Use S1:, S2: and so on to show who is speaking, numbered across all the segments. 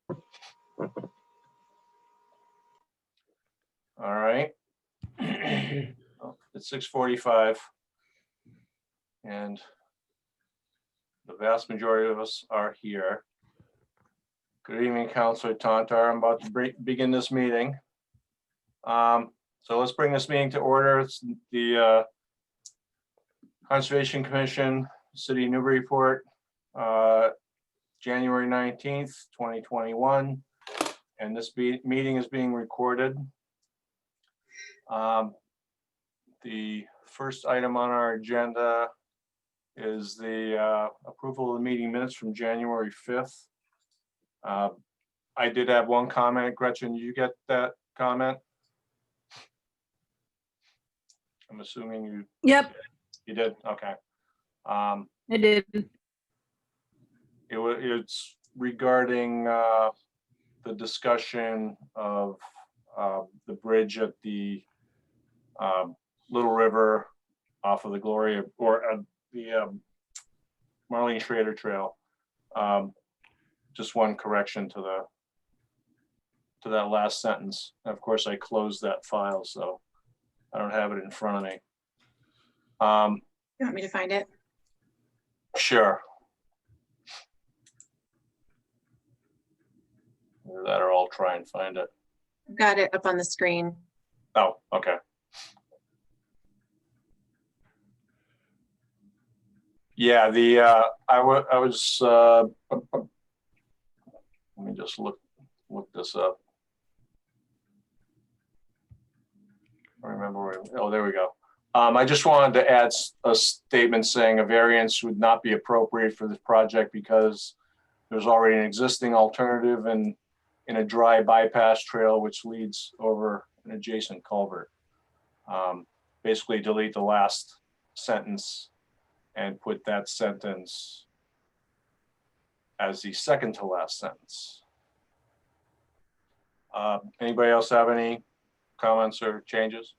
S1: All right. It's 6:45. And the vast majority of us are here. Good evening, Councillor Tantar. I'm about to begin this meeting. So let's bring this meeting to order. It's the Conservation Commission, City of Newburyport, January 19th, 2021. And this meeting is being recorded. The first item on our agenda is the approval of the meeting minutes from January 5th. I did have one comment. Gretchen, did you get that comment? I'm assuming you.
S2: Yep.
S1: You did? Okay.
S2: I did.
S1: It's regarding the discussion of the bridge at the Little River off of the Gloria or the Marlene Schrader Trail. Just one correction to that last sentence. And of course, I closed that file, so I don't have it in front of me.
S3: You want me to find it?
S1: Sure. Either that or I'll try and find it.
S3: I've got it up on the screen.
S1: Oh, okay. Yeah, I was let me just look this up. I remember where, oh, there we go. I just wanted to add a statement saying a variance would not be appropriate for this project because there's already an existing alternative in a dry bypass trail which leads over an adjacent culvert. Basically delete the last sentence and put that sentence as the second to last sentence. Anybody else have any comments or changes?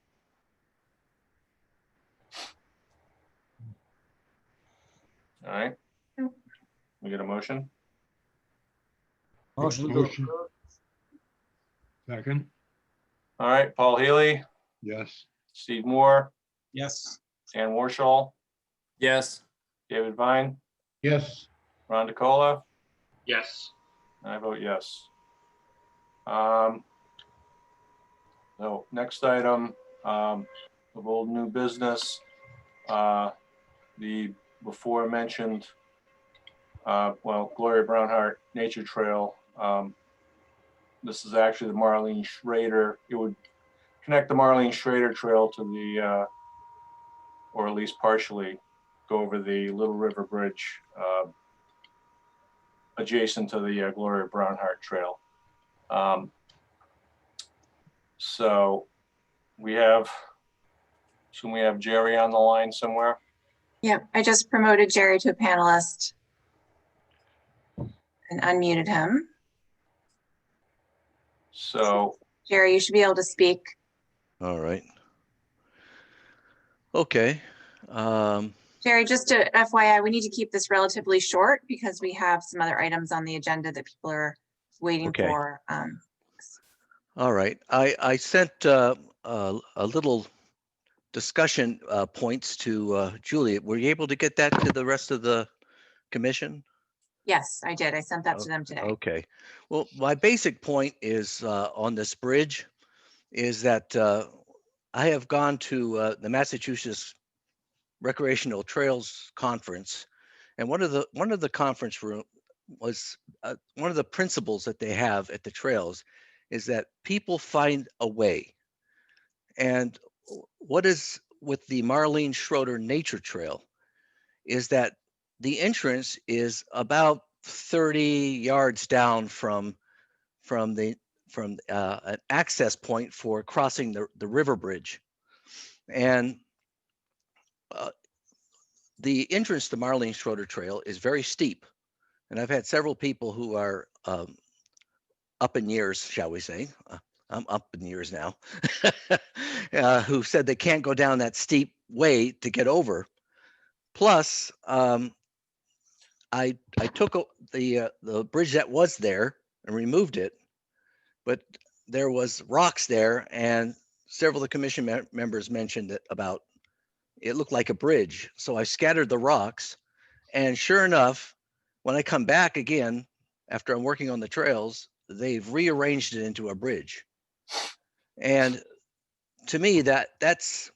S1: All right. We get a motion?
S4: Motion. Second.
S1: All right, Paul Healy,
S4: Yes.
S1: Steve Moore,
S5: Yes.
S1: Dan Warshall,
S5: Yes.
S1: David Vine,
S4: Yes.
S1: Ron DeCola.
S5: Yes.
S1: I vote yes. So next item of old new business, the before mentioned, well, Gloria Brownhart Nature Trail. This is actually the Marlene Schrader. It would connect the Marlene Schrader Trail to the, or at least partially go over the Little River Bridge adjacent to the Gloria Brownhart Trail. So we have Jerry on the line somewhere.
S3: Yeah, I just promoted Jerry to a panelist and unmuted him.
S1: So
S3: Jerry, you should be able to speak.
S6: All right. Okay.
S3: Jerry, just to FYI, we need to keep this relatively short because we have some other items on the agenda that people are waiting
S6: Okay.
S3: for.
S6: All right. I sent a little discussion points to Juliet. Were you able to get that to the rest of the commission?
S3: Yes, I did. I sent that to them today.
S6: Okay. Well, my basic point is on this bridge is that I have gone to the Massachusetts Recreational Trails Conference, and one of the conference room was one of the principles that they have at the trails is that people find a way. And what is with the Marlene Schroeder Nature Trail is that the entrance is about 30 yards down from an access point for crossing the river bridge. And the entrance to Marlene Schroeder Trail is very steep. And I've had several people who are up in years, shall we say, I'm up in years now, who said they can't go down that steep way to get over. Plus, I took the bridge that was there, and removed it, but there was rocks there, and several of the commission members mentioned it about it looked like a bridge. So I scattered the rocks, and sure enough, when I come back again after I'm working on the trails, they've rearranged it into a bridge. And to me, that's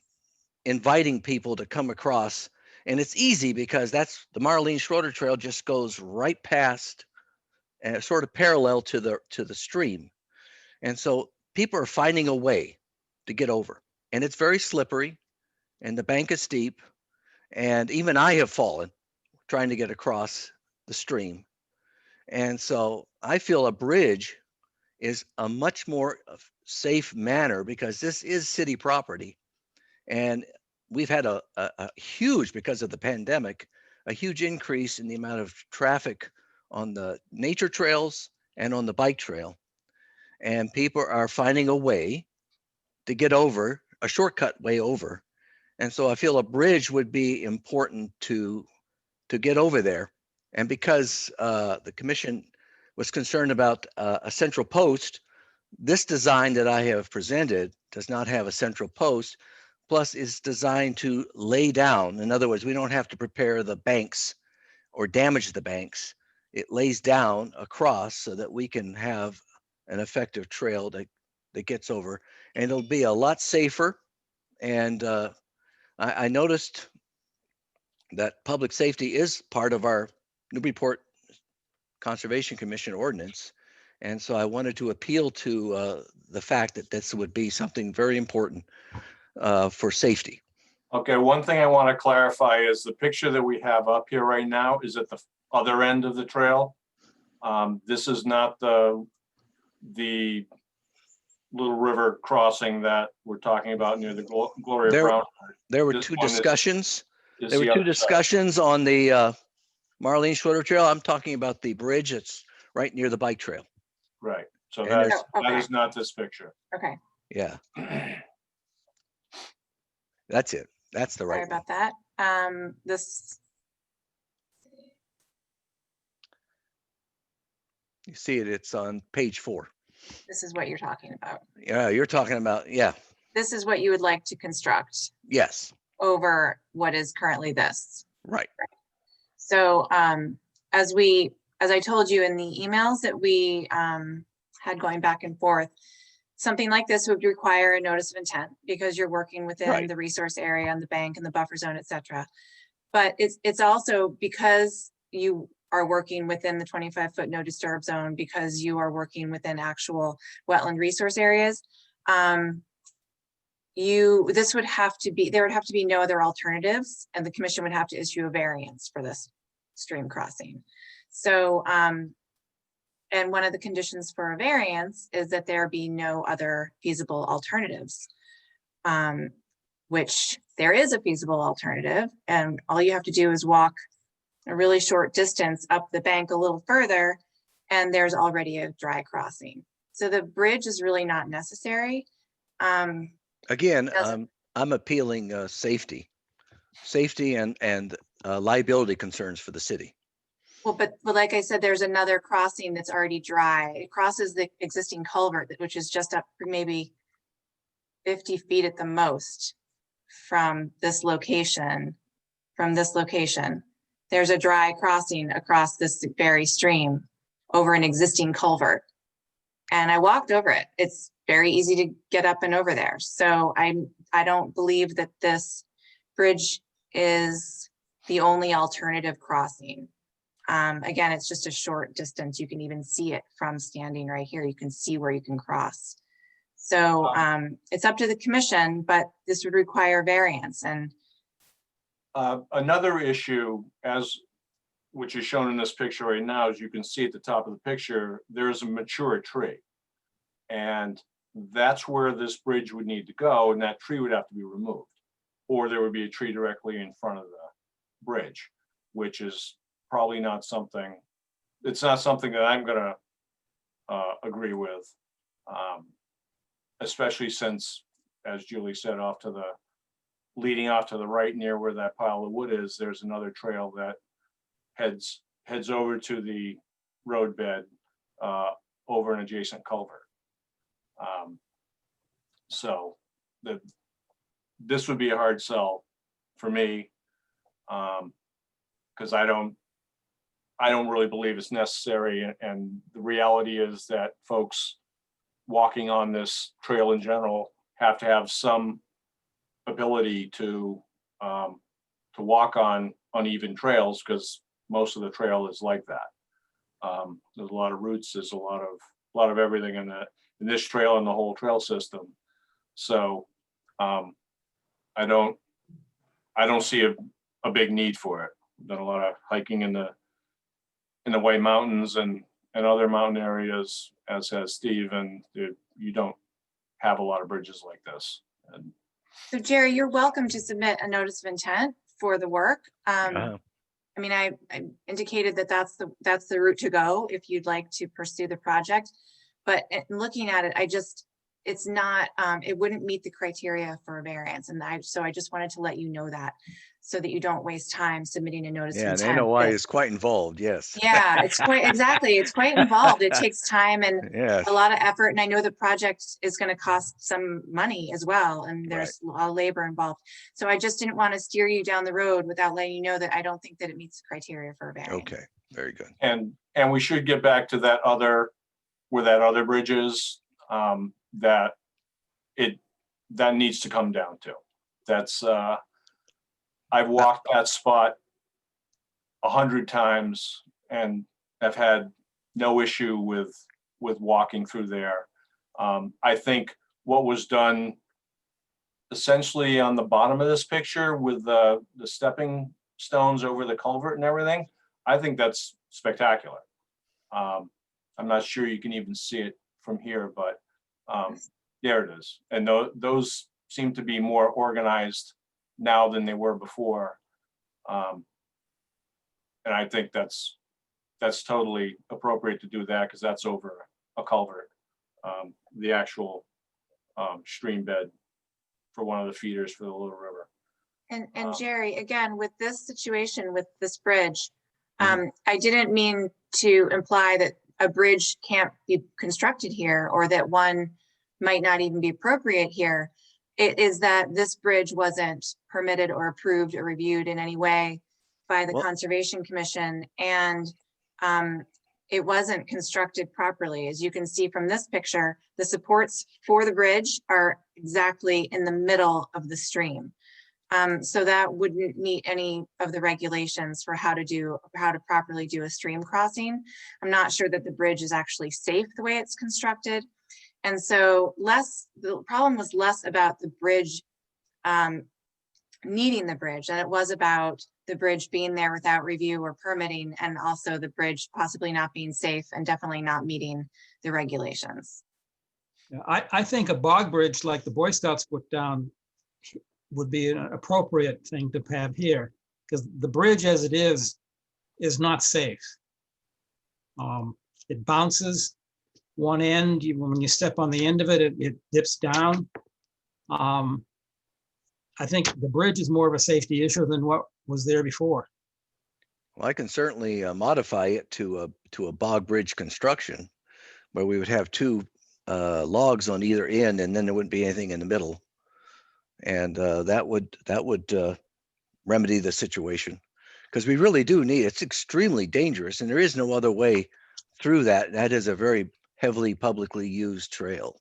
S6: inviting people to come across, and it's easy because that's the Marlene Schroeder Trail just goes right past and sort of parallel to the stream. And so people are finding a way to get over, and it's very slippery, and the bank is steep, and even I have fallen trying to get across the stream. And so I feel a bridge is a much more safe manner because this is city property. And we've had a huge, because of the pandemic, a huge increase in the amount of traffic on the nature trails and on the bike trail. And people are finding a way to get over, a shortcut way over. And so I feel a bridge would be important to get over there. And because the commission was concerned about a central post, this design that I have presented does not have a central post, plus is designed to lay down. In other words, we don't have to prepare the banks or damage the banks. It lays down across so that we can have an effective trail that gets over, and it'll be a lot safer. And I noticed that public safety is part of our Newburyport Conservation Commission ordinance. And so I wanted to appeal to the fact that this would be something very important for safety.
S1: Okay, one thing I want to clarify is the picture that we have up here right now is at the other end of the trail. This is not the little river crossing that we're talking about near the Gloria Brown.
S6: There were two discussions. There were two discussions on the Marlene Schroeder Trail. I'm talking about the bridge that's right near the bike trail.
S1: Right. So
S6: And
S1: that is not this picture.
S3: Okay,
S6: Yeah. That's it. That's the
S3: sorry
S6: right one.
S3: about that. This,
S6: You see it, it's on page 4.
S3: this is what you're talking about.
S6: Yeah, you're talking about, yeah,
S3: This is what you would like to construct
S6: yes,
S3: over what is currently this.
S6: right.
S3: So as I told you in the emails that we had going back and forth, something like this would require a notice of intent because you're working within
S6: Right.
S3: the resource area and the bank and the buffer zone, et cetera. But it's also because you are working within the 25-foot no disturb zone, because you are working within actual wetland resource areas. This would have to be, there would have to be no other alternatives, and the commission would have to issue a variance for this stream crossing. So, and one of the conditions for a variance is that there be no other feasible alternatives, which there is a feasible alternative, and all you have to do is walk a really short distance up the bank a little further, and there's already a dry crossing. So the bridge is really not necessary.
S6: Again,
S3: Yes.
S6: I'm appealing safety and liability concerns for the city.
S3: Well, but like I said, there's another crossing that's already dry. It crosses the existing culvert, which is just up maybe 50 feet at the most from this location. There's a dry crossing across this very stream over an existing culvert. And I walked over it. It's very easy to get up and over there. So I don't believe that this bridge is the only alternative crossing. Again, it's just a short distance. You can even see it from standing right here. You can see where you can cross. So it's up to the commission, but this would require variance. And
S1: another issue, which is shown in this picture right now, as you can see at the top of the picture, there is a mature tree. And that's where this bridge would need to go, and that tree would have to be removed. Or there would be a tree directly in front of the bridge, which is probably not something, it's not something that I'm gonna agree with. Especially since, as Julie said, leading off to the right near where that pile of wood is, there's another trail that heads over to the roadbed over an adjacent culvert. So this would be a hard sell for me, because I don't really believe it's necessary. And the reality is that folks walking on this trail in general have to have some ability to walk on uneven trails, because most of the trail is like that. There's a lot of roots, there's a lot of everything in this trail and the whole trail system. So I don't see a big need for it. I've done a lot of hiking in the White Mountains and other mountain areas, as has Steve, and you don't have a lot of bridges like this. And
S3: So Jerry, you're welcome to submit a notice of intent for the work.
S6: Uh,
S3: I mean, I indicated that that's the route to go if you'd like to pursue the project. But looking at it, it's not, it wouldn't meet the criteria for a variance. And so I just wanted to let you know that, so that you don't waste time submitting a notice of
S6: Yeah,
S3: intent.
S6: and NOI
S3: that-
S6: is quite involved, yes.
S3: Yeah, it's quite, exactly. It's quite involved. It takes time and
S6: Yes,
S3: a lot of effort. And I know the project is going to cost some money as well. And there's a lot of labor involved. So I just didn't want to steer you down the road without letting you know that I don't think that it meets the criteria for a variance.
S6: okay, very good.
S1: and we should get back to that where that other bridge is, that needs to come down to. That's I've walked that spot 100 times and have had no issue with walking through there. I think what was done essentially on the bottom of this picture with the stepping stones over the culvert and everything, I think that's spectacular. I'm not sure you can even see it from here, but there it is. And those seem to be more organized now than they were before. And I think that's totally appropriate to do that, because that's over a culvert, the actual stream bed for one of the feeders for the Little River.
S3: And Jerry, again, with this situation, with this bridge,
S6: Mhm.
S3: I didn't mean to imply that a bridge can't be constructed here or that one might not even be appropriate here. It is that this bridge wasn't permitted or approved or reviewed in any way by the
S6: Well-
S3: Conservation Commission, and it wasn't constructed properly. As you can see from this picture, the supports for the bridge are exactly in the middle of the stream. So that wouldn't meet any of the regulations for how to properly do a stream crossing. I'm not sure that the bridge is actually safe the way it's constructed. And so the problem was less about the bridge needing the bridge than it was about the bridge being there without review or permitting, and also the bridge possibly not being safe and definitely not meeting the regulations.
S4: Yeah, I think a bog bridge like the Boy Scouts put down would be an appropriate thing to have here, because the bridge as it is not safe. It bounces one end, when you step on the end of it, it dips down. I think the bridge is more of a safety issue than what was there before.
S6: Well, I can certainly modify it to a bog bridge construction, where we would have two logs on either end, and then there wouldn't be anything in the middle. And that would remedy the situation, because we really do need, it's extremely dangerous, and there is no other way through that. That is a very heavily publicly used trail.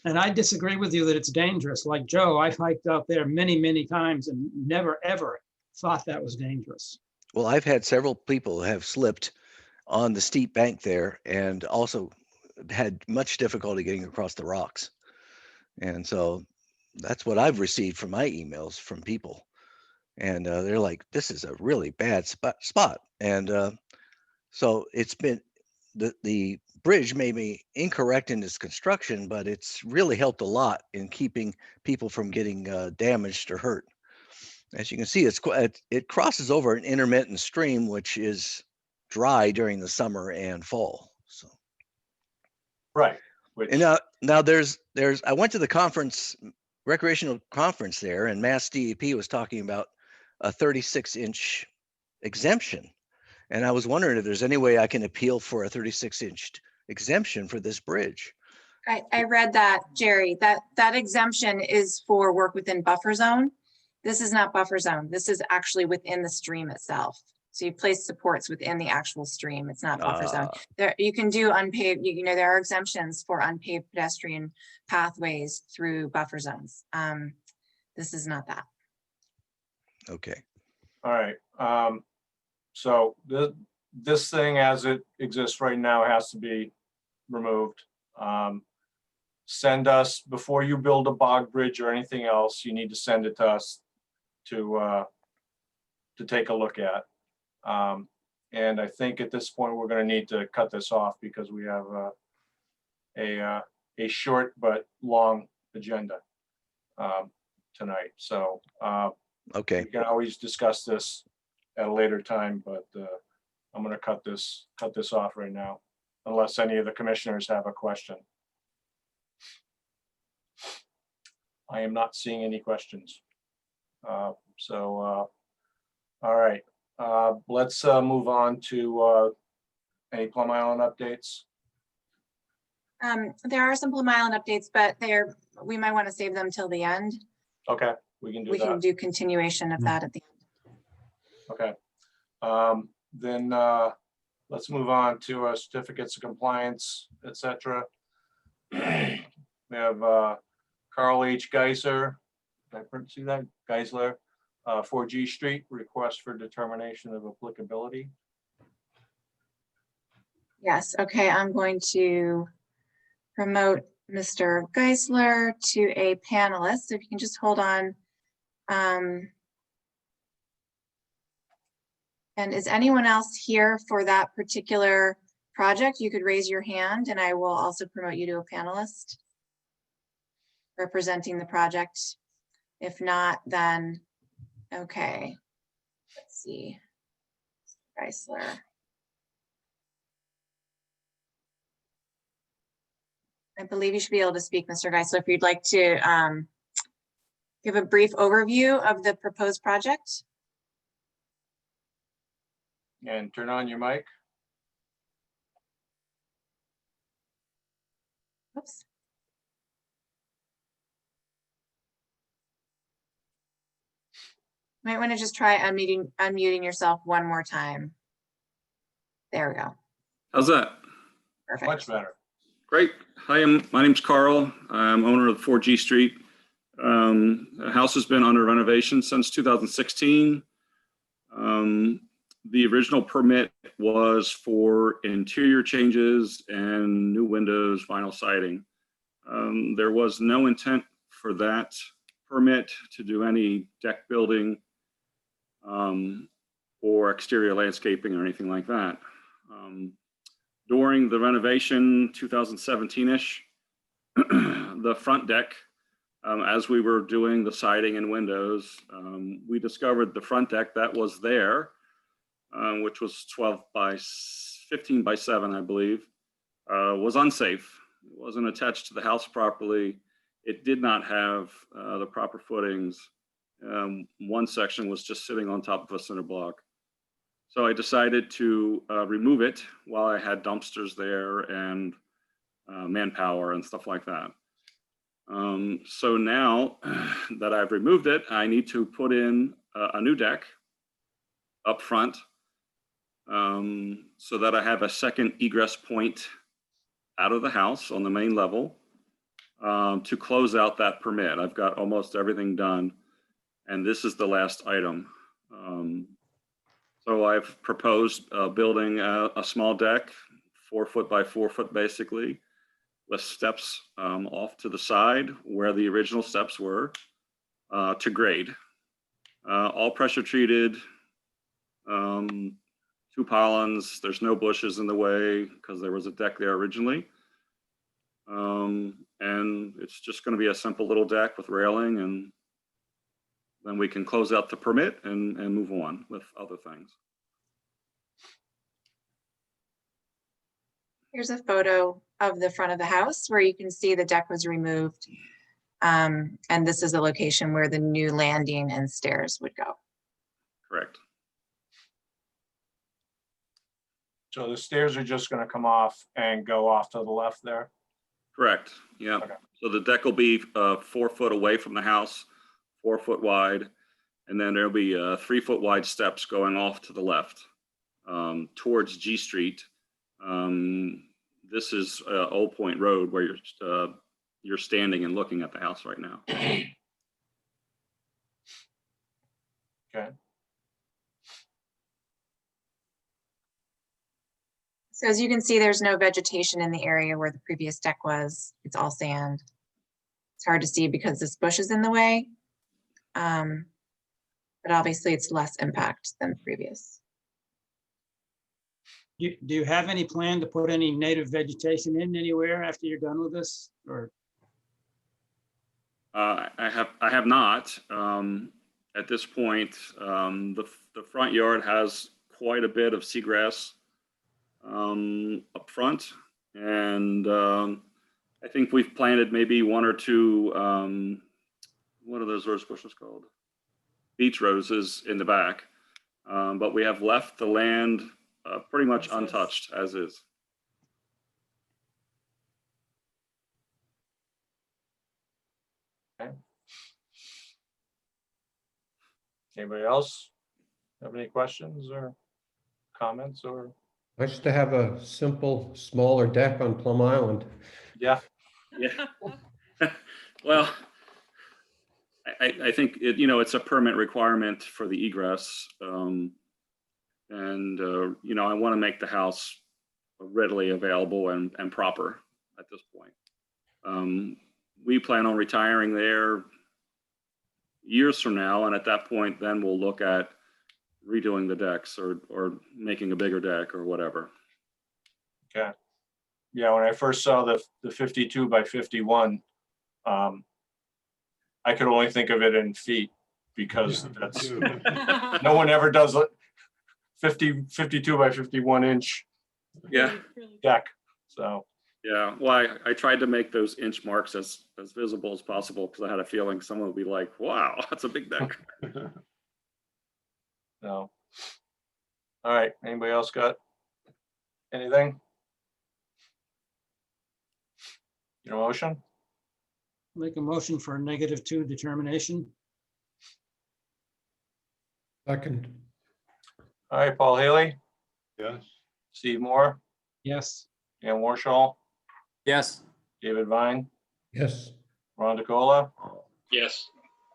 S4: And I disagree with you that it's dangerous. Like Joe, I've hiked out there many, many times and never, ever thought that was dangerous.
S6: Well, I've had several people have slipped on the steep bank there and also had much difficulty getting across the rocks. And so that's what I've received from my emails from people. And they're like, this is a really bad spot. And so it's been, the bridge may be incorrect in its construction, but it's really helped a lot in keeping people from getting damaged or hurt. As you can see, it crosses over an intermittent stream, which is dry during the summer and fall. So,
S1: Right. Which,
S6: and now there's I went to the recreational conference there, and Mass DEP was talking about a 36-inch exemption. And I was wondering if there's any way I can appeal for a 36-inch exemption for this bridge.
S3: I read that, Jerry, that exemption is for work within buffer zone. This is not buffer zone. This is actually within the stream itself. So you place supports within the actual stream. It's not buffer zone. There, you can do unpaved, you know, there are exemptions for unpaved pedestrian pathways through buffer zones. This is not that.
S6: Okay.
S1: All right. So this thing as it exists right now has to be removed. Send us, before you build a bog bridge or anything else, you need to send it to us to take a look at. And I think at this point, we're going to need to cut this off because we have a short but long agenda tonight. So
S6: Okay.
S1: we can always discuss this at a later time, but I'm going to cut this off right now, unless any of the commissioners have a question. I am not seeing any questions. All right, let's move on to any Plum Island updates.
S3: There are some Plum Island updates, but we might want to save them till the end.
S1: Okay, we can do
S3: We can
S1: that.
S3: do continuation of that at the end.
S1: Okay. Then let's move on to certificates of compliance, etc. We have Carl H. Geisler. Did I see that? Geisler, 4G Street, request for determination of applicability.
S3: Yes, okay, I'm going to promote Mr. Geisler to a panelist. If you can just hold on. And is anyone else here for that particular project? You could raise your hand and I will also promote you to a panelist representing the project. If not, then, okay, let's see, Geisler. I believe you should be able to speak, Mr. Geisler, if you'd like to give a brief overview of the proposed project.
S1: And turn on your mic.
S3: Oops. Might want to just try unmuting yourself one more time. There we go.
S5: How's that?
S1: Much
S3: Perfect.
S1: better.
S5: Great. Hi, my name's Carl. I'm owner of 4G Street. The house has been under renovation since 2016. The original permit was for interior changes and new windows, vinyl siding. There was no intent for that permit to do any deck building or exterior landscaping or anything like that. During the renovation, 2017-ish, the front deck, as we were doing the siding and windows, we discovered the front deck that was there, which was 15 by 7, I believe, was unsafe. It wasn't attached to the house properly. It did not have the proper footings. One section was just sitting on top of a cinder block. So I decided to remove it while I had dumpsters there and manpower and stuff like that. So now that I've removed it, I need to put in a new deck up front so that I have a second egress point out of the house on the main level to close out that permit. I've got almost everything done, and this is the last item. So I've proposed building a small deck, 4 foot by 4 foot basically, with steps off to the side where the original steps were to grade. All pressure treated, 2 pylons. There's no bushes in the way because there was a deck there originally. And it's just going to be a simple little deck with railing, and then we can close out the permit and move on with other things.
S3: Here's a photo of the front of the house where you can see the deck was removed. And this is a location where the new landing and stairs would go.
S5: Correct.
S1: So the stairs are just gonna come off and go off to the left there?
S5: Correct, yeah.
S1: Okay.
S5: So the deck will be 4 foot away from the house, 4 foot wide. And then there'll be 3 foot wide steps going off to the left towards G Street. This is Old Point Road where you're standing and looking at the house right now.
S1: Okay,
S3: So as you can see, there's no vegetation in the area where the previous deck was. It's all sand. It's hard to see because this bush is in the way. But obviously it's less impact than the previous.
S4: Do you have any plan to put any native vegetation in anywhere after you're done with this, or?
S5: I have not. At this point, the front yard has quite a bit of seagrass up front. And I think we've planted maybe 1 or 2, what are those rose bushes called? Beach roses in the back. But we have left the land pretty much untouched as is.
S1: anybody else have any questions or comments or?
S7: Nice to have a simple, smaller deck on Plum Island.
S1: Yeah,
S5: Yeah. Well, I think it's a permit requirement for the egress. I want to make the house readily available and proper at this point. We plan on retiring there years from now. And at that point, then we'll look at redoing the decks or making a bigger deck or whatever.
S1: okay. Yeah, when I first saw the 52 by 51, I could only think of it in feet because that's, no one ever does 52 by 51 inch
S5: Yeah.
S1: deck, so.
S5: Yeah, well, I tried to make those inch marks as visible as possible because I had a feeling someone would be like, wow, that's a big deck.
S1: No. All right, anybody else got anything? Your motion?
S4: Make a motion for a -2 determination.
S7: Second,
S1: All right, Paul Haley,
S8: Yes.
S1: Steve Moore,
S4: Yes.
S1: Dan Warshall,
S9: Yes.
S1: David Vine,
S7: yes.
S1: Ron DeCola,
S9: Yes.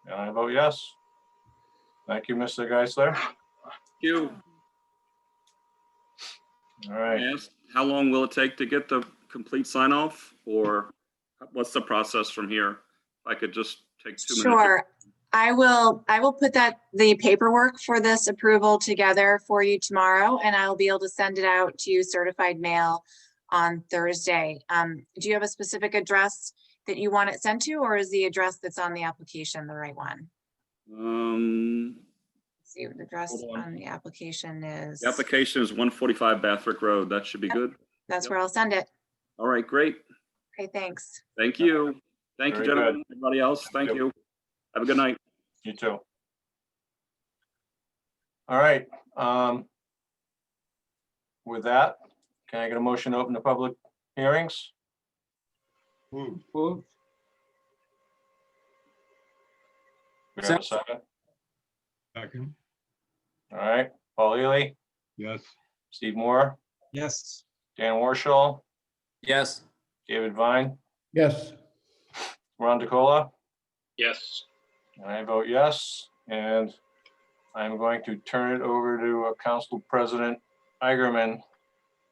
S1: and I vote yes. Thank you, Mr. Geisler.
S5: You
S1: All right,
S5: asked, how long will it take to get the complete sign off, or what's the process from here? If I could just take 2 minutes.
S3: Sure. I will put the paperwork for this approval together for you tomorrow, and I'll be able to send it out to you certified mail on Thursday. Do you have a specific address that you want it sent to, or is the address that's on the application the right one? Let's see, the address
S5: Hold on.
S3: on the application is,
S5: The application is 145 Bathrick Road. That should be good.
S3: that's
S5: Yep.
S3: where I'll send it.
S5: All right, great.
S3: Okay, thanks.
S5: Thank you. Thank you,
S1: Very
S5: gentlemen. Everybody else, thank
S1: Yep.
S5: you. Have a good night.
S1: you too. All right. With that, can I get a motion to open the public hearings?
S8: Moved.
S4: Moved.
S1: We have a second.
S8: Second.
S1: All right, Paul Ely,
S8: Yes.
S1: Steve Moore,
S4: Yes.
S1: Dan Warshall,
S9: Yes.
S1: David Vine,
S7: Yes,
S1: Ron DeCola,
S9: Yes.
S1: and I vote yes. And I'm going to turn it over to Council President Igerman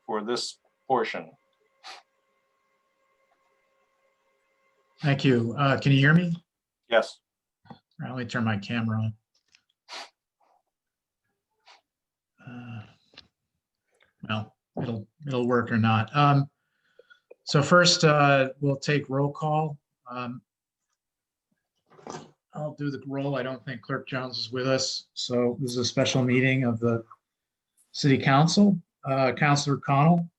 S1: for this portion.
S10: Thank you. Can you hear me?
S1: Yes.
S10: All right, let me turn my camera on. Well, it'll work or not. So first, we'll take roll call. I'll do the roll. I don't think Clerk Jones is with us. So this is a special meeting of the City Council. Councilor Connell?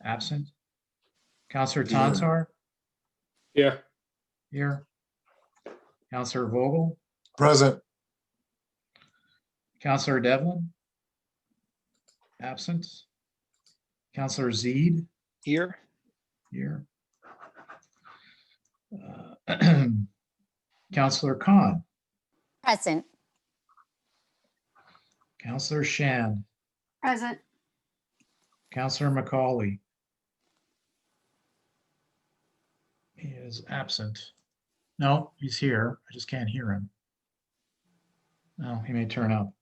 S10: Absent. Councilor Tantar?
S8: Yeah.
S10: Here. Councilor Vogel?
S8: Present.
S10: Councilor Devlin? Absent. Councillor Zede,
S11: Here.
S10: here. Councillor Khan,
S2: Present.
S10: Councillor Shan,
S2: Present.
S10: Councillor Macaulay. He is absent. No, he's here. I just can't hear him. No, he may turn up.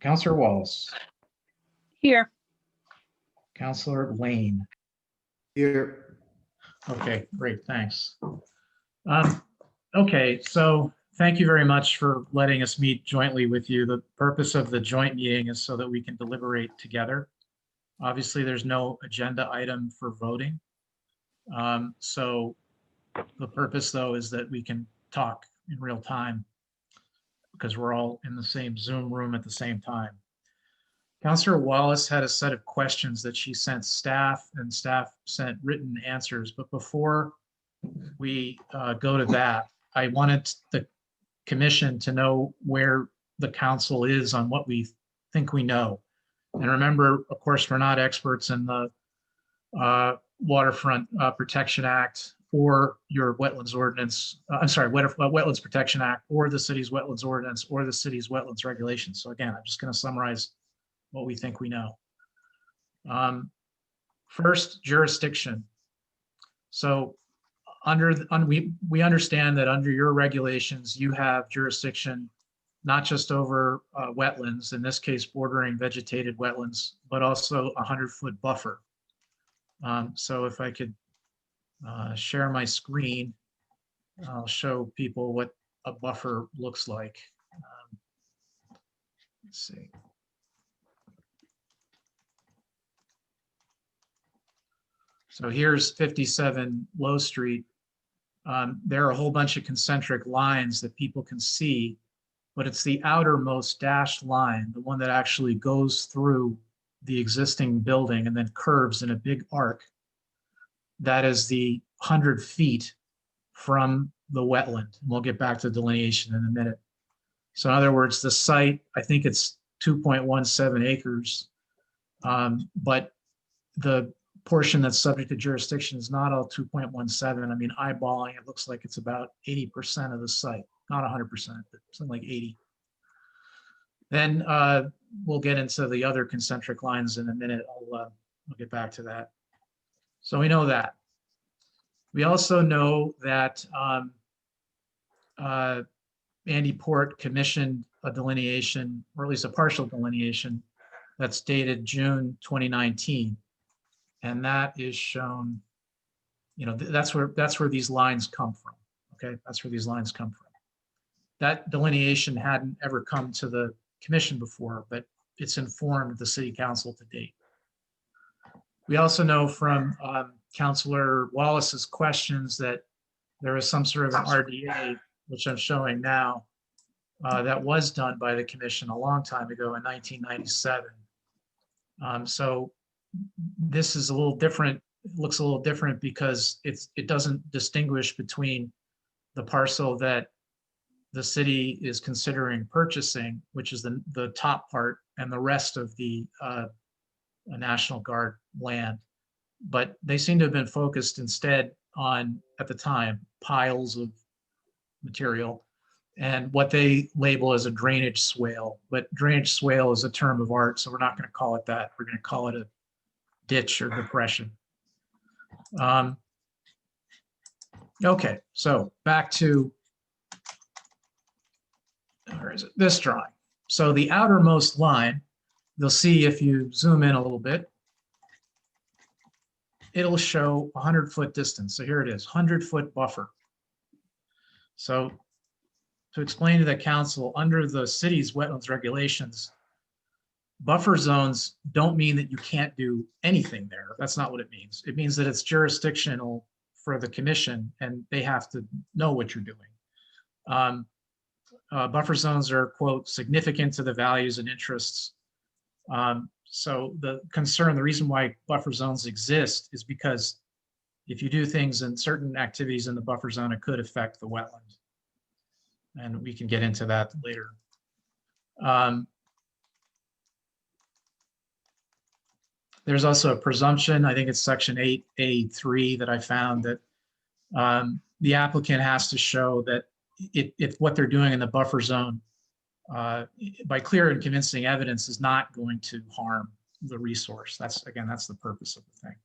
S10: Councillor Wallace,
S2: Here.
S10: Councillor Lane.
S7: Here.
S10: Okay, great, thanks. Okay, so thank you very much for letting us meet jointly with you. The purpose of the joint meeting is so that we can deliberate together. Obviously, there's no agenda item for voting. So the purpose, though, is that we can talk in real time because we're all in the same Zoom room at the same time. Councillor Wallace had a set of questions that she sent staff, and staff sent written answers. But before we go to that, I wanted the commission to know where the council is on what we think we know. And remember, of course, we're not experts in the Waterfront Protection Act or your wetlands ordinance. I'm sorry, Wetlands Protection Act or the city's wetlands ordinance or the city's wetlands regulations. So again, I'm just going to summarize what we think we know. First, jurisdiction. So we understand that under your regulations, you have jurisdiction not just over wetlands, in this case bordering vegetated wetlands, but also a 100-foot buffer. So if I could share my screen, I'll show people what a buffer looks like. Let's see. So here's 57 Low Street. There are a whole bunch of concentric lines that people can see, but it's the outermost dashed line, the one that actually goes through the existing building and then curves in a big arc. That is the 100 feet from the wetland. We'll get back to delineation in a minute. So in other words, the site, I think it's 2.17 acres, but the portion that's subject to jurisdiction is not all 2.17. I mean, eyeballing, it looks like it's about 80% of the site, not 100%, but something like 80. Then we'll get into the other concentric lines in a minute. I'll get back to that. So we know that. We also know that Andy Port commissioned a delineation, or at least a partial delineation, that's dated June 2019. And that is shown, you know, that's where these lines come from. Okay, that's where these lines come from. That delineation hadn't ever come to the commission before, but it's informed the city council to date. We also know from Councillor Wallace's questions that there is some sort of an RDA, which I'm showing now, that was done by the commission a long time ago in 1997. So this is a little different, looks a little different because it doesn't distinguish between the parcel that the city is considering purchasing, which is the top part, and the rest of the National Guard land. But they seem to have been focused instead on, at the time, piles of material and what they label as a drainage swale. But drainage swale is a term of art, so we're not going to call it that. We're going to call it a ditch or depression. Okay, so back to, where is it? This drawing. So the outermost line, you'll see if you zoom in a little bit, it'll show 100-foot distance. So here it is, 100-foot buffer. So to explain to the council, under the city's wetlands regulations, buffer zones don't mean that you can't do anything there. That's not what it means. It means that it's jurisdictional for the commission and they have to know what you're doing. Buffer zones are, quote, significant to the values and interests. So the concern, the reason why buffer zones exist is because if you do things in certain activities in the buffer zone, it could affect the wetland. And we can get into that later. There's also a presumption, I think it's section 8A3 that I found, that the applicant has to show that if what they're doing in the buffer zone by clear and convincing evidence is not going to harm the resource. That's the purpose of the thing.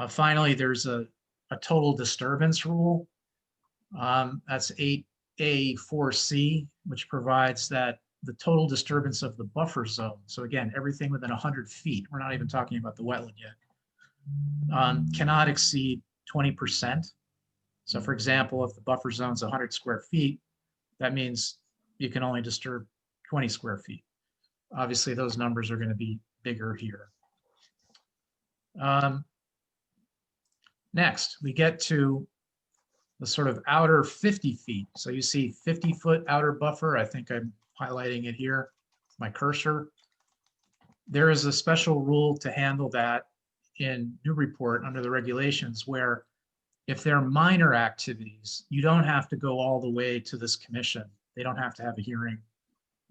S10: Finally, there's a total disturbance rule. That's 8A4C, which provides that the total disturbance of the buffer zone, so again, everything within 100 feet, we're not even talking about the wetland yet, cannot exceed 20%. So for example, if the buffer zone is 100 square feet, that means you can only disturb 20 square feet. Obviously, those numbers are going to be bigger here. Next, we get to the sort of outer 50 feet. So you see 50-foot outer buffer. I think I'm highlighting it here, my cursor. There is a special rule to handle that in Newburyport under the regulations, where if they're minor activities, you don't have to go all the way to this commission. They don't have to have a hearing.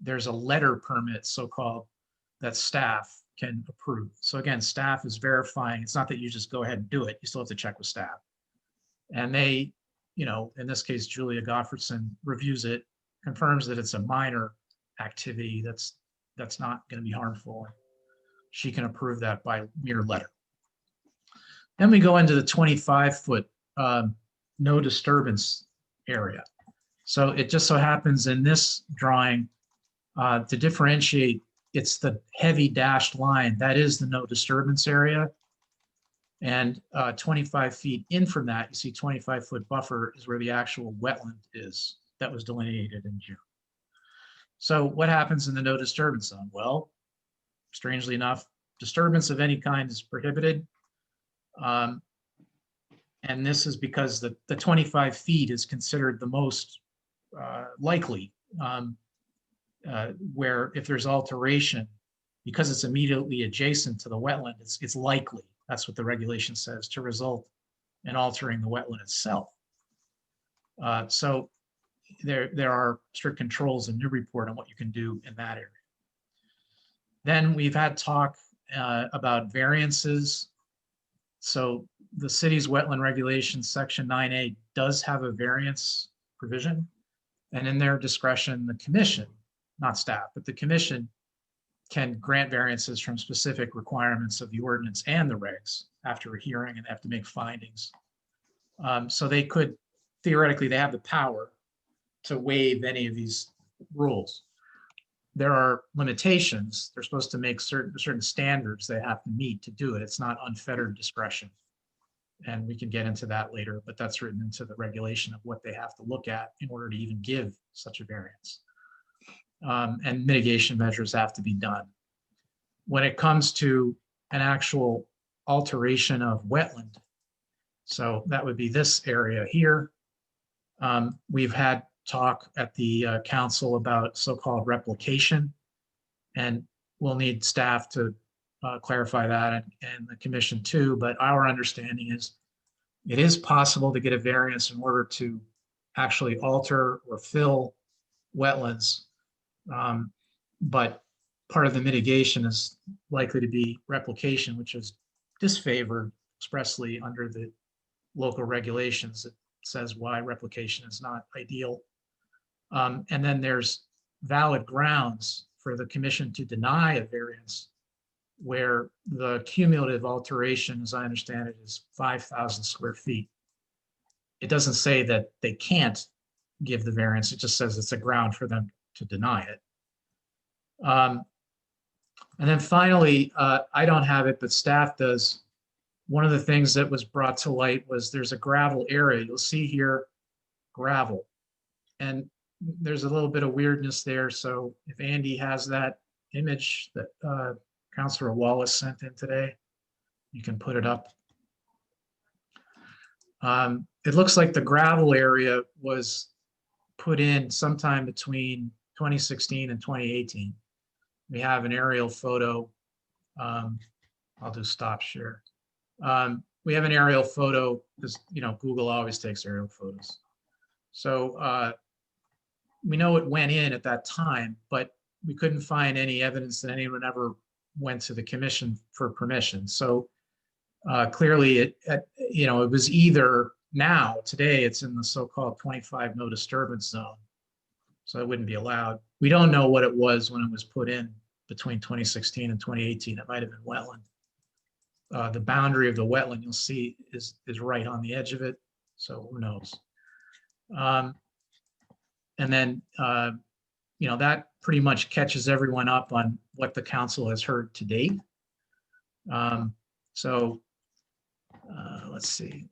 S10: There's a letter permit, so-called, that staff can approve. So again, staff is verifying. It's not that you just go ahead and do it. You still have to check with staff. And they, in this case, Julia Gottfredson reviews it, confirms that it's a minor activity that's not going to be harmful. She can approve that by mere letter. Then we go into the 25-foot no disturbance area. So it just so happens in this drawing, to differentiate, it's the heavy dashed line. That is the no disturbance area. And 25 feet in from that, you see 25-foot buffer is where the actual wetland is that was delineated in June. So what happens in the no disturbance zone? Well, strangely enough, disturbance of any kind is prohibited. And this is because the 25 feet is considered the most likely, where if there's alteration, because it's immediately adjacent to the wetland, it's likely, that's what the regulation says, to result in altering the wetland itself. So there are strict controls in Newburyport on what you can do in that area. Then we've had talk about variances. So the city's wetland regulations, section 9A, does have a variance provision. And in their discretion, the commission, not staff, but the commission can grant variances from specific requirements of the ordinance and the regs after a hearing, and they have to make findings. So they could, theoretically, they have the power to waive any of these rules. There are limitations. They're supposed to make certain standards they have to meet to do it. It's not unfettered discretion. And we can get into that later, but that's written into the regulation of what they have to look at in order to even give such a variance. And mitigation measures have to be done. When it comes to an actual alteration of wetland, so that would be this area here. We've had talk at the council about so-called replication, and we'll need staff to clarify that and the commission too, but our understanding is it is possible to get a variance in order to actually alter or fill wetlands, but part of the mitigation is likely to be replication, which is disfavored expressly under the local regulations. It says why replication is not ideal. And then there's valid grounds for the commission to deny a variance where the cumulative alteration, as I understand it, is 5,000 square feet. It doesn't say that they can't give the variance. It just says it's a ground for them to deny it. And then finally, I don't have it, but staff does. One of the things that was brought to light was there's a gravel area. You'll see here, gravel. And there's a little bit of weirdness there. So if Andy has that image that Councillor Wallace sent in today, you can put it up. It looks like the gravel area was put in sometime between 2016 and 2018. We have an aerial photo. I'll do stop share. We have an aerial photo because, Google always takes aerial photos. So we know it went in at that time, but we couldn't find any evidence that anyone ever went to the commission for permission. So clearly it was either now, today it's in the so-called 25 no disturbance zone. So it wouldn't be allowed. We don't know what it was when it was put in between 2016 and 2018. It might have been wetland. The boundary of the wetland, you'll see, is right on the edge of it. So who knows? And then, that pretty much catches everyone up on what the council has heard to date. Let's see.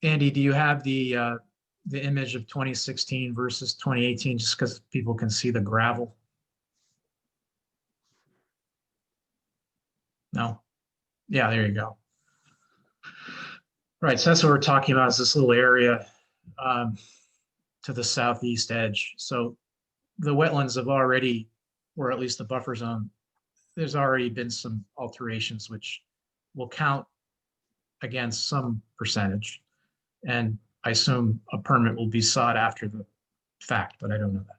S10: Andy, do you have the image of 2016 versus 2018, just because people can see the gravel? No? Yeah, there you go. Right, so that's what we're talking about, is this little area to the southeast edge. So the wetlands have already, or at least the buffer zone, there's already been some alterations which will count against some percentage. And I assume a permit will be sought after the fact, but I don't know that.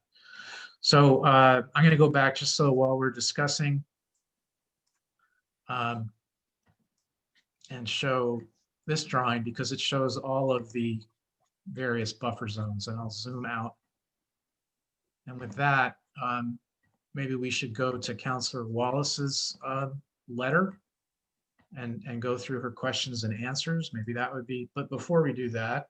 S10: So I'm going to go back just so while we're discussing and show this drawing, because it shows all of the various buffer zones, and I'll zoom out. And with that, maybe we should go to Councillor Wallace's letter and go through her questions and answers. Maybe that would be, but before we do that,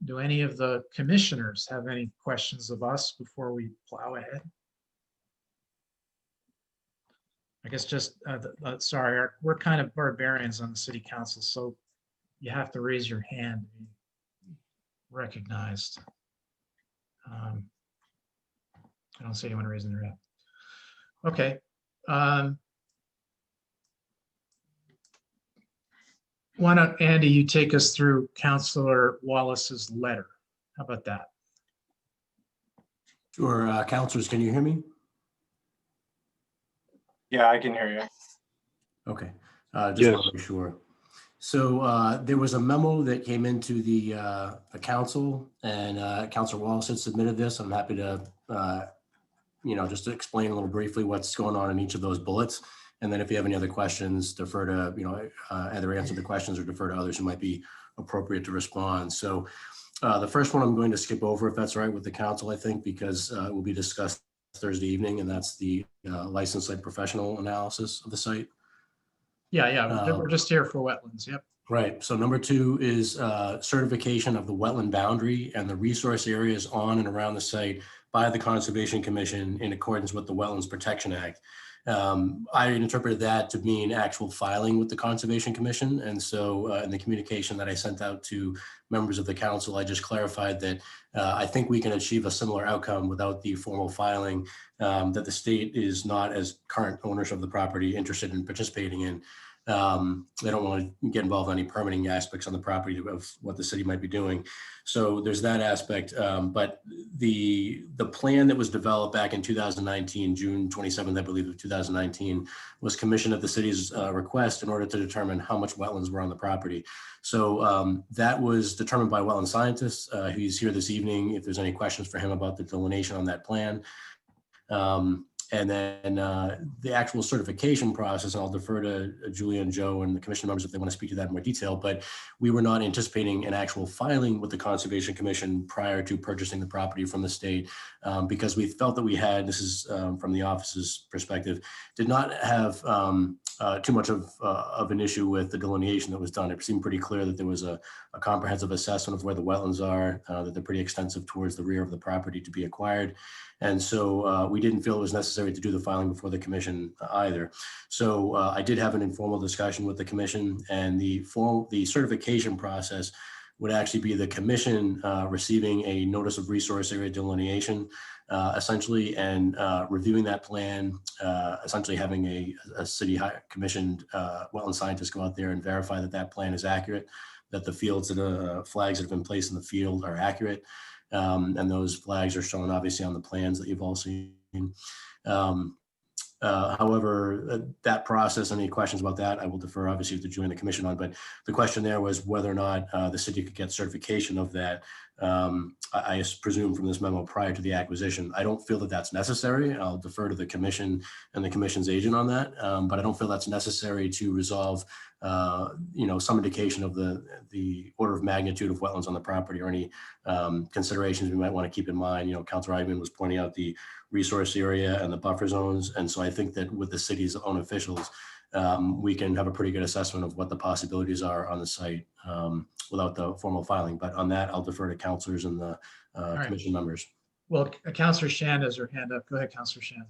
S10: do any of the commissioners have any questions of us before we plow ahead? I guess just, sorry, we're kind of barbarians on the city council, so you have to raise your hand to be recognized. I don't see anyone raising their hand. Okay. Why don't, Andy, you take us through Councillor Wallace's letter? How about that?
S11: Sure. Councilors, can you hear me?
S1: Yeah, I can hear you.
S11: Okay. Just want to make sure. So there was a memo that came into the council, and Councillor Wallace had submitted this. I'm happy to, just to explain a little briefly what's going on in each of those bullets. And then if you have any other questions, defer to, either answer the questions or defer to others who might be appropriate to respond. So the first one I'm going to skip over, if that's all right with the council, I think, because it will be discussed Thursday evening, and that's the licensed site professional analysis of the site.
S10: Yeah, we're just here for wetlands. Yep.
S11: Right. So number 2 is certification of the wetland boundary and the resource areas on and around the site by the Conservation Commission in accordance with the Wetlands Protection Act. I interpreted that to mean actual filing with the Conservation Commission. And so in the communication that I sent out to members of the council, I just clarified that I think we can achieve a similar outcome without the formal filing, that the state is not, as current owners of the property, interested in participating in. They don't want to get involved in any permitting aspects on the property of what the city might be doing. So there's that aspect. But the plan that was developed back in 2019, June 27th, I believe, of 2019, was commissioned at the city's request in order to determine how much wetlands were on the property. So that was determined by wetland scientists. He's here this evening if there's any questions for him about the delineation on that plan. And then the actual certification process, and I'll defer to Julia and Joe and the commission members if they want to speak to that in more detail, but we were not anticipating an actual filing with the Conservation Commission prior to purchasing the property from the state, because we felt that we had, this is from the office's perspective, did not have too much of an issue with the delineation that was done. It seemed pretty clear that there was a comprehensive assessment of where the wetlands are, that they're pretty extensive towards the rear of the property to be acquired. And so we didn't feel it was necessary to do the filing before the commission either. So I did have an informal discussion with the commission, and the certification process would actually be the commission receiving a notice of resource area delineation, essentially, and reviewing that plan, essentially having a city commissioned wetland scientist go out there and verify that that plan is accurate, that the fields that flags that have been placed in the field are accurate. And those flags are shown obviously on the plans that you've all seen. However, that process, any questions about that, I will defer obviously to Julie and the commission on, but the question there was whether or not the city could get certification of that I presume from this memo prior to the acquisition. I don't feel that that's necessary. I'll defer to the commission and the commission's agent on that, but I don't feel that's necessary to resolve some indication of the order of magnitude of wetlands on the property, or any considerations we might want to keep in mind. Councilor Eidman was pointing out the resource area and the buffer zones. And so I think that with the city's own officials, we can have a pretty good assessment of what the possibilities are on the site without the formal filing. But on that, I'll defer to councilors and the
S10: right.
S11: commission members.
S10: Well, Councillor Shand has her hand up. Go ahead, Councillor Shand.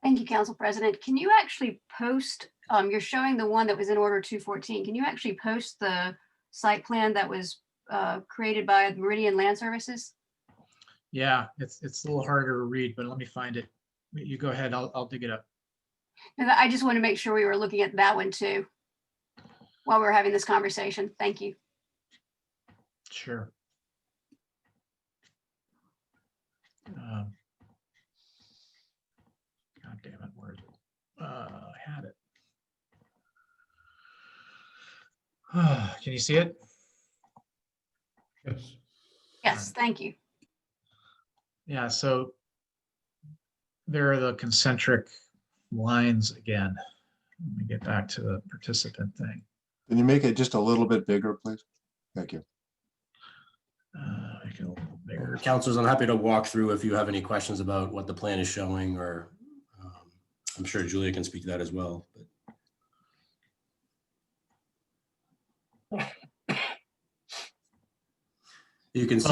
S2: Thank you, Council President. Can you actually post, you're showing the one that was in order 214. Can you actually post the site plan that was created by Meridian Land Services?
S10: Yeah, it's a little harder to read, but let me find it. You go ahead, I'll dig it up.
S2: And I just want to make sure we were looking at that one too while we were having this conversation. Thank you.
S10: Sure. God damn it, where is it? I had it. Can you see it?
S7: Yes.
S2: Yes, thank you.
S10: Yeah, so there are the concentric lines again. Let me get back to the participant thing.
S12: Can you make it just a little bit bigger, please? Thank you.
S10: Make it a little bigger.
S11: Councilors, I'm happy to walk through if you have any questions about what the plan is showing, or I'm sure Julia can speak to that as well. But you can see.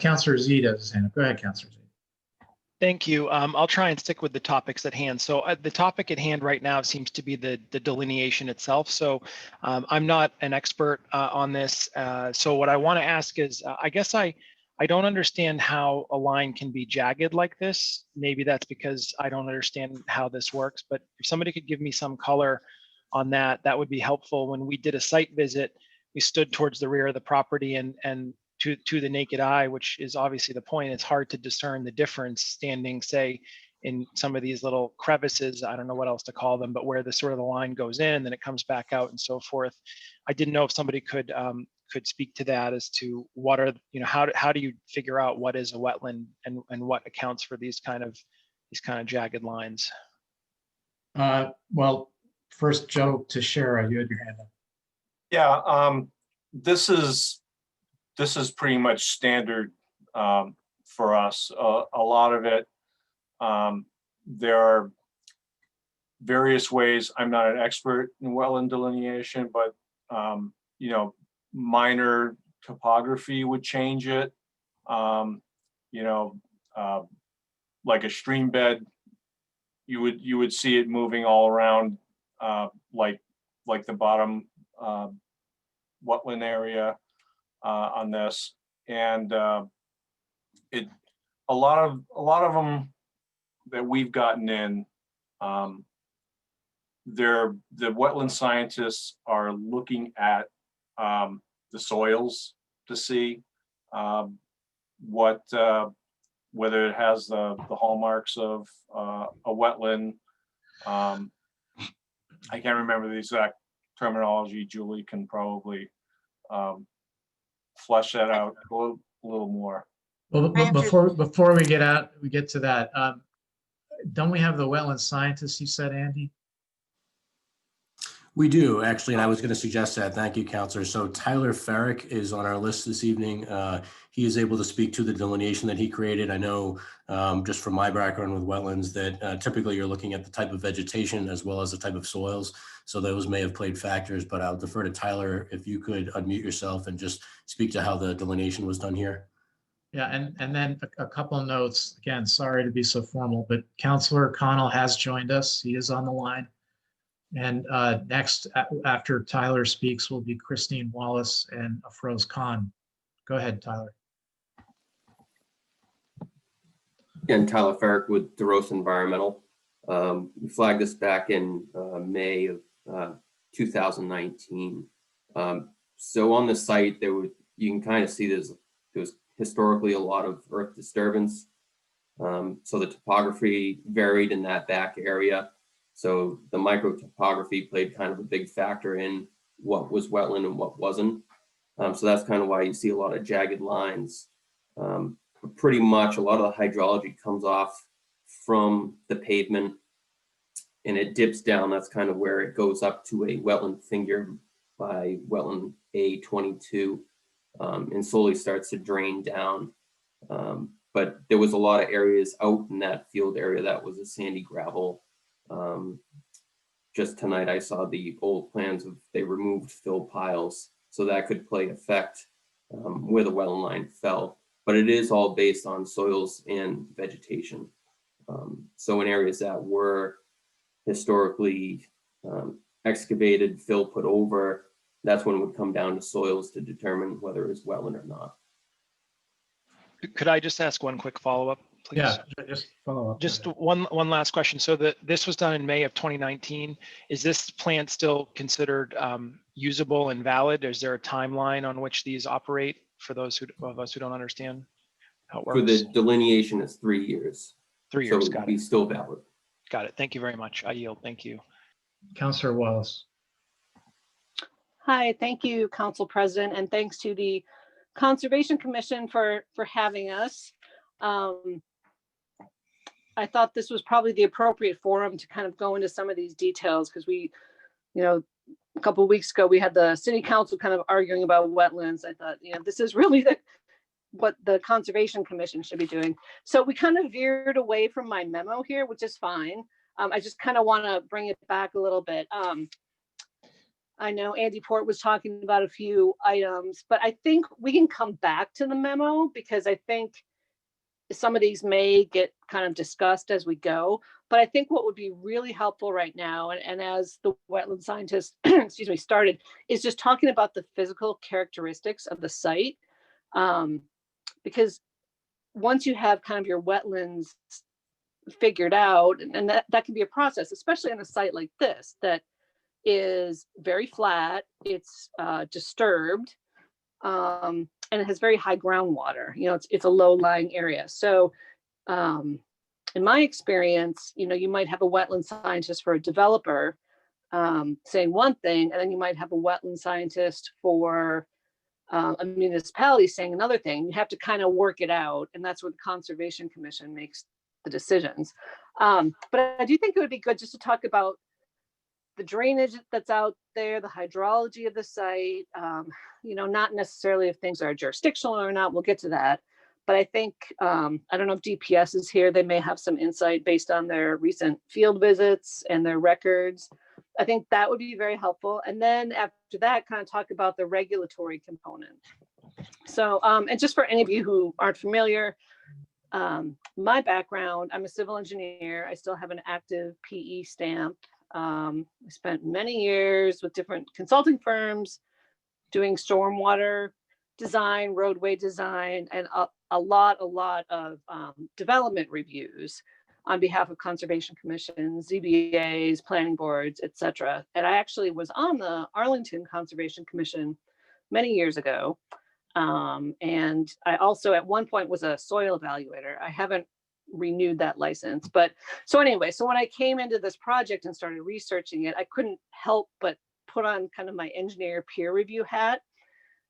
S10: Councillor Z does his hand up. Go ahead, Councillor Z.
S13: Thank you. I'll try and stick with the topics at hand. So the topic at hand right now seems to be the delineation itself. So I'm not an expert on this. So what I want to ask is, I guess I don't understand how a line can be jagged like this. Maybe that's because I don't understand how this works, but if somebody could give me some color on that, that would be helpful. When we did a site visit, we stood towards the rear of the property, and to the naked eye, which is obviously the point, it's hard to discern the difference standing, say, in some of these little crevices, I don't know what else to call them, but where the sort of the line goes in, then it comes back out and so forth. I didn't know if somebody could speak to that as to what are, how do you figure out what is a wetland and what accounts for these kind of jagged lines?
S10: Well, first, Joe Teixeira, you had your hand up.
S1: Yeah, this is pretty much standard for us. A lot of it, there are various ways. I'm not an expert in wetland delineation, but minor topography would change it. Like a stream bed, you would see it moving all around, like the bottom wetland area. On this, and a lot of them that we've gotten in, the wetland scientists are looking at the soils to see whether it has the hallmarks of a wetland. I can't remember the exact terminology. Julie can probably flesh that out a little more.
S10: Well, before we get to that, don't we have the wetland scientists, you said, Andy?
S11: We do, actually, and I was going to suggest that. Thank you, Councilor. So Tyler Farrick is on our list this evening. He is able to speak to the delineation that he created. I know just from my background with wetlands that typically you're looking at the type of vegetation as well as the type of soils. So those may have played factors, but I'll defer to Tyler if you could unmute yourself and just speak to how the delineation was done here.
S10: Yeah, and then a couple of notes. Again, sorry to be so formal, but Councillor Connell has joined us. He is on the line. And next, after Tyler speaks, will be Christine Wallace and Afroz Khan. Go ahead, Tyler.
S14: Again, Tyler Farrick with DeRosa Environmental. We flagged this back in May of 2019. So on the site, you can kind of see there was historically a lot of earth disturbance. So the topography varied in that back area. So the micro topography played kind of a big factor in what was wetland and what wasn't. So that's kind of why you see a lot of jagged lines. Pretty much a lot of the hydrology comes off from the pavement and it dips down. That's kind of where it goes up to a wetland finger by wetland A22 and slowly starts to drain down. But there was a lot of areas out in that field area that was a sandy gravel. Just tonight I saw the old plans of they removed fill piles, so that could play effect where the wetland line fell. But it is all based on soils and vegetation. So in areas that were historically excavated, fill put over, that's when it would come down to soils to determine whether it's wetland or not.
S13: Could I just ask one quick follow-up, please?
S10: Yeah, just follow up.
S13: Just one last question. So this was done in May of 2019. Is this plan still considered usable and valid? Is there a timeline on which these operate for those of us who don't understand how it works?
S14: For the delineation, it's 3 years.
S13: 3 years,
S14: So
S13: got
S14: be
S13: it.
S14: still valid.
S13: Got it. Thank you very much. I yield. Thank you.
S10: Councillor Wallace.
S15: Hi, thank you, Council President, and thanks to the Conservation Commission for having us. I thought this was probably the appropriate forum to kind of go into some of these details because we, a couple of weeks ago, we had the city council kind of arguing about wetlands. I thought, this is really what the Conservation Commission should be doing. So we kind of veered away from my memo here, which is fine. I just kind of want to bring it back a little bit. I know Andy Port was talking about a few items, but I think we can come back to the memo because I think some of these may get kind of discussed as we go. But I think what would be really helpful right now, and as the wetland scientist, excuse me, started, is just talking about the physical characteristics of the site. Because once you have kind of your wetlands figured out, and that can be a process, especially on a site like this, that is very flat, it's disturbed, and it has very high groundwater. It's a low-lying area. So in my experience, you might have a wetland scientist for a developer saying one thing, and then you might have a wetland scientist for a municipality saying another thing. You have to kind of work it out, and that's where the Conservation Commission makes the decisions. But I do think it would be good just to talk about the drainage that's out there, the hydrology of the site, not necessarily if things are jurisdictional or not, we'll get to that. But I think, I don't know if DPS is here, they may have some insight based on their recent field visits and their records. I think that would be very helpful. And then after that, kind of talk about the regulatory component. So, and just for any of you who aren't familiar, my background, I'm a civil engineer. I still have an active PE stamp. I spent many years with different consulting firms doing stormwater design, roadway design, and a lot of development reviews on behalf of Conservation Commissions, ZBAs, planning boards, etc. And I actually was on the Arlington Conservation Commission many years ago. And I also at one point was a soil evaluator. I haven't renewed that license. But so anyway, so when I came into this project and started researching it, I couldn't help but put on kind of my engineer peer review hat.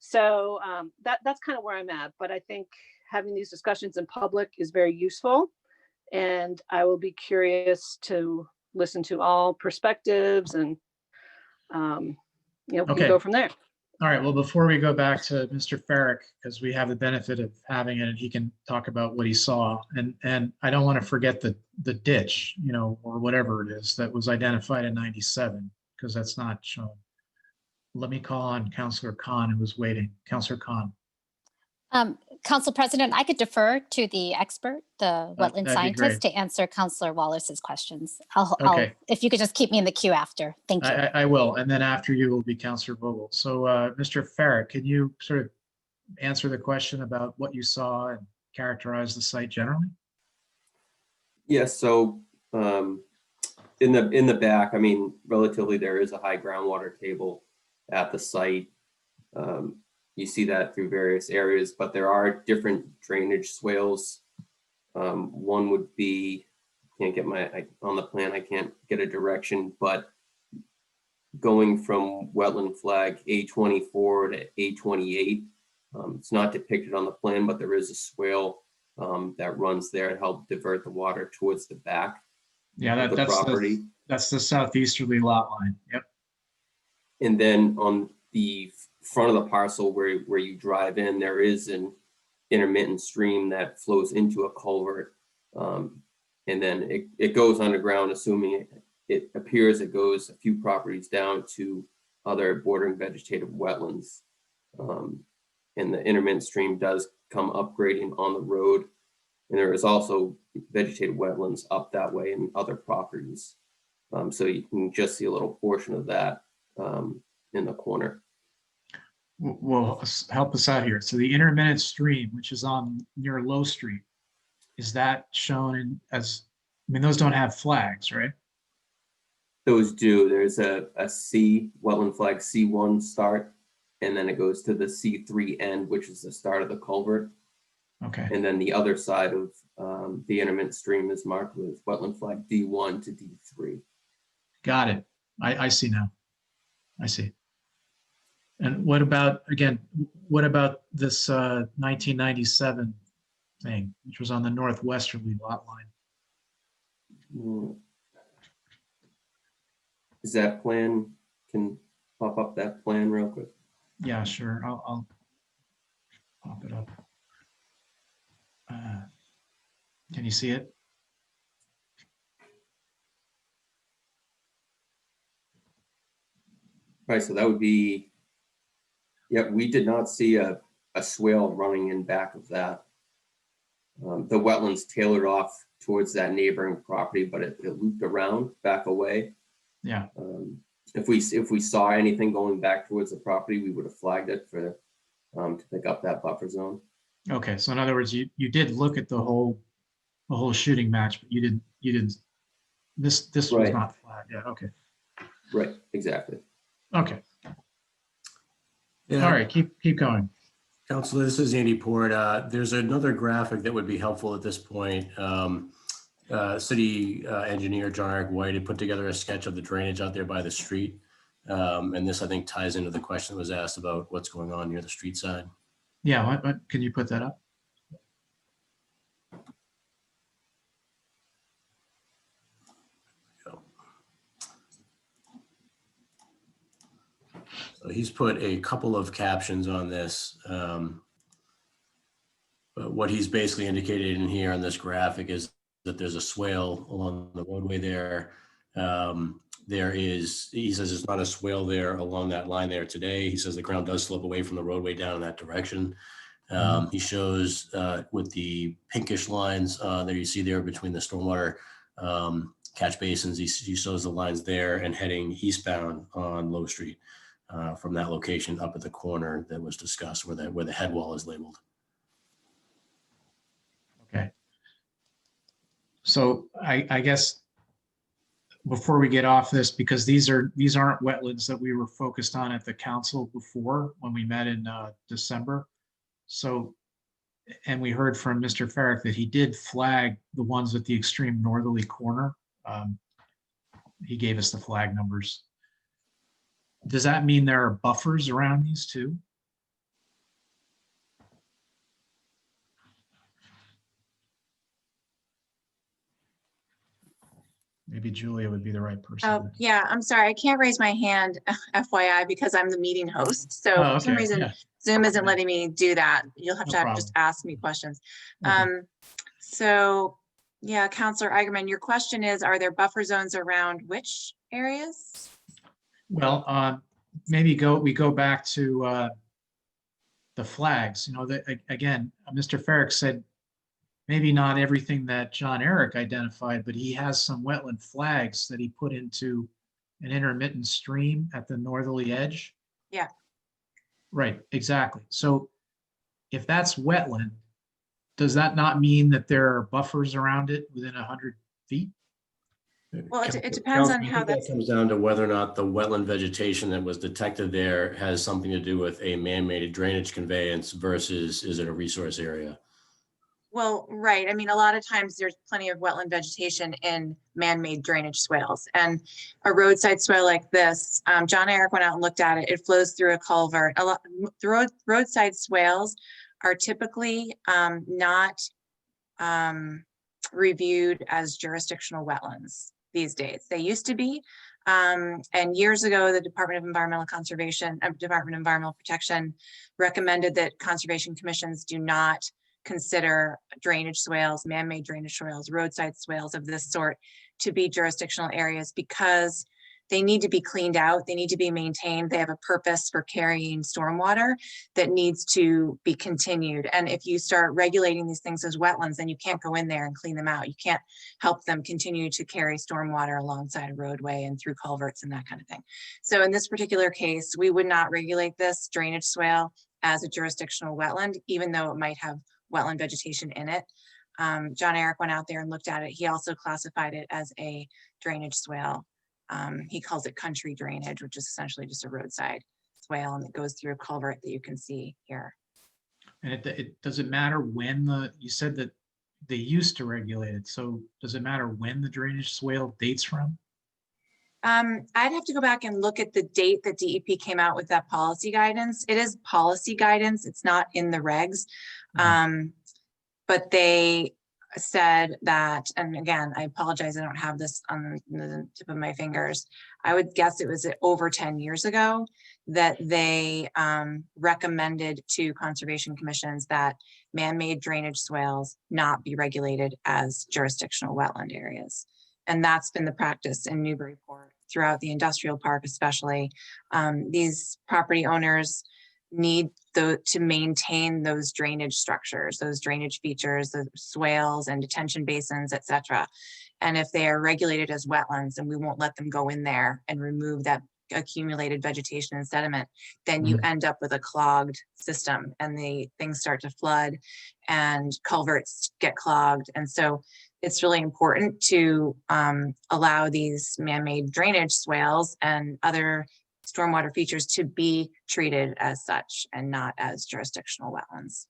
S15: So that's kind of where I'm at. But I think having these discussions in public is very useful. And I will be curious to listen to all perspectives and, we can go from there.
S10: All right, well, before we go back to Mr. Farrick, because we have the benefit of having it and he can talk about what he saw. And I don't want to forget the ditch, or whatever it is that was identified in 97, because that's not shown. Let me call on Councillor Khan, who was waiting. Councillor Khan.
S16: Council President, I could defer to the expert, the wetland scientist, to answer Councillor Wallace's questions. I'll, if you could just keep me in the queue after. Thank you.
S10: I will. And then after you will be Councillor Vogel. So Mr. Farrick, can you sort of answer the question about what you saw and characterize the site generally?
S14: Yes. So in the back, I mean, relatively, there is a high groundwater table at the site. You see that through various areas, but there are different drainage swales. One would be, can't get on the plan, I can't get a direction, but going from wetland flag A24 to A28. It's not depicted on the plan, but there is a swale that runs there to help divert the water towards the back
S10: Yeah,
S14: of the property.
S10: that's the southeasterly lot line. Yep.
S14: And then on the front of the parcel where you drive in, there is an intermittent stream that flows into a culvert. And then it goes underground, assuming it appears it goes a few properties down to other bordering vegetative wetlands. And the intermittent stream does come up gradient on the road. And there is also vegetative wetlands up that way in other properties. So you can just see a little portion of that in the corner.
S10: Well, help us out here. So the intermittent stream, which is on near Low Street, is that shown in as, I mean, those don't have flags, right?
S14: Those do. There's a C, wetland flag C1 start, and then it goes to the C3 end, which is the start of the culvert.
S10: Okay.
S14: And then the other side of the intermittent stream is marked with wetland flag D1 to D3.
S10: Got it. I see now. I see. And what about, again, what about this 1997 thing, which was on the northwesterly lot line?
S14: Is that plan, can pop up that plan real quick?
S10: Yeah, sure. I'll pop it up. Can you see it?
S14: Right, so that would be, yeah, we did not see a swale running in back of that. The wetlands tailored off towards that neighboring property, but it looped around back away.
S10: Yeah.
S14: If we saw anything going back towards the property, we would have flagged it for to pick up that buffer zone.
S10: Okay, so in other words, you did look at the whole shooting match, but you didn't. This was
S14: Right.
S10: not flagged. Yeah. Okay.
S14: Right. Exactly.
S10: Okay.
S11: Yeah.
S10: All right. Keep going.
S11: Councilor, this is Andy Port. There's another graphic that would be helpful at this point. City engineer John Eric White had put together a sketch of the drainage out there by the street. And this, I think, ties into the question that was asked about what's going on near the street side.
S10: Yeah. What can you put that up?
S11: So he's put a couple of captions on this. But what he's basically indicated in here on this graphic is that there's a swale along the roadway there. There is, he says there's not a swale there along that line there today. He says the ground does slope away from the roadway down in that direction. He shows with the pinkish lines that you see there between the stormwater catch basins, he shows the lines there and heading eastbound on Low Street from that location up at the corner that was discussed where the head wall is labeled.
S10: Okay. So I guess before we get off this, because these aren't wetlands that we were focused on at the council before when we met in December. So, and we heard from Mr. Farrick that he did flag the ones at the extreme northerly corner. He gave us the flag numbers. Does that mean there are buffers around these too? Maybe Julia would be the right person.
S3: Oh, yeah, I'm sorry. I can't raise my hand, FYI, because I'm the meeting host. So
S10: Oh,
S3: for some
S10: okay,
S3: reason,
S10: yeah.
S3: Zoom isn't letting me do that. You'll have
S10: No
S3: to
S10: problem.
S3: just ask me questions.
S10: Okay.
S3: So yeah, Councillor Eigenman, your question is, are there buffer zones around which areas?
S10: Well, maybe we go back to the flags. You know, again, Mr. Farrick said maybe not everything that John Eric identified, but he has some wetland flags that he put into an intermittent stream at the northerly edge.
S3: Yeah.
S10: Right, exactly. So if that's wetland, does that not mean that there are buffers around it within 100 feet?
S3: Well, it depends on
S11: I
S3: how
S11: think that
S3: that's,
S11: comes down to whether or not the wetland vegetation that was detected there has something to do with a man-made drainage conveyance versus is it a resource area?
S3: Well, right. I mean, a lot of times there's plenty of wetland vegetation in man-made drainage swales, and a roadside swale like this, John Eric went out and looked at it. It flows through a culvert. The roadside swales are typically not reviewed as jurisdictional wetlands these days. They used to be. And years ago, the Department of Environmental Conservation, Department of Environmental Protection recommended that conservation commissions do not consider drainage swales, man-made drainage swales, roadside swales of this sort to be jurisdictional areas because they need to be cleaned out. They need to be maintained. They have a purpose for carrying stormwater that needs to be continued. And if you start regulating these things as wetlands, then you can't go in there and clean them out. You can't help them continue to carry stormwater alongside a roadway and through culverts and that kind of thing. So in this particular case, we would not regulate this drainage swale as a jurisdictional wetland, even though it might have wetland vegetation in it. John Eric went out there and looked at it. He also classified it as a drainage swale. He calls it country drainage, which is essentially just a roadside swale, and it goes through a culvert that you can see here.
S10: And it doesn't matter when you said that they used to regulate it. So does it matter when the drainage swale dates from?
S3: I'd have to go back and look at the date that DEP came out with that policy guidance. It is policy guidance. It's not in the regs. But they said that, and again, I apologize, I don't have this on the tip of my fingers. I would guess it was over 10 years ago that they recommended to conservation commissions that man-made drainage swales not be regulated as jurisdictional wetland areas. And that's been the practice in Newburyport throughout the industrial park, especially. These property owners need to maintain those drainage structures, those drainage features, the swales and detention basins, etc. And if they are regulated as wetlands and we won't let them go in there and remove that accumulated vegetation and sediment, then you end up with a clogged system and the things start to flood and culverts get clogged. And so it's really important to allow these man-made drainage swales and other stormwater features to be treated as such and not as jurisdictional wetlands.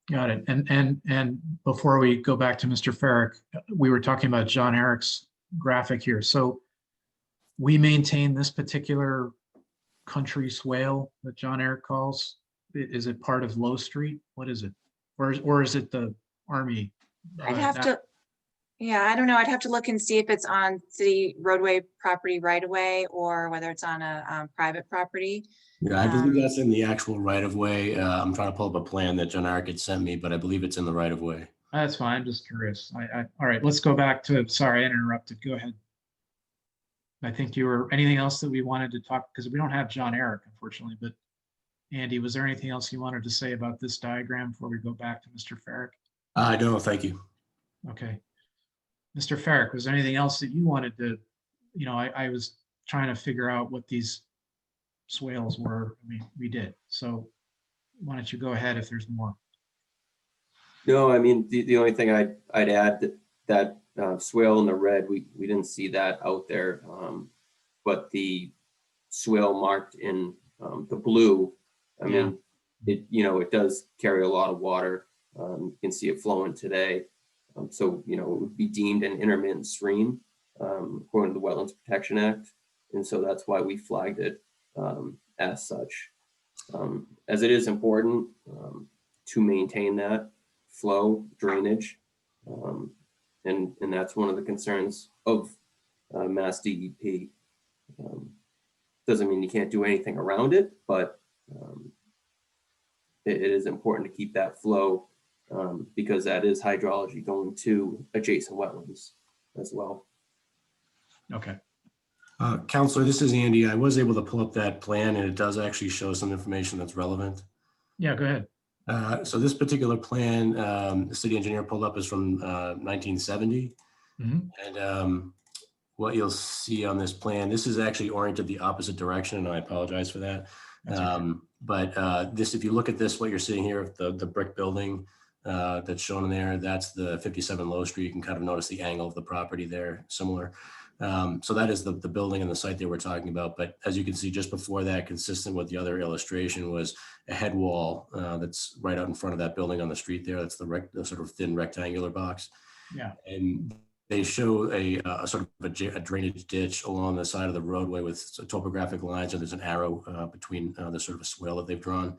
S10: Got it. And before we go back to Mr. Farrick, we were talking about John Eric's graphic here. So we maintain this particular country swale that John Eric calls. Is it part of Low Street? What is it? Or is it the Army?
S3: I'd have to, yeah, I don't know. I'd have to look and see if it's on city roadway property right away or whether it's on a private property.
S11: Yeah, I believe that's in the actual right of way. I'm trying to pull up a plan that John Eric had sent me, but I believe it's in the right of way.
S10: That's fine. I'm just curious. All right, let's go back to, sorry, I interrupted. Go ahead. I think you were, anything else that we wanted to talk, because we don't have John Eric, unfortunately, but Andy, was there anything else you wanted to say about this diagram before we go back to Mr. Farrick?
S11: No, thank you.
S10: Okay. Mr. Farrick, was there anything else that you wanted to, I was trying to figure out what these swales were. I mean, we did. So why don't you go ahead if there's more?
S14: No, I mean, the only thing I'd add that swale in the red, we didn't see that out there. But the swale marked in the blue, I mean, it does carry a lot of water. You can see it flowing today. So, it would be deemed an intermittent stream according to the Wetlands Protection Act. And so that's why we flagged it as such, as it is important to maintain that flow drainage. And that's one of the concerns of Mass DEP. Doesn't mean you can't do anything around it, but it is important to keep that flow because that is hydrology going to adjacent wetlands as well.
S10: Okay.
S11: Councillor, this is Andy. I was able to pull up that plan and it does actually show some information that's relevant.
S10: Yeah, go ahead.
S11: So this particular plan, the city engineer pulled up is from 1970. And what you'll see on this plan, this is actually oriented the opposite direction, and I apologize for that.
S10: Okay.
S11: But this, if you look at this, what you're seeing here, the brick building, that's shown in there. That's the 57 Low Street. You can kind of notice the angle of the property there, similar. So that is the building and the site they were talking about. But as you can see, just before that, consistent with the other illustration, was a head wall that's right out in front of that building on the street there. That's the sort of thin rectangular box.
S10: Yeah.
S11: And they show a sort of a drainage ditch along the side of the roadway with topographic lines, and there's an arrow between the sort of a swale that they've drawn.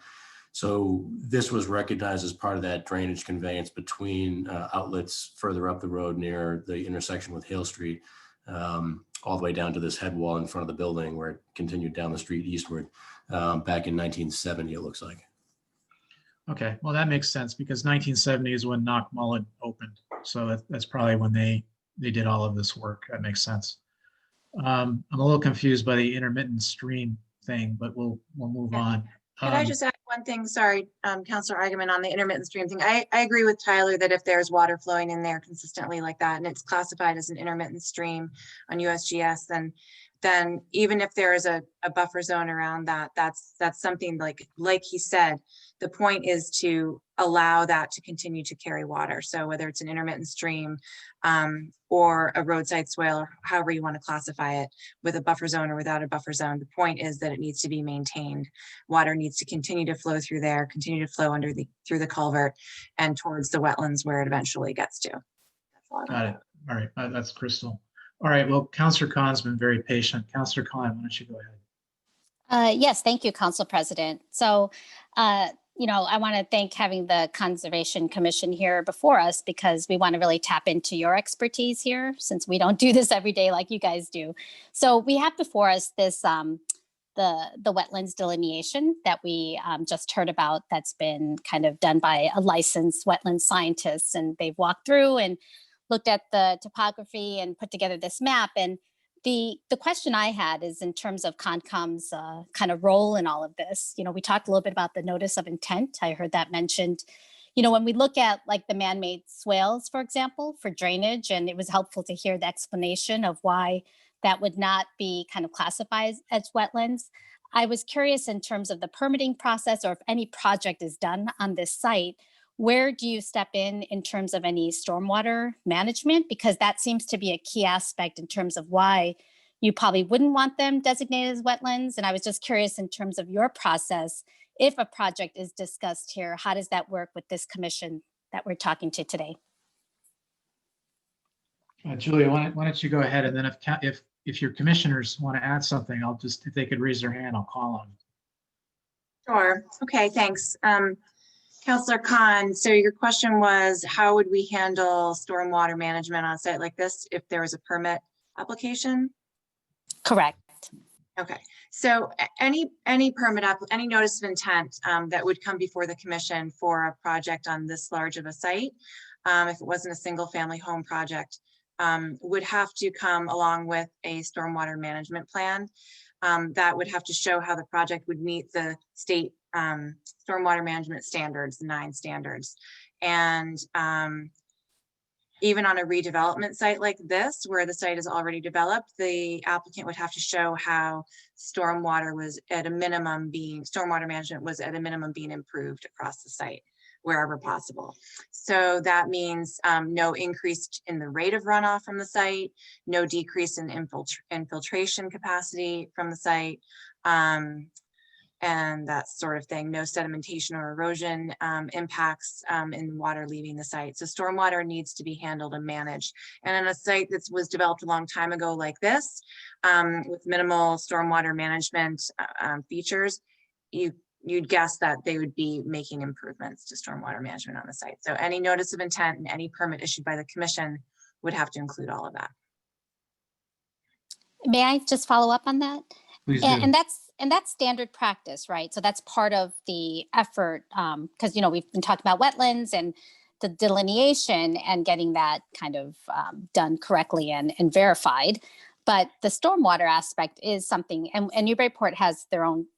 S11: So this was recognized as part of that drainage conveyance between outlets further up the road near the intersection with Hale Street, all the way down to this head wall in front of the building where it continued down the street eastward back in 1970, it looks like.
S10: Okay, well, that makes sense because 1970 is when Knockmullen opened. So that's probably when they did all of this work. That makes sense. I'm a little confused by the intermittent stream thing, but we'll move on.
S3: Could I just add one thing? Sorry, Councillor Eigenman, on the intermittent stream thing. I agree with Tyler that if there's water flowing in there consistently like that, and it's classified as an intermittent stream on USGS, then even if there is a buffer zone around that, that's something like he said, the point is to allow that to continue to carry water. So whether it's an intermittent stream or a roadside swale, or however you want to classify it, with a buffer zone or without a buffer zone, the point is that it needs to be maintained. Water needs to continue to flow through there, continue to flow through the culvert and towards the wetlands where it eventually gets to. That's all.
S10: Got it. All right, that's crystal. All right, well, Councillor Khan's been very patient. Councillor Khan, why don't you go ahead?
S16: Yes, thank you, Council President. So, I want to thank having the Conservation Commission here before us because we want to really tap into your expertise here since we don't do this every day like you guys do. So we have before us this the wetlands delineation that we just heard about that's been kind of done by a licensed wetland scientist, and they've walked through and looked at the topography and put together this map. And the question I had is in terms of Concom's kind of role in all of this. We talked a little bit about the notice of intent. I heard that mentioned. When we look at like the man-made swales, for example, for drainage, and it was helpful to hear the explanation of why that would not be kind of classified as wetlands. I was curious in terms of the permitting process, or if any project is done on this site, where do you step in terms of any stormwater management? Because that seems to be a key aspect in terms of why you probably wouldn't want them designated as wetlands. And I was just curious in terms of your process, if a project is discussed here, how does that work with this commission that we're talking to today?
S10: Julia, why don't you go ahead, and then if your commissioners want to add something, if they could raise their hand, I'll call on them.
S3: Sure. Okay, thanks. Councillor Khan, so your question was, how would we handle stormwater management on a site like this if there was a permit application?
S16: Correct.
S3: Okay, so any permit any notice of intent that would come before the commission for a project on this large of a site, if it wasn't a single family home project, would have to come along with a stormwater management plan that would have to show how the project would meet the state stormwater management standards, the 9 standards. And even on a redevelopment site like this, where the site is already developed, the applicant would have to show how stormwater management was at a minimum being improved across the site wherever possible. So that means no increase in the rate of runoff from the site, no decrease in infiltration capacity from the site, and that sort of thing, no sedimentation or erosion impacts in water leaving the site. So stormwater needs to be handled and managed. And on a site that was developed a long time ago like this, with minimal stormwater management features, you'd guess that they would be making improvements to stormwater management on the site. So any notice of intent and any permit issued by the commission would have to include all of that.
S16: May I just follow up on that?
S10: Please do.
S16: And that's standard practice, right? So that's part of the effort, because we've been talking about wetlands and the delineation and getting that kind of done correctly and verified. But the stormwater aspect is something, and Newburyport has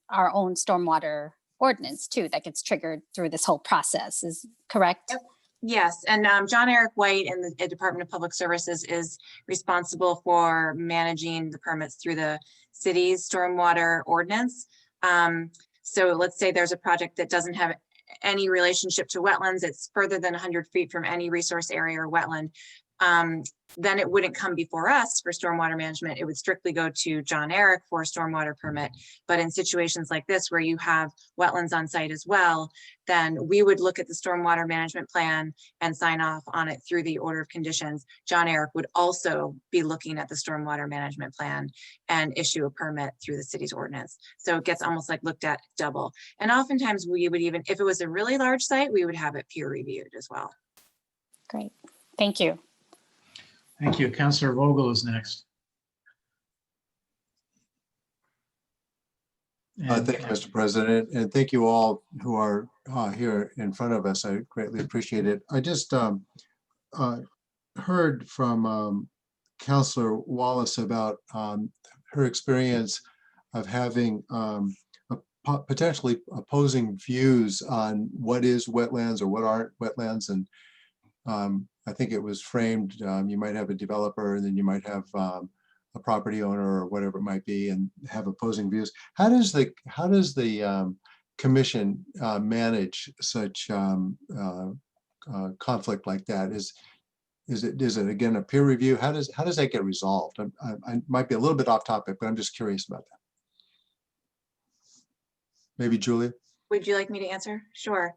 S16: our own stormwater ordinance too that gets triggered through this whole process. Is correct?
S3: Yep. Yes, and John Eric White in the Department of Public Services is responsible for managing the permits through the city's stormwater ordinance. So let's say there's a project that doesn't have any relationship to wetlands, it's further than 100 feet from any resource area or wetland, then it wouldn't come before us for stormwater management. It would strictly go to John Eric for a stormwater permit. But in situations like this, where you have wetlands on site as well, then we would look at the stormwater management plan and sign off on it through the order of conditions. John Eric would also be looking at the stormwater management plan and issue a permit through the city's ordinance. So it gets almost like looked at double. And oftentimes we would even, if it was a really large site, we would have it peer reviewed as well.
S16: Great. Thank you.
S10: Thank you. Councillor Vogel is next. And,
S12: Thank you, Mr. President, and thank you all who are here in front of us. I greatly appreciate it. I just heard from Councillor Wallace about her experience of having potentially opposing views on what is wetlands or what aren't wetlands. And I think it was framed, you might have a developer and then you might have a property owner or whatever it might be and have opposing views. How does the commission manage such conflict like that? Is it again a peer review? How does that get resolved? I might be a little bit off topic, but I'm just curious about that. Maybe Julia?
S3: Would you like me to answer? Sure.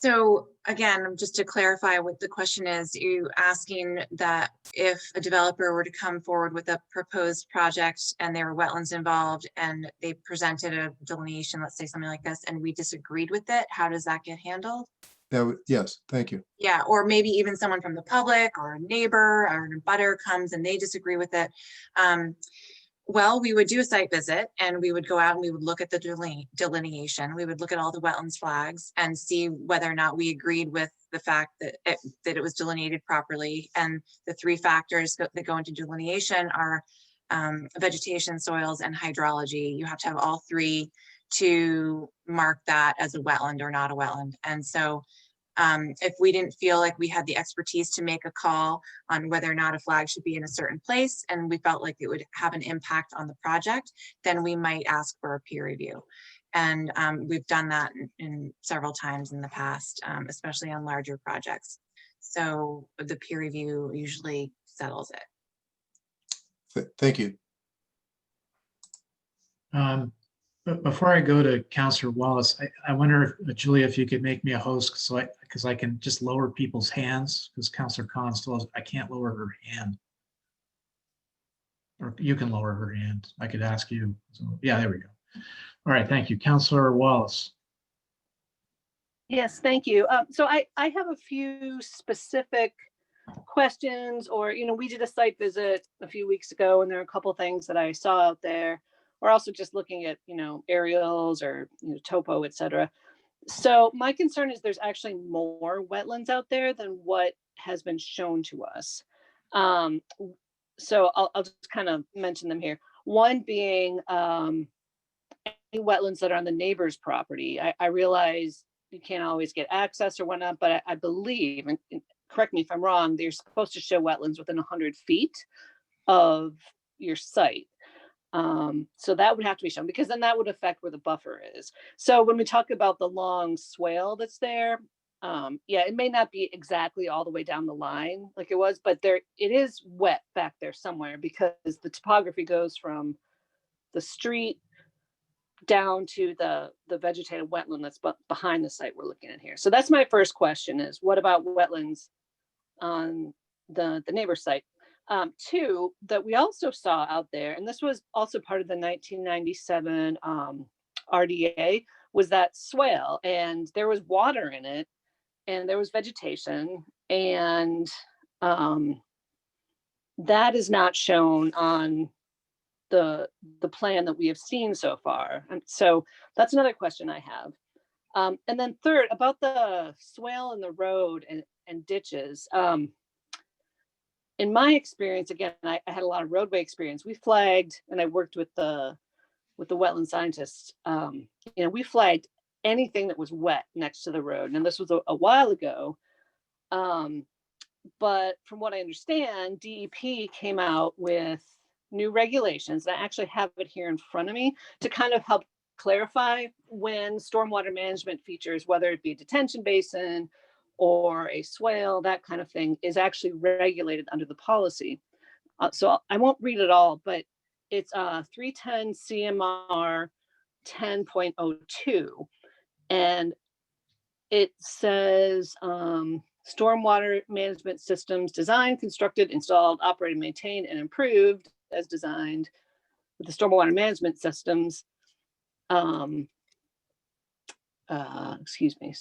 S3: So again, just to clarify what the question is, you asking that if a developer were to come forward with a proposed project and there were wetlands involved and they presented a delineation, let's say something like this, and we disagreed with it, how does that get handled?
S12: Yes, thank you.
S3: Yeah, or maybe even someone from the public or a neighbor or a butter comes and they disagree with it. Well, we would do a site visit and we would go out and we would look at the delineation. We would look at all the wetlands flags and see whether or not we agreed with the fact that it was delineated properly. And the three factors that go into delineation are vegetation, soils, and hydrology. You have to have all three to mark that as a wetland or not a wetland. And so if we didn't feel like we had the expertise to make a call on whether or not a flag should be in a certain place, and we felt like it would have an impact on the project, then we might ask for a peer review. And we've done that in several times in the past, especially on larger projects. So the peer review usually settles it.
S12: Thank you.
S10: But before I go to Councillor Wallace, I wonder, Julia, if you could make me a host because I can just lower people's hands, because Councillor Collins told us I can't lower her hand. Or you can lower her hand. I could ask you. So yeah, there we go. All right, thank you. Councillor Wallace.
S15: Yes, thank you. So I have a few specific questions, or, we did a site visit a few weeks ago and there are a couple things that I saw out there. We're also just looking at, aerials or, topo, et cetera. So my concern is there's actually more wetlands out there than what has been shown to us. So I'll just kind of mention them here. One being any wetlands that are on the neighbor's property. I realize you can't always get access or whatnot, but I believe, and correct me if I'm wrong, they're supposed to show wetlands within 100 feet of your site. So that would have to be shown, because then that would affect where the buffer is. So when we talk about the long swale that's there, yeah, it may not be exactly all the way down the line like it was, but it is wet back there somewhere, because the topography goes from the street down to the vegetated wetland that's behind the site we're looking at here. So that's my first question, is what about wetlands on the neighbor site? Two, that we also saw out there, and this was also part of the 1997 RDA, was that swale, and there was water in it and there was vegetation, and that is not shown on the plan that we have seen so far. And so that's another question I have. And then third, about the swale in the road and ditches. In my experience, again, I had a lot of roadway experience. We flagged, and I worked with the wetland scientists. We flagged anything that was wet next to the road, and this was a while ago. But from what I understand, DEP came out with new regulations. I actually have it here in front of me to kind of help clarify when stormwater management features, whether it be a detention basin or a swale, that kind of thing, is actually regulated under the policy. So I won't read it all, but it's 310 CMR 10.02. And it says stormwater management systems designed, constructed, installed, operated, maintained, and improved as designed with the stormwater management systems. Excuse me.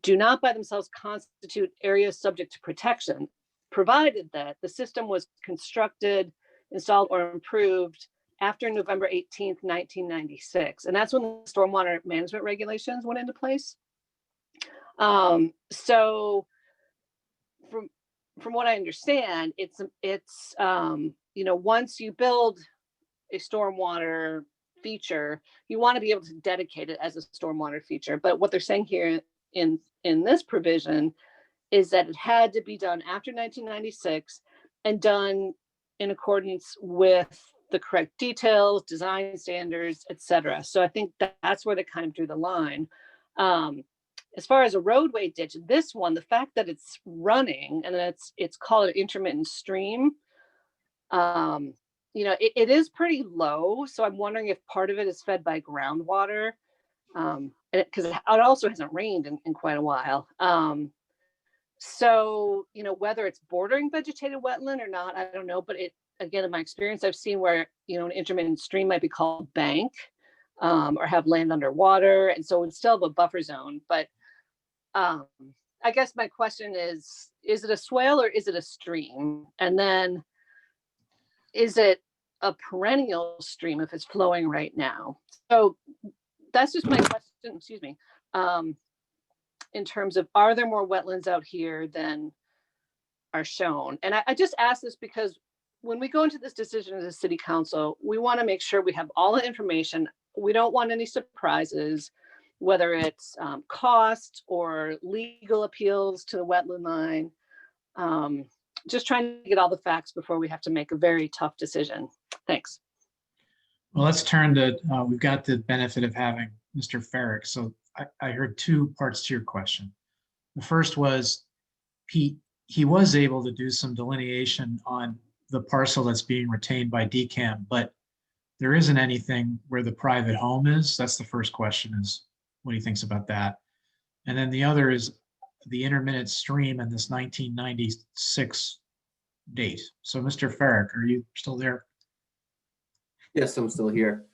S15: Do not by themselves constitute areas subject to protection, provided that the system was constructed, installed, or improved after November 18th, 1996. And that's when the stormwater management regulations went into place. So from what I understand, it's you know, once you build a stormwater feature, you want to be able to dedicate it as a stormwater feature. But what they're saying here in this provision is that it had to be done after 1996 and done in accordance with the correct details, design standards, etc. So I think that's where they kind of drew the line. As far as a roadway ditch, this one, the fact that it's running and it's called an intermittent stream, you know, it is pretty low. So I'm wondering if part of it is fed by groundwater, because it also hasn't rained in quite a while. So, you know, whether it's bordering vegetated wetland or not, I don't know. But again, in my experience, I've seen where, you know, an intermittent stream might be called bank or have land underwater. And so it's still have a buffer zone. But I guess my question is it a swale or is it a stream? And then is it a perennial stream if it's flowing right now? So that's just my question, excuse me, in terms of, are there more wetlands out here than are shown? And I just ask this because when we go into this decision as a city council, we want to make sure we have all the information. We don't want any surprises, whether it's cost or legal appeals to the wetland line. Just trying to get all the facts before we have to make a very tough decision. Thanks.
S10: Well, let's turn to, we've got the benefit of having Mr. Farrick. So I heard two parts to your question. The first was he was able to do some delineation on the parcel that's being retained by DCAM, but there isn't anything where the private home is. That's the first question, is what he thinks about that. And then the other is the intermittent stream and this 1996 date. So Mr. Farrick, are you still there?
S14: Yes, I'm still here.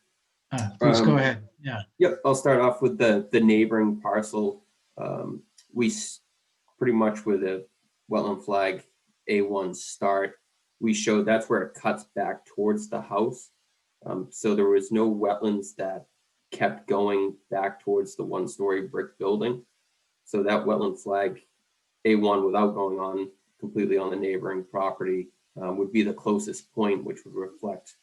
S10: Please go ahead. Yeah.
S14: Yep, I'll start off with the neighboring parcel. We pretty much with a wetland flag A1 start, we showed that's where it cuts back towards the house. So there was no wetlands that kept going back towards the one-story brick building. So that wetland flag A1 without going on completely on the neighboring property would be the closest point, which would reflect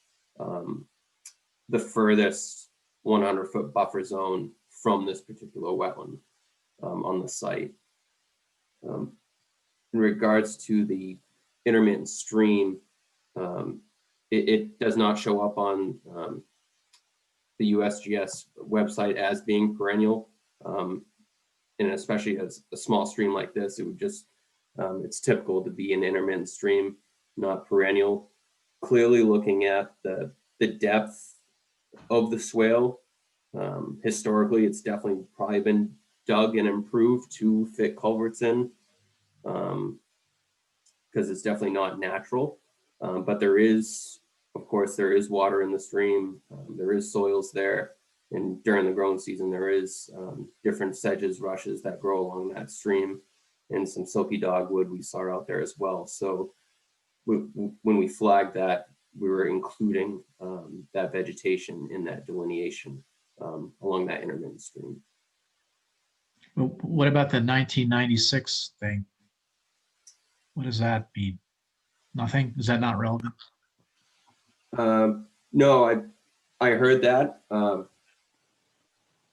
S14: the furthest 100-foot buffer zone from this particular wetland on the site. In regards to the intermittent stream, it does not show up on the USGS website as being perennial. And especially as a small stream like this, it would just, it's typical to be an intermittent stream, not perennial. Clearly looking at the depth of the swale, historically, it's definitely probably been dug and improved to fit culverts in, because it's definitely not natural. But there is, of course, there is water in the stream. There is soils there. And during the growing season, there is different sedges, rushes that grow along that stream, and some silky dogwood we saw out there as well. So when we flagged that, we were including that vegetation in that delineation along that intermittent stream.
S10: What about the 1996 thing? What does that mean? Nothing? Is that not relevant?
S14: No, I heard that.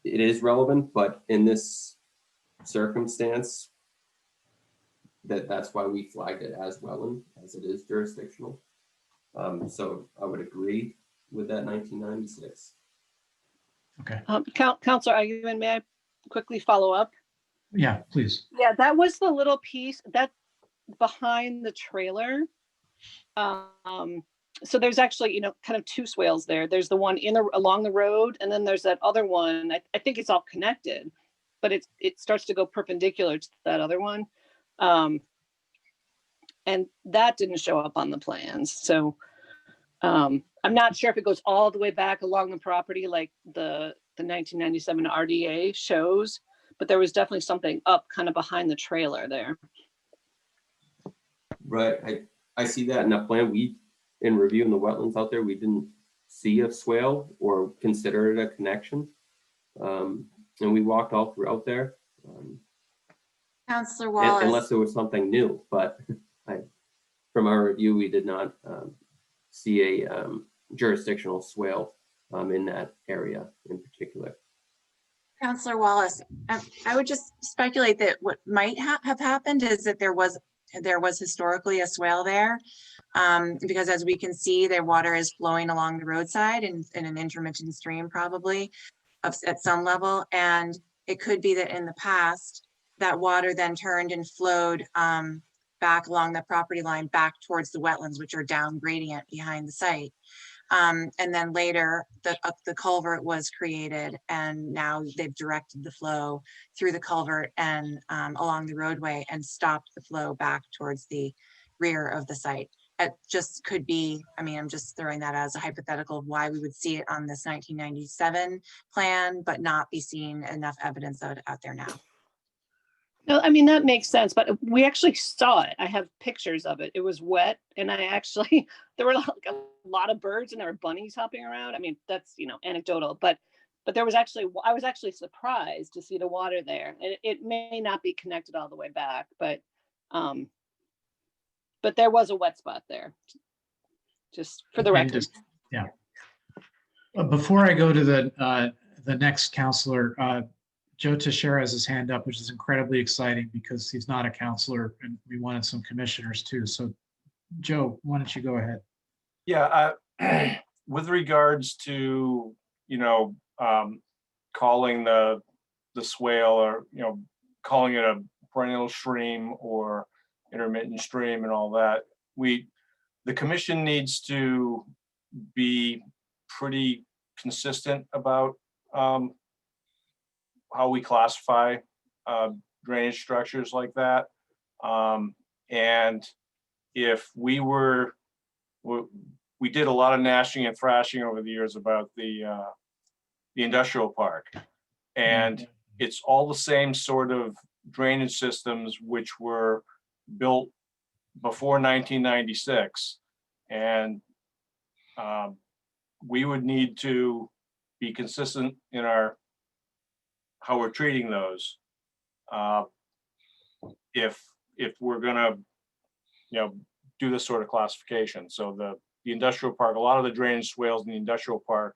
S14: It is relevant, but in this circumstance, that's why we flagged it as wetland, as it is jurisdictional. So I would agree. with that 1996.
S10: Okay,
S15: Counselor Agaman, may I quickly follow up?
S10: yeah, please.
S15: Yeah, that was the little piece that behind the trailer. So there's actually, you know, kind of two swales there. There's the one along the road, and then there's that other one. I think it's all connected, but it starts to go perpendicular to that other one. And that didn't show up on the plans. So I'm not sure if it goes all the way back along the property like the 1997 RDA shows, but there was definitely something up kind of behind the trailer there.
S14: Right, I see that in that plan. In reviewing the wetlands out there, we didn't see a swale or consider it a connection. And we walked all throughout there.
S3: Councillor Wallace.
S14: Unless there was something new, but from our review, we did not see a jurisdictional swale in that area in particular.
S3: Councillor Wallace, I would just speculate that what might have happened is that there was historically a swale there, because as we can see, their water is flowing along the roadside in an intermittent stream probably at some level. And it could be that in the past, that water then turned and flowed back along the property line back towards the wetlands, which are down gradient behind the site. And then later the culvert was created, and now they've directed the flow through the culvert and along the roadway and stopped the flow back towards the rear of the site. It just could be, I mean, I'm just throwing that as a hypothetical of why we would see it on this 1997 plan, but not be seeing enough evidence of it out there now.
S15: No, I mean, that makes sense, but we actually saw it. I have pictures of it. It was wet, and there were like a lot of birds and there were bunnies hopping around. I mean, that's, you know, anecdotal, but I was actually surprised to see the water there. And it may not be connected all the way back, but there was a wet spot there, just for the record.
S10: Yeah. Before I go to the next counselor, Joe Teixeira has his hand up, which is incredibly exciting because he's not a counselor and we wanted some commissioners too. So Joe, why don't you go ahead?
S1: Yeah, with regards to, you know, calling the swale, or, you know, calling it a perennial stream or intermittent stream and all that, the commission needs to be pretty consistent about how we classify drainage structures like that. And if we did a lot of gnashing and thrashing over the years about the industrial park, and it's all the same sort of drainage systems which were built before 1996, and we would need to be consistent in how we're treating those. If we're gonna, you know, do this sort of classification. So the industrial park, a lot of the drainage swales in the industrial park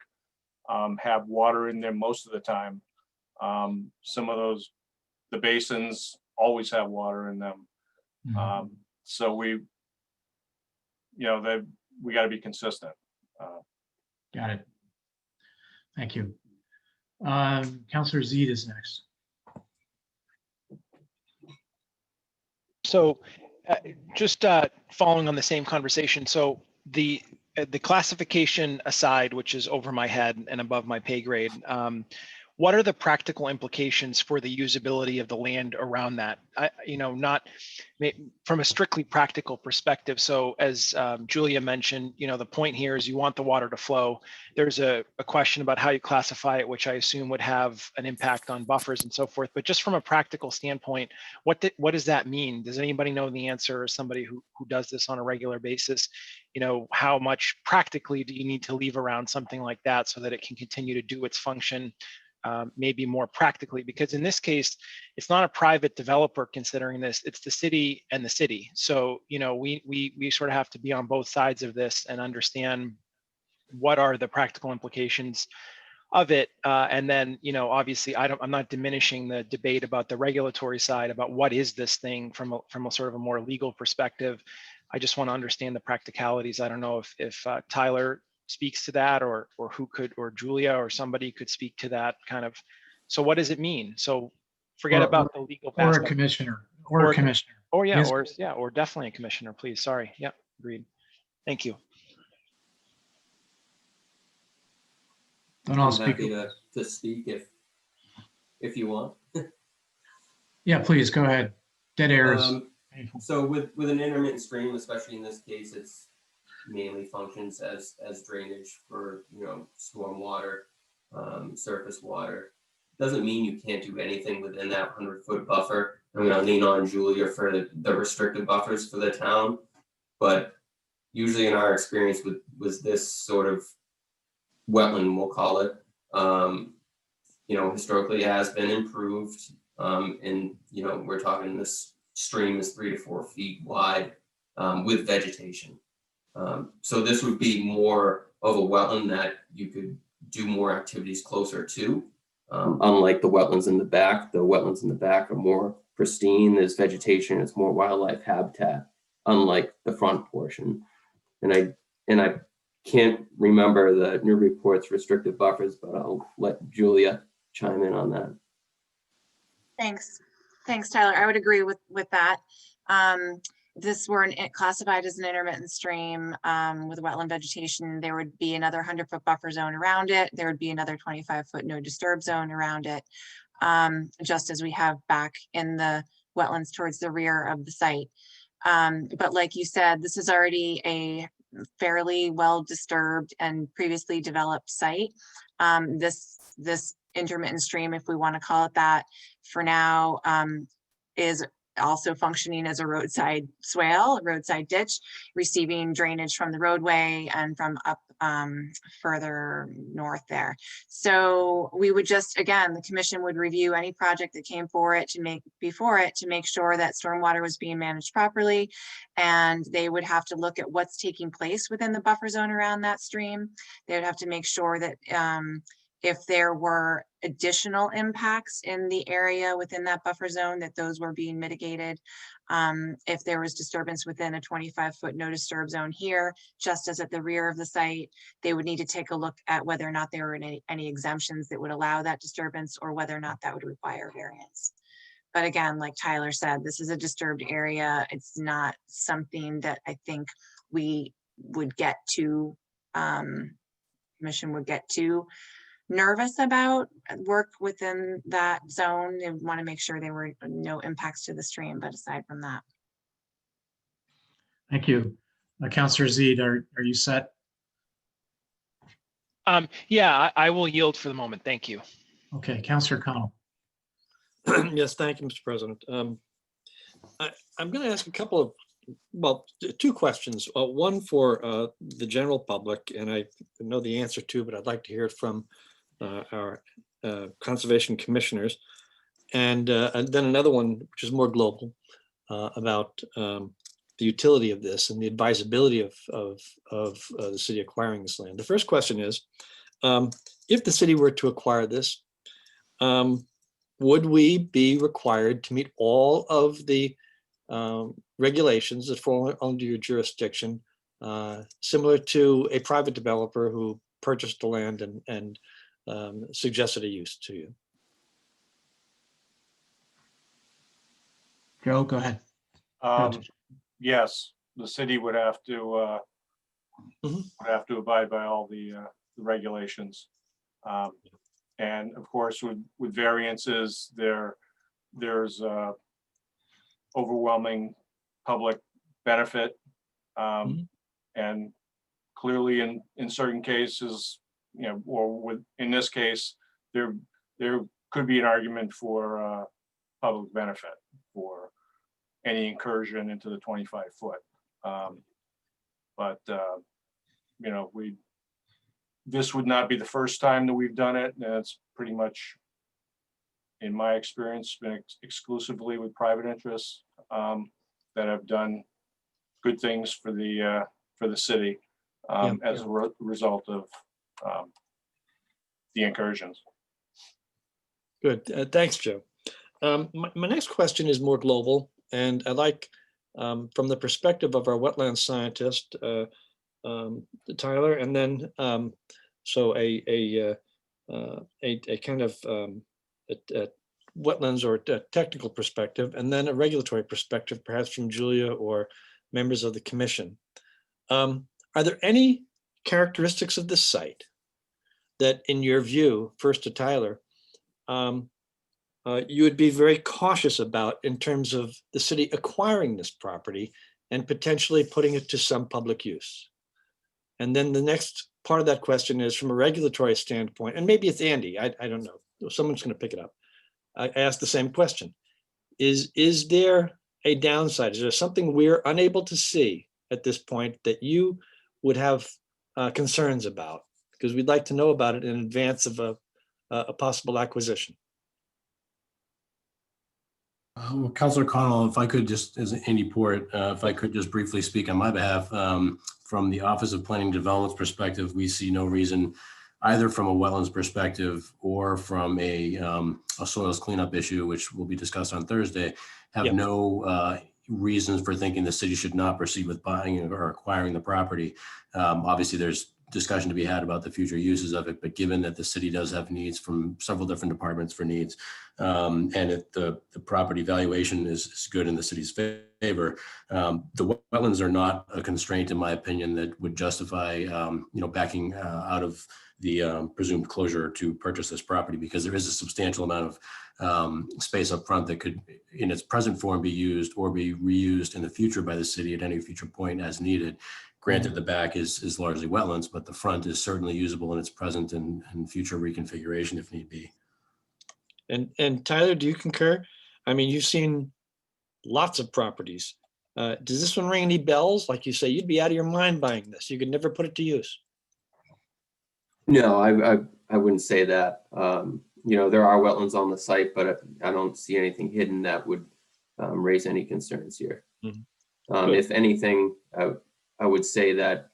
S1: have water in them most of the time. Some of those, the basins always have water in them. So we got to be consistent.
S10: Got it. Thank you. Councillor Zede is next.
S13: So just following on the same conversation. So the classification aside, which is over my head and above my pay grade, what are the practical implications for the usability of the land around that? Not from a strictly practical perspective. So as Julia mentioned, the point here is you want the water to flow. There's a question about how you classify it, which I assume would have an impact on buffers and so forth. But just from a practical standpoint, what does that mean? Does anybody know the answer, or somebody who does this on a regular basis? How much practically do you need to leave around something like that so that it can continue to do its function? Maybe more practically, because in this case, it's not a private developer considering this, it's the city and the city. So, we sort of have to be on both sides of this and understand what are the practical implications of it. And then, obviously I'm not diminishing the debate about the regulatory side about what is this thing from a sort of a more legal perspective. I just want to understand the practicalities. I don't know if Tyler speaks to that, or who could, or Julia or somebody could speak to that kind of. So what does it mean? So forget about the legal
S10: Or a
S13: aspect.
S10: commissioner, or a commissioner.
S13: Or yeah,
S10: Yes.
S13: or definitely a commissioner, please. Sorry. Yep, agreed. Thank you.
S10: Then I'll
S14: I'm
S10: speak.
S14: happy to speak if you want.
S10: Yeah, please, go ahead. Dead air is painful.
S14: So with an intermittent stream, especially in this case, it's mainly functions as drainage for, you know, storm water, surface water. Doesn't mean you can't do anything within that 100-foot buffer. I'm going to lean on Julia for the restricted buffers for the town, but usually in our experience with this sort of wetland, we'll call it, you know, historically it has been improved, and you know, we're talking this stream is 3 to 4 feet wide, with vegetation. So this would be more of a wetland that you could do more activities closer to. Unlike the wetlands in the back are more pristine. There's vegetation, it's more wildlife habitat, unlike the front portion. And I can't remember the Newburyport's restricted buffers, but I'll let Julia chime in on that.
S3: Thanks, Tyler. I would agree with that. If this were classified as an intermittent stream with wetland vegetation, there would be another 100-foot buffer zone around it. There would be another 25-foot no disturb zone around it, just as we have back in the wetlands towards the rear of the site. But like you said, this is already a fairly well disturbed and previously developed site. This intermittent stream, if we want to call it that, for now, is also functioning as a roadside swale, a roadside ditch, receiving drainage from the roadway and from up further north there. So we would just, again, the commission would review any project that came before it to make sure that stormwater was being managed properly. And they would have to look at what's taking place within the buffer zone around that stream. They would have to make sure that if there were additional impacts in the area within that buffer zone, that those were being mitigated. If there was disturbance within a 25-foot no disturb zone here, just as at the rear of the site, they would need to take a look at whether or not there were any exemptions that would allow that disturbance, or whether or not that would require variance. But again, like Tyler said, this is a disturbed area. It's not something that I think we would get to, commission would get to nervous about. Work within that zone. They want to make sure there were no impacts to the stream, but aside from that.
S10: Thank you. Councillor Zede, are you set?
S13: Yeah, I will yield for the moment. Thank you.
S10: Okay, Councillor Connell.
S17: Yes, thank you, Mr. President. I'm going to ask a couple of, well, two questions. One for the general public, and I know the answer to, but I'd like to hear it from our conservation commissioners, and then another one which is more global about the utility of this and the advisability of the city acquiring this land. The first question is, if the city were to acquire this, would we be required to meet all of the regulations that fall under your jurisdiction, similar to a private developer who purchased the land and suggested a use to you?
S10: Joe, go ahead.
S1: Yes, the city would have to abide by all the regulations. And of course, with variances, there's overwhelming public benefit. And clearly in certain cases, you know, or in this case, there could be an argument for public benefit for any incursion into the 25-foot. But you know, this would not be the first time that we've done it. And it's pretty much, in my experience, been exclusively with private interests that have done good things for the city as a result of the incursions.
S17: Good, thanks, Joe. My next question is more global, and I'd like, from the perspective of our wetland scientist, Tyler, and then so a kind of a wetlands or a technical perspective, and then a regulatory perspective, perhaps from Julia or members of the commission. Are there any characteristics of this site that, in your view, first to Tyler, you would be very cautious about in terms of the city acquiring this property and potentially putting it to some public use? And then the next part of that question is from a regulatory standpoint, and maybe it's Andy, I don't know, someone's going to pick it up. I asked the same question. Is there a downside? Is there something we're unable to see at this point that you would have concerns about? Because we'd like to know about it in advance of a possible acquisition.
S11: Well, Councillor Connell, if I could just, as Andy Port, if I could just briefly speak on my behalf, from the Office of Planning and Development's perspective, we see no reason, either from a wetlands perspective or from a soils cleanup issue, which will be discussed on Thursday, have no reasons for thinking the city should not proceed with buying or acquiring the property. Obviously, there's discussion to be had about the future uses of it, but given that the city does have needs from several different departments for needs, and the property valuation is good in the city's favor, the wetlands are not a constraint, in my opinion, that would justify backing out of the presumed closure to purchase this property, because there is a substantial amount of space up front that could, in its present form, be used or be reused in the future by the city at any future point as needed. Granted, the back is largely wetlands, but the front is certainly usable in its present and future reconfiguration if need be.
S17: And Tyler, do you concur? I mean, you've seen lots of properties. Does this one ring any bells? Like you say, you'd be out of your mind buying this. You could never put it to use.
S14: No, I wouldn't say that. There are wetlands on the site, but I don't see anything hidden that would raise any concerns here.
S17: Mm-hmm.
S14: If anything, I would say that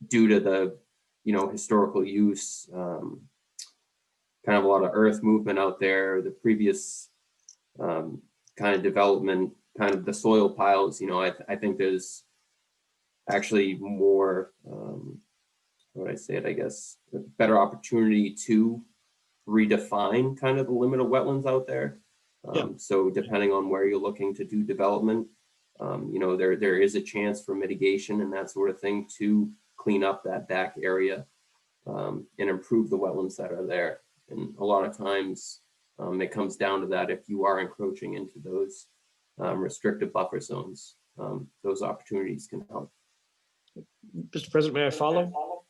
S14: due to the, historical use, kind of a lot of earth movement out there, the previous kind of development, kind of the soil piles, I think there's actually more, how would I say it, I guess, a better opportunity to redefine kind of the limit of wetlands out there. So depending on where you're looking to do development, there is a chance for mitigation and that sort of thing to clean up that back area and improve the wetlands that are there. And a lot of times it comes down to that. If you are encroaching into those restrictive buffer zones, those opportunities can help.
S17: Mr. President, may I follow?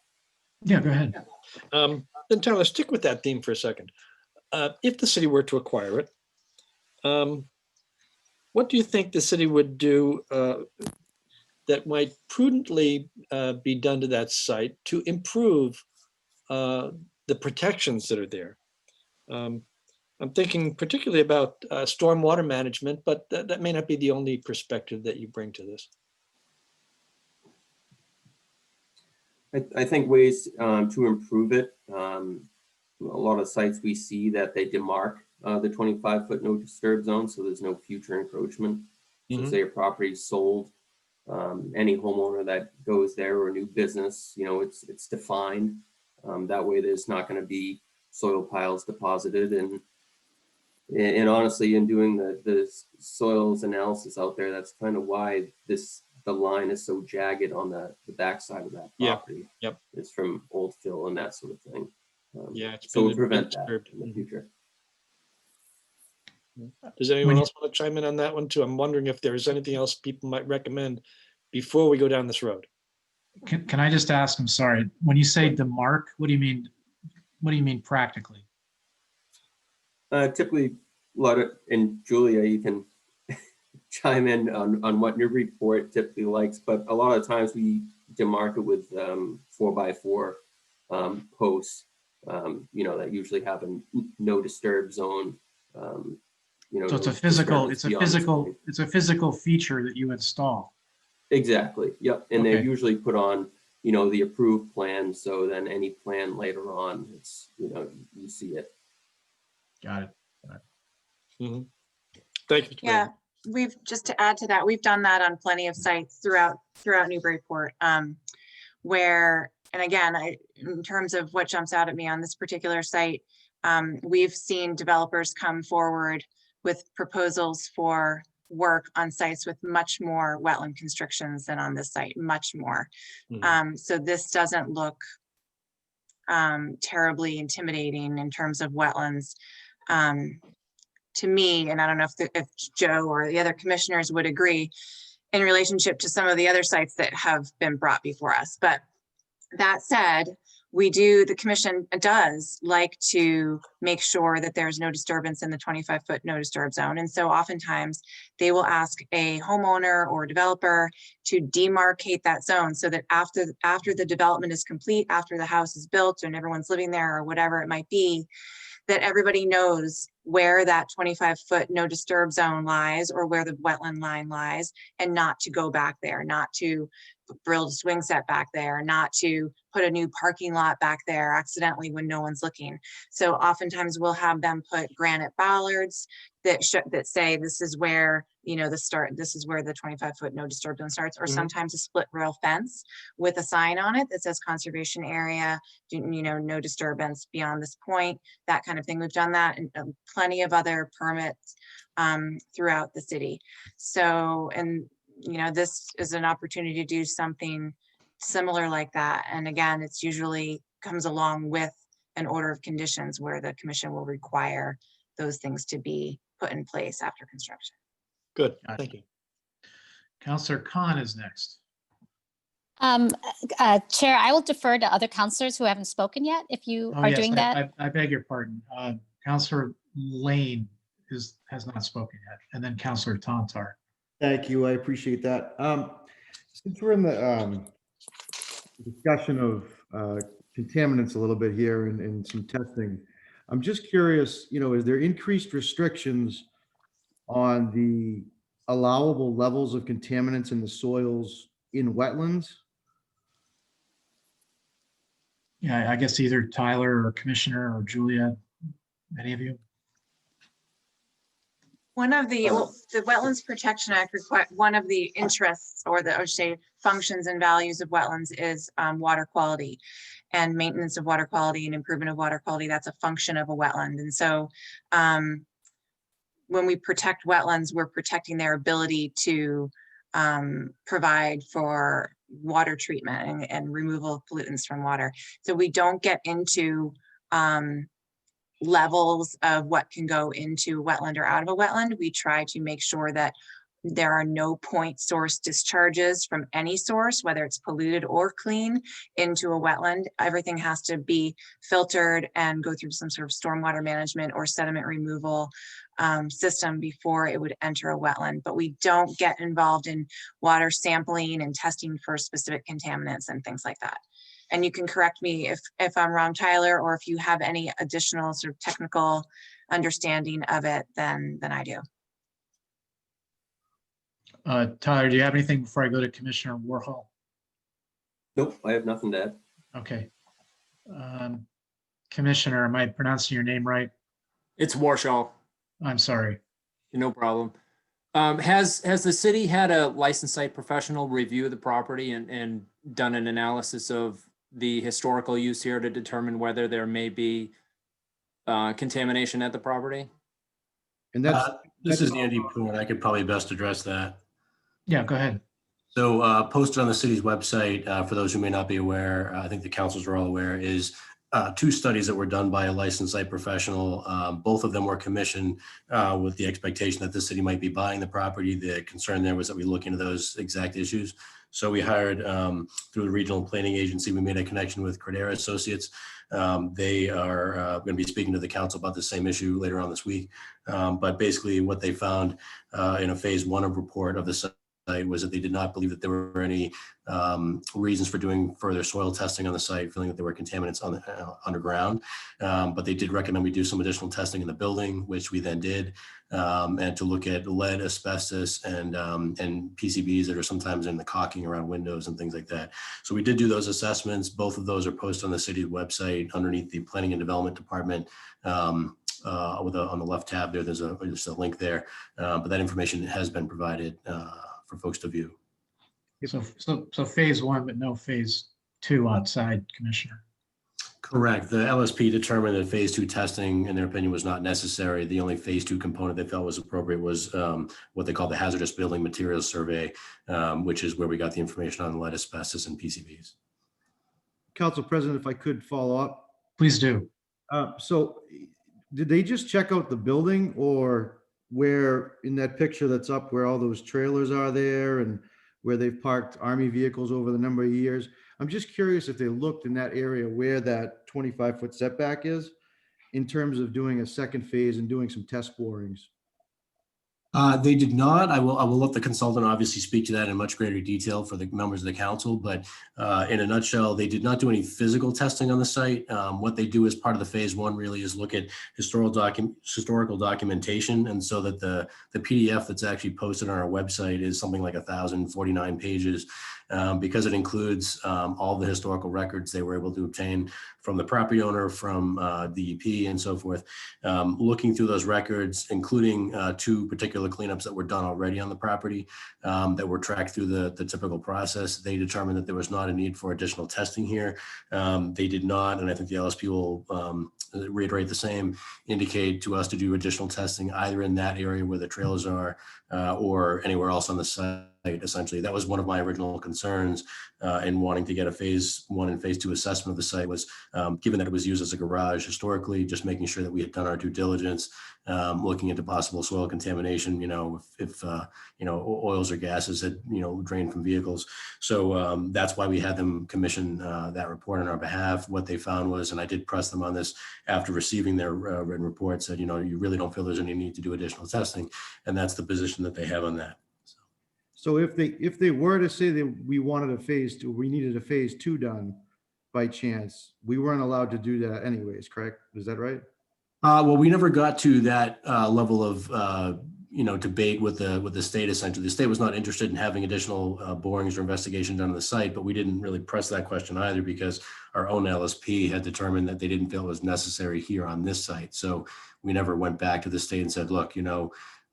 S10: Yeah, go ahead.
S17: Then Tyler, stick with that theme for a second. If the city were to acquire it, what do you think the city would do that might prudently be done to that site to improve the protections that are there? I'm thinking particularly about stormwater management, but that may not be the only perspective that you bring to this.
S14: I think ways to improve it. A lot of sites we see that they demarc the 25-foot no disturb zone, so there's no future encroachment. So say a property is sold, any homeowner that goes there or a new business, it's defined. That way there's not going to be soil piles deposited. And honestly, in doing the soils analysis out there, that's kind of why the line is so jagged on the backside of that property. It's from old fill and that sort of thing. So we'll prevent that in the future.
S17: Does anyone else want to chime in on that one too? I'm wondering if there's anything else people might recommend before we go down this road.
S10: Can I just ask, I'm sorry, when you say demarc, what do you mean? What do you mean practically?
S14: Typically, a lot of, and Julia, you can chime in on what Newburyport typically likes, but a lot of times we demarc it with 4x4 posts, that usually have a no disturb zone.
S10: So it's a physical feature that you install.
S14: Exactly. Yep. And they're usually put on, the approved plan. So then any plan later on, it's, you see it.
S10: Got it.
S17: Mm-hmm. Thank you.
S3: Yeah, we've, just to add to that, we've done that on plenty of sites throughout Newburyport. where, and again, in terms of what jumps out at me on this particular site, we've seen developers come forward with proposals for work on sites with much more wetland constrictions than on this site, much more. So this doesn't look terribly intimidating in terms of wetlands to me, and I don't know if Joe or the other commissioners would agree in relationship to some of the other sites that have been brought before us. But that said, the commission does like to make sure that there's no disturbance in the 25-foot no disturb zone. And so oftentimes they will ask a homeowner or developer to demarcate that zone so that after the development is complete, after the house is built and everyone's living there or whatever it might be, that everybody knows where that 25-foot no disturb zone lies or where the wetland line lies, and not to go back there, not to build a swing set back there, not to put a new parking lot back there accidentally when no one's looking. So oftentimes we'll have them put granite bollards that say this is where, this is where the 25-foot no disturb zone starts, or sometimes a split rail fence with a sign on it that says conservation area, no disturbance beyond this point, that kind of thing. We've done that and plenty of other permits throughout the city. So, and this is an opportunity to do something similar like that. And again, it's usually comes along with an order of conditions where the commission will require those things to be put in place after construction.
S17: Good, thank you.
S10: Councillor Khan is next.
S16: Chair, I will defer to other councillors who haven't spoken yet, if you are
S10: yes,
S16: doing that.
S10: I beg your pardon. Councillor Lane has not spoken yet, and then Councillor Tantar.
S18: Thank you. I appreciate that. Since we're in the discussion of contaminants a little bit here and some testing, I'm just curious, is there increased restrictions on the allowable levels of contaminants in the soils in wetlands?
S10: Yeah, I guess either Tyler or Commissioner or Julia, any of you?
S3: One of the Wetlands Protection Act one of the interests or I would say functions and values of wetlands is water quality and maintenance of water quality and improvement of water quality. That's a function of a wetland. And so when we protect wetlands, we're protecting their ability to provide for water treatment and removal of pollutants from water. So we don't get into levels of what can go into a wetland or out of a wetland. We try to make sure that there are no point source discharges from any source, whether it's polluted or clean, into a wetland. Everything has to be filtered and go through some sort of stormwater management or sediment removal system before it would enter a wetland. But we don't get involved in water sampling and testing for specific contaminants and things like that. And you can correct me if I'm wrong, Tyler, or if you have any additional sort of technical understanding of it than I do.
S10: Tyler, do you have anything before I go to Commissioner Warhol?
S14: Nope, I have nothing to add.
S10: Okay. Commissioner, am I pronouncing your name right?
S9: It's Warshall.
S10: I'm sorry.
S9: No problem. Has the city had a licensed site professional review the property and done an analysis of the historical use here to determine whether there may be contamination at the property?
S11: And this is Andy Poon. I could probably best address that.
S10: Yeah, go ahead.
S11: So posted on the city's website, for those who may not be aware, I think the councils are all aware, is 2 studies that were done by a licensed site professional. Both of them were commissioned with the expectation that the city might be buying the property. The concern there was that we look into those exact issues. So we hired through the regional planning agency, we made a connection with Credera Associates. They are going to be speaking to the council about the same issue later on this week. But basically what they found in a phase 1 of report of the site was that they did not believe that there were any reasons for doing further soil testing on the site, feeling that there were contaminants on the underground. But they did recommend we do some additional testing in the building, which we then did, and to look at lead, asbestos, and PCBs that are sometimes in the caulking around windows and things like that. So we did do those assessments. Both of those are posted on the city's website underneath the Planning and Development Department. On the left tab there, there's a link there, but that information has been provided for folks to view.
S10: So phase 1, but no phase 2 outside, Commissioner.
S11: Correct. The LSP determined that phase 2 testing, in their opinion, was not necessary. The only phase 2 component they felt was appropriate was what they call the hazardous building materials survey, which is where we got the information on lead, asbestos, and PCBs.
S18: Council President, if I could follow up.
S10: Please do.
S18: So did they just check out the building, or where in that picture that's up where all those trailers are there and where they've parked Army vehicles over the number of years? I'm just curious if they looked in that area where that 25-foot setback is in terms of doing a second phase and doing some test borings.
S11: They did not. I will let the consultant obviously speak to that in much greater detail for the members of the council, but in a nutshell, they did not do any physical testing on the site. What they do as part of the phase 1 really is look at historical documentation, and so that the PDF that's actually posted on our website is something like 1,049 pages. Because it includes all the historical records they were able to obtain from the property owner, from DEP and so forth. Looking through those records, including 2 particular cleanups that were done already on the property that were tracked through the typical process, they determined that there was not a need for additional testing here. They did not, and I think the LSP will reiterate the same, indicate to us to do additional testing either in that area where the trailers are or anywhere else on the site. Essentially, that was one of my original concerns in wanting to get a phase 1 and phase 2 assessment of the site, was given that it was used as a garage historically, just making sure that we had done our due diligence, looking into possible soil contamination, if oils or gases had, drained from vehicles. So that's why we had them commission that report on our behalf. What they found was, and I did press them on this after receiving their written report, said, you really don't feel there's any need to do additional testing. And that's the position that they have on that.
S18: So if they were to say that we wanted a phase 2, we needed a phase 2 done by chance, we weren't allowed to do that anyways, correct? Is that right?
S11: Well, we never got to that level of debate with the state. Essentially, the state was not interested in having additional borings or investigation done on the site, but we didn't really press that question either because our own LSP had determined that they didn't feel it was necessary here on this site. So we never went back to the state and said, look,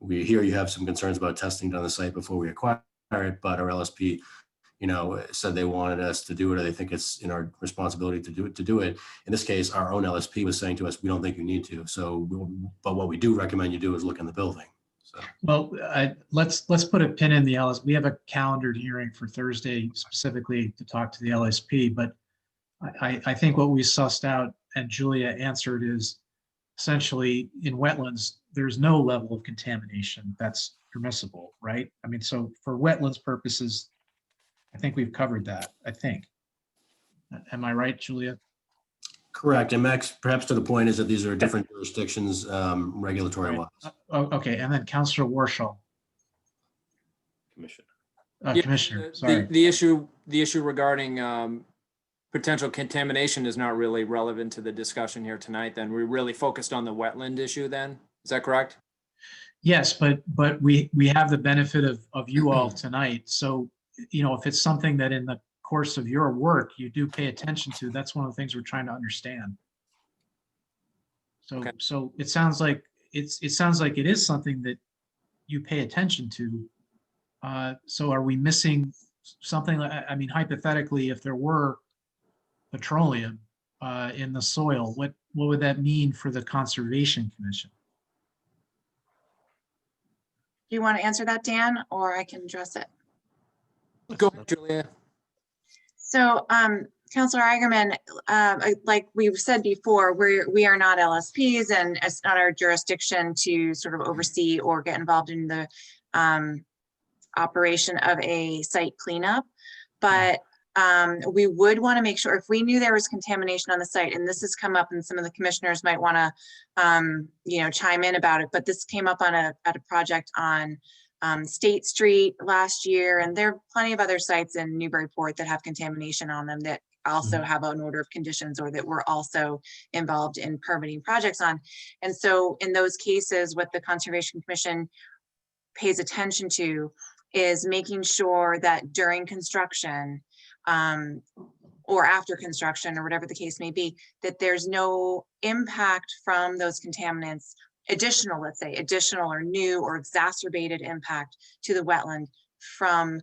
S11: we hear you have some concerns about testing done on the site before we acquire it, but our LSP, said they wanted us to do it, or they think it's in our responsibility to do it. In this case, our own LSP was saying to us, we don't think you need to. So, but what we do recommend you do is look in the building. So.
S10: Well, let's put a pin in the LSP. We have a calendared hearing for Thursday specifically to talk to the LSP, but I think what we sussed out and Julia answered is essentially in wetlands, there's no level of contamination that's permissible, right? I mean, so for wetlands purposes, I think we've covered that, I think. Am I right, Julia?
S11: Correct. And Max, perhaps to the point is that these are different jurisdictions, regulatory wise.
S10: Okay, and then Councillor Warshall.
S8: Commissioner.
S10: Commissioner, sorry.
S9: The issue regarding potential contamination is not really relevant to the discussion here tonight. Then we're really focused on the wetland issue then, is that correct?
S10: Yes, but we have the benefit of you all tonight. So, if it's something that in the course of your work, you do pay attention to, that's one of the things we're trying to understand. So, okay. So it sounds like it is something that you pay attention to. So are we missing something? I mean, hypothetically, if there were petroleum in the soil, what would that mean for the Conservation Commission?
S3: Do you want to answer that, Dan, or I can address it?
S9: Go, Julia.
S3: So, Councillor Eigenman, like we've said before, we are not LSPs, and it's not our jurisdiction to sort of oversee or get involved in the operation of a site cleanup. But we would want to make sure, if we knew there was contamination on the site, and this has come up, and some of the commissioners might want to, chime in about it. But this came up on at a project on State Street last year, and there are plenty of other sites in Newburyport that have contamination on them that also have an order of conditions or that we're also involved in permitting projects on. And so in those cases, what the Conservation Commission pays attention to is making sure that during construction or after construction or whatever the case may be, that there's no impact from those contaminants, let's say additional or new or exacerbated impact to the wetland from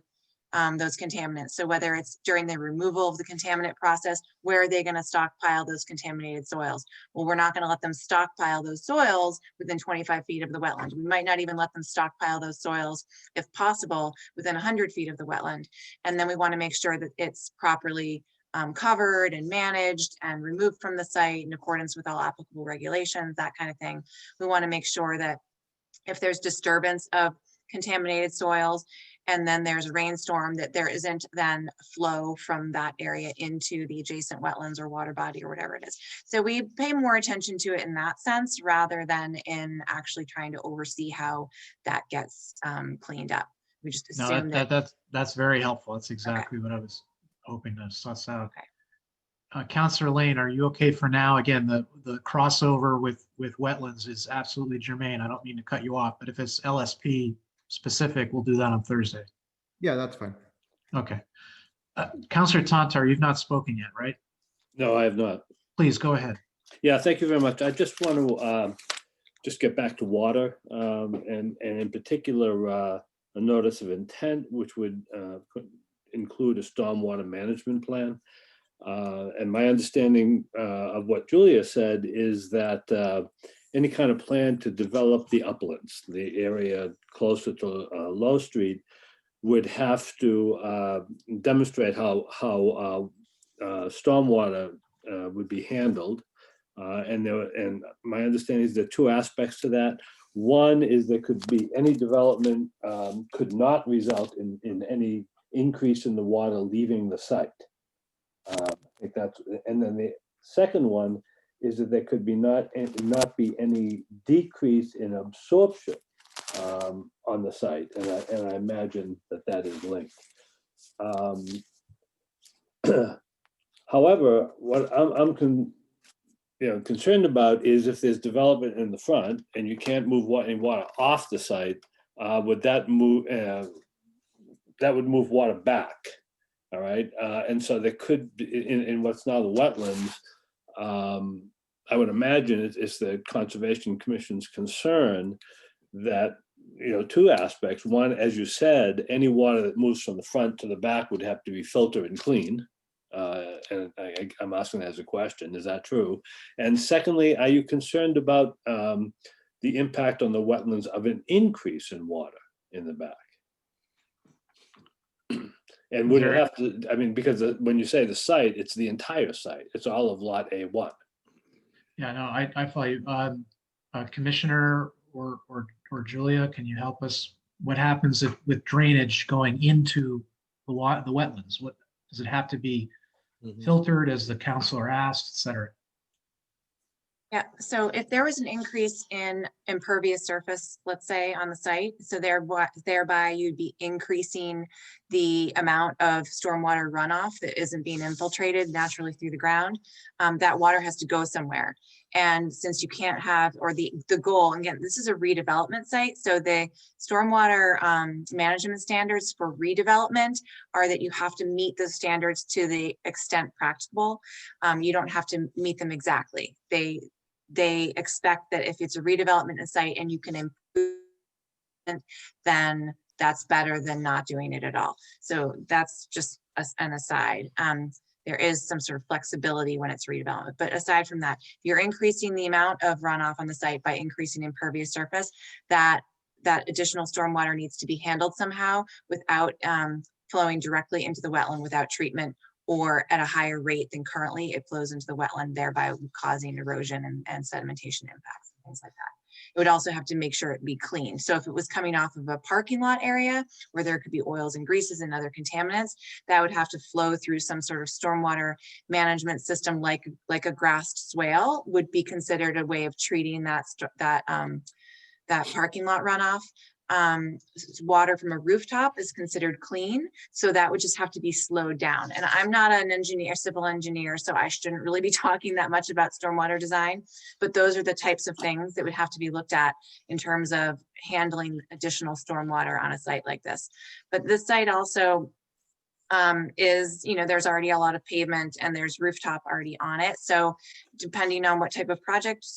S3: those contaminants. So whether it's during the removal of the contaminant process, where are they going to stockpile those contaminated soils? Well, we're not going to let them stockpile those soils within 25 feet of the wetland. We might not even let them stockpile those soils, if possible, within 100 feet of the wetland. And then we want to make sure that it's properly covered and managed and removed from the site in accordance with all applicable regulations, that kind of thing. We want to make sure that if there's disturbance of contaminated soils and then there's a rainstorm, that there isn't then flow from that area into the adjacent wetlands or water body or whatever it is. So we pay more attention to it in that sense rather than in actually trying to oversee how that gets cleaned up. We just assume
S10: That's very helpful. That's exactly what I was hoping to suss out. Councillor Lane, are you okay for now? Again, the crossover with wetlands is absolutely germane. I don't mean to cut you off, but if it's LSP specific, we'll do that on Thursday.
S18: Yeah, that's fine.
S10: Okay. Councillor Tantar, you've not spoken yet, right?
S19: No, I have not.
S10: Please go ahead.
S19: Yeah, thank you very much. I just want to just get back to water and in particular a notice of intent, which would include a stormwater management plan. And my understanding of what Julia said is that any kind of plan to develop the uplands, the area closer to Low Street, would have to demonstrate how stormwater would be handled. And my understanding is there are two aspects to that. One is there could be any development could not result in any increase in the water leaving the site. I think that's, and then the second one is that there could be not be any decrease in absorption on the site, and I imagine that is linked. However, what I'm concerned about is if there's development in the front and you can't move any water off the site, would that move? That would move water back. All right, and so there could be in what's now the wetlands. I would imagine it's the Conservation Commission's concern that, two aspects. One, as you said, any water that moves from the front to the back would have to be filtered and cleaned. And I'm asking that as a question. Is that true? And secondly, are you concerned about the impact on the wetlands of an increase in water in the back? And would it have to, I mean, because when you say the site, it's the entire site. It's all of lot A1.
S10: Yeah, no, I follow you. Commissioner or Julia, can you help us? What happens with drainage going into the wetlands? What does it have to be filtered, as the councilor asked, et cetera?
S3: Yeah, so if there was an increase in impervious surface, let's say on the site, so thereby you'd be increasing the amount of stormwater runoff that isn't being infiltrated naturally through the ground, that water has to go somewhere. And since you can't have, or the goal, again, this is a redevelopment site, so the stormwater management standards for redevelopment are that you have to meet those standards to the extent practicable. You don't have to meet them exactly. They expect that if it's a redevelopment site and you can improve, then that's better than not doing it at all. So that's just an aside. There is some sort of flexibility when it's redevelopment, but aside from that, you're increasing the amount of runoff on the site by increasing impervious surface, that additional stormwater needs to be handled somehow without flowing directly into the wetland without treatment, or at a higher rate than currently it flows into the wetland, thereby causing erosion and sedimentation impacts and things like that. It would also have to make sure it be clean. So if it was coming off of a parking lot area where there could be oils and greases and other contaminants, that would have to flow through some sort of stormwater management system, like a grassed swale would be considered a way of treating that parking lot runoff. Water from a rooftop is considered clean, so that would just have to be slowed down. And I'm not an engineer, civil engineer, so I shouldn't really be talking that much about stormwater design, but those are the types of things that would have to be looked at in terms of handling additional stormwater on a site like this. But this site also is, there's already a lot of pavement and there's rooftop already on it. So depending on what type of project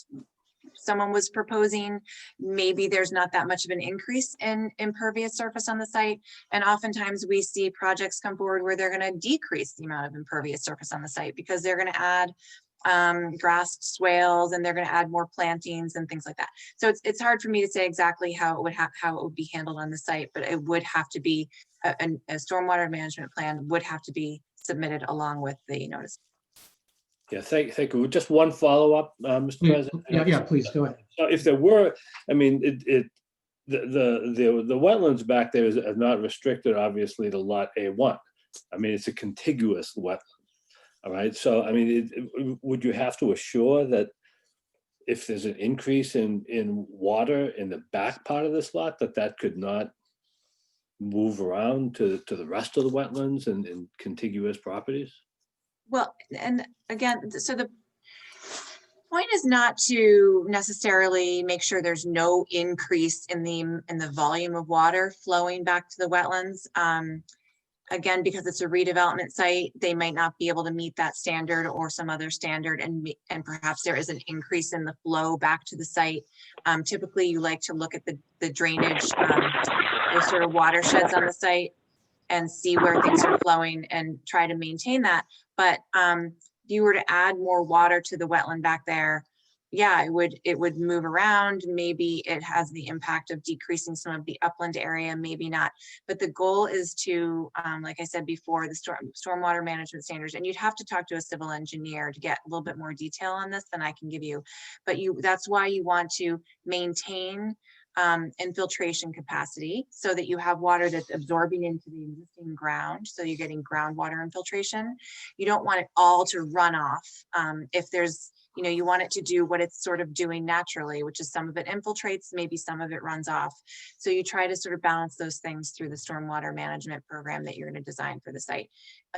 S3: someone was proposing, maybe there's not that much of an increase in impervious surface on the site. And oftentimes we see projects come forward where they're going to decrease the amount of impervious surface on the site because they're going to add grassed swales and they're going to add more plantings and things like that. So it's hard for me to say exactly how it would be handled on the site, but it would have to be a stormwater management plan would have to be submitted along with the notice.
S19: Yeah, thank you. Just one follow-up, Mr. President.
S10: Yeah, please go ahead.
S19: So if there were, I mean, the wetlands back there is not restricted, obviously, to Lot A1. I mean, it's a contiguous wetland. All right. So, I mean, would you have to assure that if there's an increase in water in the back part of this lot, that could not move around to the rest of the wetlands and contiguous properties?
S3: Well, and again, so the point is not to necessarily make sure there's no increase in the volume of water flowing back to the wetlands. Again, because it's a redevelopment site, they might not be able to meet that standard or some other standard, and perhaps there is an increase in the flow back to the site. Typically, you like to look at the drainage, those sort of watersheds on the site, and see where things are flowing and try to maintain that. But if you were to add more water to the wetland back there, yeah, it would move around. Maybe it has the impact of decreasing some of the upland area, maybe not. But the goal is to, like I said before, the stormwater management standards, and you'd have to talk to a civil engineer to get a little bit more detail on this than I can give you. But that's why you want to maintain infiltration capacity so that you have water that's absorbing into the existing ground. So you're getting groundwater infiltration. You don't want it all to run off. If there's, you want it to do what it's sort of doing naturally, which is some of it infiltrates, maybe some of it runs off. So you try to sort of balance those things through the stormwater management program that you're going to design for the site.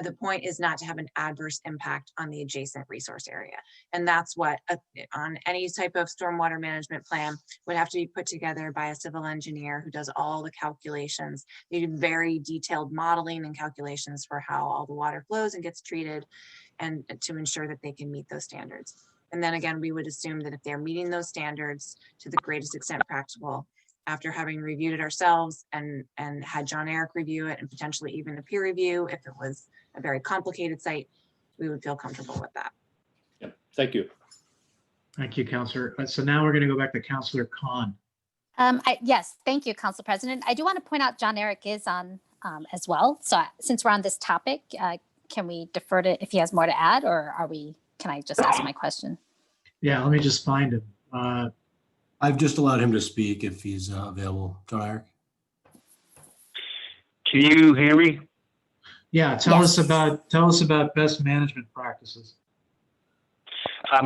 S3: The point is not to have an adverse impact on the adjacent resource area. And that's what on any type of stormwater management plan would have to be put together by a civil engineer who does all the calculations. They do very detailed modeling and calculations for how all the water flows and gets treated, and to ensure that they can meet those standards. And then again, we would assume that if they're meeting those standards to the greatest extent practical, after having reviewed it ourselves and had John Eric review it and potentially even a peer review, if it was a very complicated site, we would feel comfortable with that.
S19: Yeah, thank you.
S10: Thank you, Councillor. So now we're going to go back to Councillor Khan.
S16: Yes, thank you, Council President. I do want to point out John Eric is on as well. So since we're on this topic, can we defer to if he has more to add, or can I just ask my question?
S10: Yeah, let me just find him.
S11: I've just allowed him to speak if he's available. John Eric?
S20: Can you hear me?
S10: Yeah, tell us about best management practices.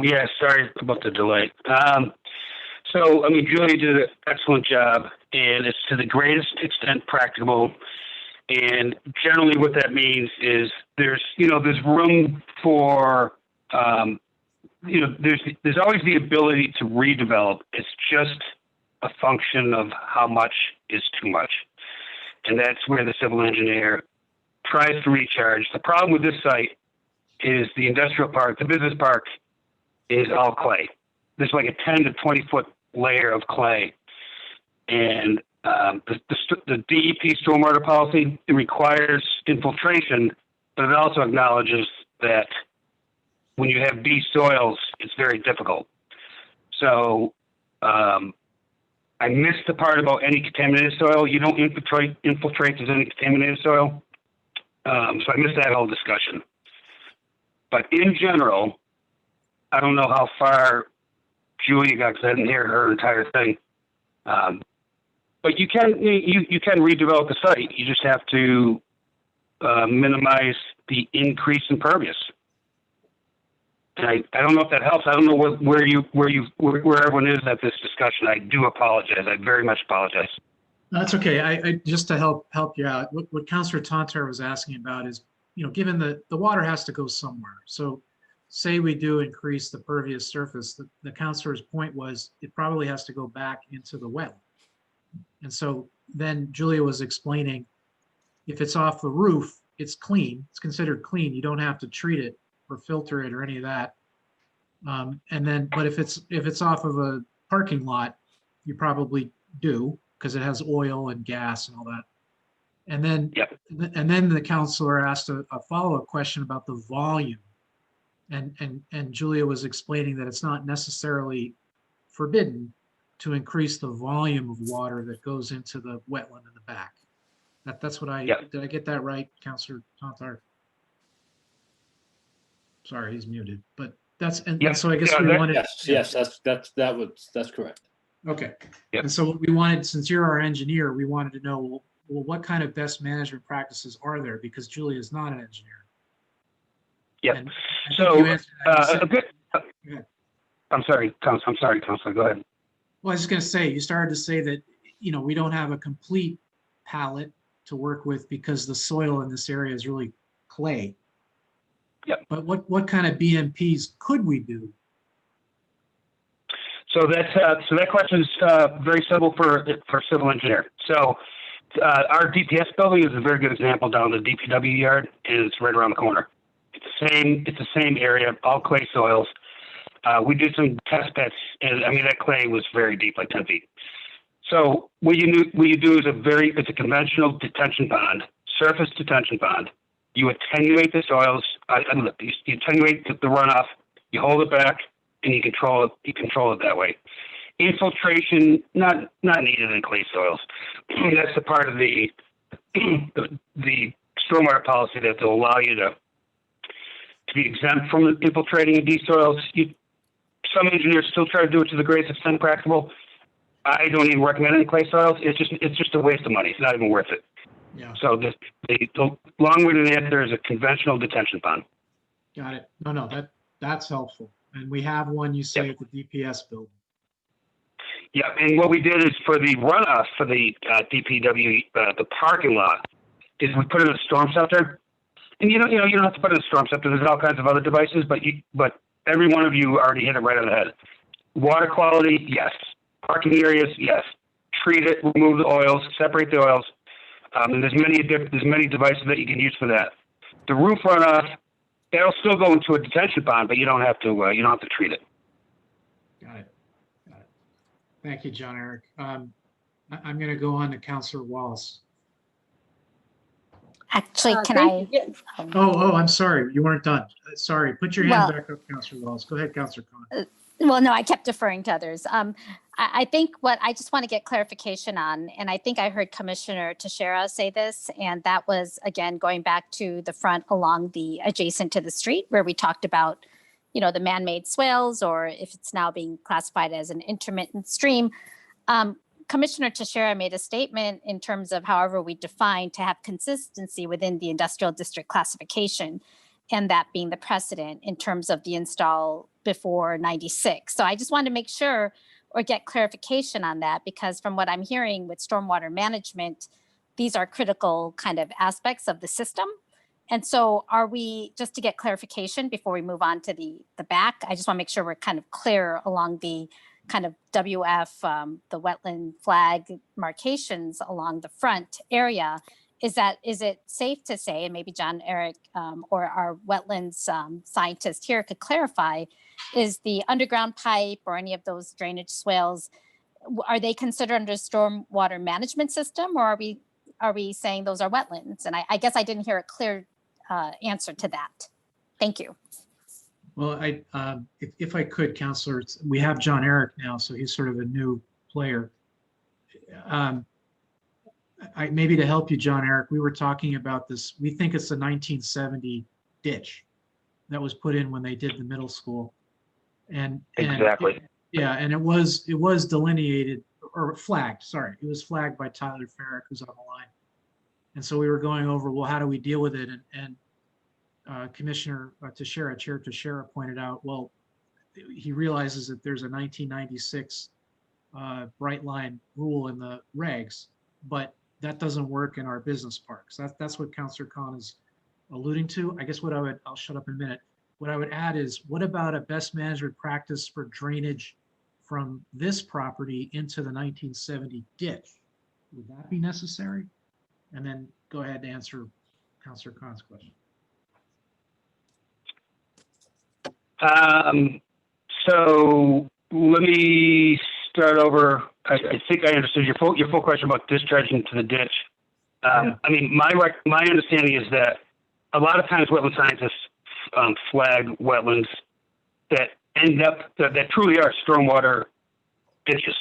S20: Yeah, sorry about the delay. So, I mean, Julia did an excellent job, and it's to the greatest extent practicable. And generally what that means is there's room for, there's always the ability to redevelop. It's just a function of how much is too much. And that's where the civil engineer tries to recharge. The problem with this site is the industrial park, the business park is all clay. There's like a 10 to 20 foot layer of clay. And the DEP stormwater policy, it requires infiltration, but it also acknowledges that when you have B soils, it's very difficult. So I missed the part about any contaminated soil. You don't infiltrate if there's any contaminated soil. So I missed that whole discussion. But in general, I don't know how far Julia got because I didn't hear her entire thing. But you can redevelop the site. You just have to minimize the increase in pervious. And I don't know if that helps. I don't know where everyone is at this discussion. I do apologize. I very much apologize.
S10: That's okay. I just to help you out. What Councillor Tantar was asking about is, given the water has to go somewhere. So say we do increase the pervious surface, the councillor's point was it probably has to go back into the well. And so then Julia was explaining, if it's off the roof, it's clean. It's considered clean. You don't have to treat it or filter it or any of that. But if it's off of parking lot, you probably do, because it has oil and gas and all that. And then, and then the counselor asked a follow-up question about the volume. And Julia was explaining that it's not necessarily forbidden to increase the volume of water that goes into the wetland in the back. That's what did I get that right, Councillor Tontar? Sorry, he's muted, but that's, and so I guess we wanted.
S19: Yes, that's correct.
S10: Okay. And so what we wanted, since you're our engineer, we wanted to know, well, what kind of best management practices are there? Because Julia is not an engineer.
S20: Yes.
S10: So
S20: I'm sorry, Councilor, go ahead.
S10: Well, I was just going to say, you started to say that, you know, we don't have a complete palette to work with because the soil in this area is really clay.
S20: Yep.
S10: But what kind of BMPs could we do?
S20: So that question is very simple for civil engineer. So our DPS building is a very good example down the DPW yard, and it's right around the corner. It's the same area, all clay soils. We did some test pits, and I mean that clay was very deep, like 10 feet. So what you do is it's a conventional detention pond, surface detention pond. You attenuate the soils, you attenuate the runoff, you hold it back, and you control it. You control it that way. Infiltration not needed in clay soils. That's the part of the stormwater policy that will allow you to be exempt from infiltrating in these soils. Some engineers still try to do it to the greatest extent practicable. I don't even recommend it in clay soils. It's just a waste of money. It's not even worth it.
S10: Yeah.
S20: So the long-winded answer is a conventional detention pond.
S10: Got it. No, that's helpful. And we have one, you say, at the DPS building.
S20: Yeah, and what we did is for the runoff for the DPW, the parking lot, is we put in a storm scepter. And you don't have to put in a storm scepter. There's all kinds of other devices, but every one of you already hit it right on the head. Water quality, yes. Parking areas, yes. Treat it, remove the oils, separate the oils. And there's many devices that you can use for that. The roof runoff, it'll still go into a detention pond, but you don't have to treat it.
S10: Got it. Thank you, John Eric. I'm going to go on to Councillor Wallace.
S16: Actually, can I?
S10: Oh, I'm sorry. You weren't done. Sorry. Put your hand back up, Councillor Wallace. Go ahead, Councillor Khan.
S16: Well, no, I kept deferring to others. I think what I just want to get clarification on, and I think I heard Commissioner Teixeira say this, and that was, again, going back to the front along the adjacent to the street where we talked about, you know, the man-made swales, or if it's now being classified as an intermittent stream. Commissioner Teixeira made a statement in terms of however we define to have consistency within the industrial district classification, and that being the precedent in terms of the install before 96. So I just wanted to make sure or get clarification on that, because from what I'm hearing with stormwater management, these are critical kind of aspects of the system. And so are we, just to get clarification before we move on to the back, I just want to make sure we're kind of clear along the kind of WF, the wetland flag markations along the front area. Is it safe to say, and maybe John Eric or our wetlands scientist here could clarify, is the underground pipe or any of those drainage swales, are they considered under stormwater management system, or are we saying those are wetlands? And I guess I didn't hear a clear answer to that. Thank you.
S10: Well, if I could, Councillor, we have John Eric now, so he's sort of a new player. Maybe to help you, John Eric, we were talking about this. We think it's a 1970 ditch that was put in when they did the middle school. And
S20: exactly.
S10: And it was delineated or flagged. Sorry, it was flagged by Tyler Farrick, who's on the line. And so we were going over, well, how do we deal with it? And Commissioner Teixeira, Chair Teixeira, pointed out, well, he realizes that there's a 1996 bright line rule in the regs, but that doesn't work in our business parks. That's what Councillor Khan is alluding to. I guess I'll shut up in a minute. What I would add is, what about a best management practice for drainage from this property into the 1970 ditch? Would that be necessary? And then go ahead and answer Councillor Khan's question.
S20: So let me start over. I think I understood your full question about discharging to the ditch. I mean, my understanding is that a lot of times wetland scientists flag wetlands that end up that truly are stormwater ditches,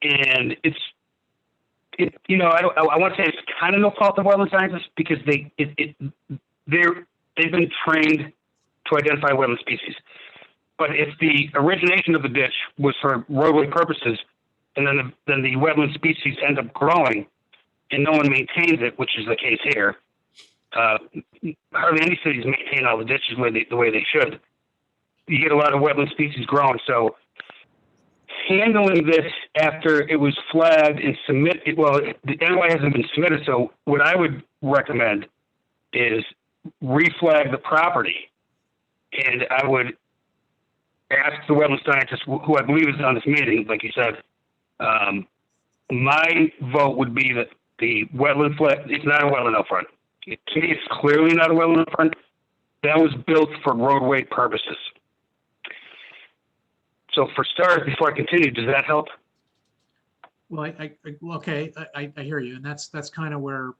S20: and you know, I want to say it's kind of no fault of wetland scientists because they've been trained to identify wetland species. But if the origination of the ditch was for roadway purposes, and then the wetland species end up growing, and no one maintains it, which is the case here, hardly any cities maintain all the ditches the way they should. You get a lot of wetland species growing. So handling this after it was flagged and submitted, well, the NOI hasn't been submitted. So what I would recommend is reflag the property, and I would ask the wetland scientist, who I believe is on this meeting, like you said. My vote would be that the wetland flag, it's not a wetland up front. To me, it's clearly not a wetland up front. That was built for roadway purposes. So for starters, before I continue, does that help?
S10: Well, okay, I hear you, and that's kind of where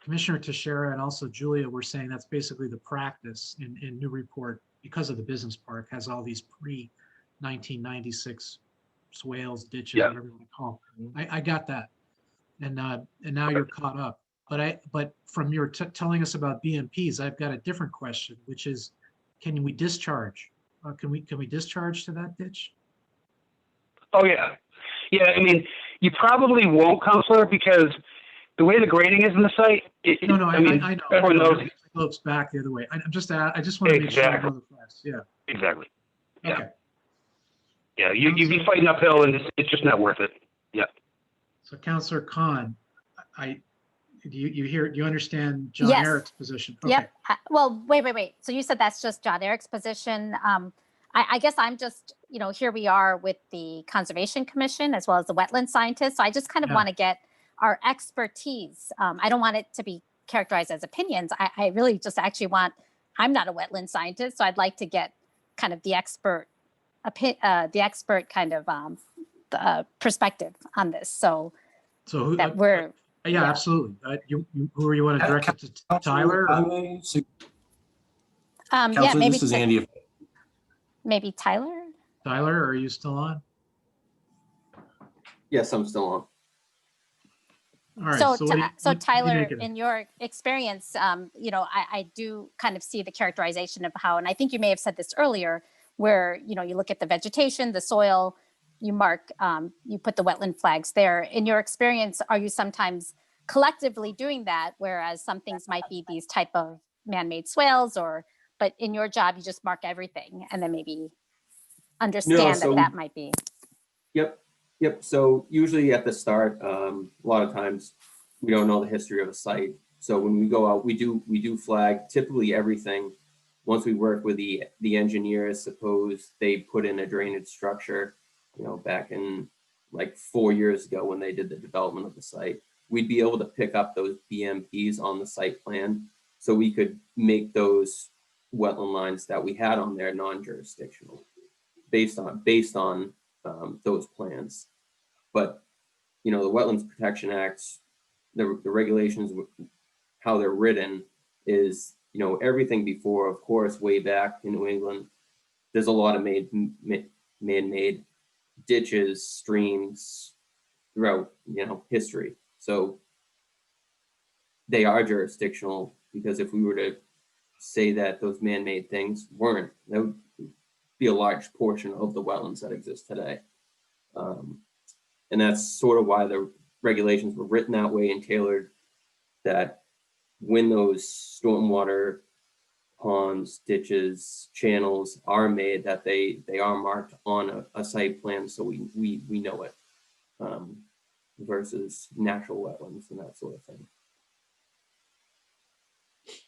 S10: Commissioner Teixeira and also Julia were saying that's basically the practice in Newburyport, because of the business park, has all these pre-1996 swales, ditches, whatever you want to call them. I got that, and now you're caught up. But from your telling us about BMPs, I've got a different question, which is, can we discharge? Can we discharge to that ditch?
S20: Oh yeah, I mean, you probably won't, Councilor, because the way the grading is in the site. I know. Everyone knows
S10: it slopes back the other way. I just want to make sure I know the facts. Yeah.
S20: Exactly. Yeah.
S10: Okay.
S20: Yeah, you'd be fighting uphill, and it's just not worth it. Yeah.
S10: So, Councilor Khan, do you understand John
S16: Yes.
S10: Eric's position? Okay.
S16: Yep. Well, wait. So you said that's just John Eric's position. I guess I'm just, here we are with the Conservation Commission as well as the wetland scientists. So I just kind of want to get our expertise. I don't want it to be characterized as opinions. I really just actually I'm not a wetland scientist, so I'd like to get kind of the expert kind of perspective on this. So
S10: who,
S16: that we're
S10: yeah, absolutely. Who are you want to direct it to? Tyler?
S16: Yeah, maybe
S11: this is Andy.
S16: Maybe Tyler.
S10: Tyler, are you still on?
S14: Yes, I'm still on.
S10: All right.
S16: So Tyler, in your experience, I do kind of see the characterization of how, and I think you may have said this earlier, where, you look at the vegetation, the soil, you mark, you put the wetland flags there. In your experience, are you sometimes collectively doing that, whereas some things might be these type of man-made swales, but in your job, you just mark everything and then maybe understand that might be.
S14: Yep. So usually at the start, a lot of times we don't know the history of a site. So when we go out, we do flag typically everything. Once we work with the engineers, suppose they put in a drainage structure, back in like 4 years ago when they did the development of the site, we'd be able to pick up those BMPs on the site plan, so we could make those wetland lines that we had on there non-jurisdictional based on those plans. But the Wetlands Protection Act, the regulations, how they're written is, everything before, of course, way back in New England, there's a lot of man-made ditches, streams throughout, history. So they are jurisdictional, because if we were to say that those man-made things weren't, that would be a large portion of the wetlands that exist today. And that's sort of why the regulations were written that way and tailored, that when those stormwater ponds, ditches, channels are made, that they are marked on a site plan, so we know it, versus natural wetlands and that sort of thing.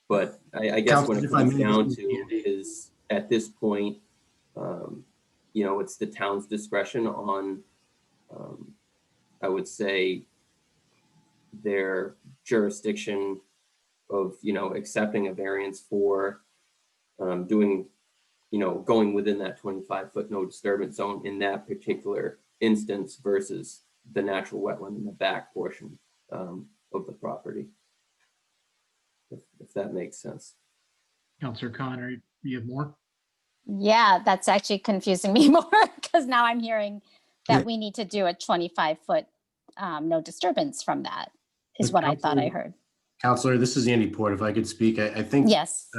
S14: But I guess what it comes down to is, at this point, it's the town's discretion on, I would say, their jurisdiction of, accepting a variance for doing going within that 25-foot no disturbance zone in that particular instance versus the natural wetland in the back portion of the property. If that makes sense.
S10: Councillor Connor, you have more?
S16: Yeah, that's actually confusing me more because now I'm hearing that we need to do a 25-foot no disturbance from that is what I thought I heard.
S11: Councillor, this is Andy Port. If I could speak, I think
S16: Yes.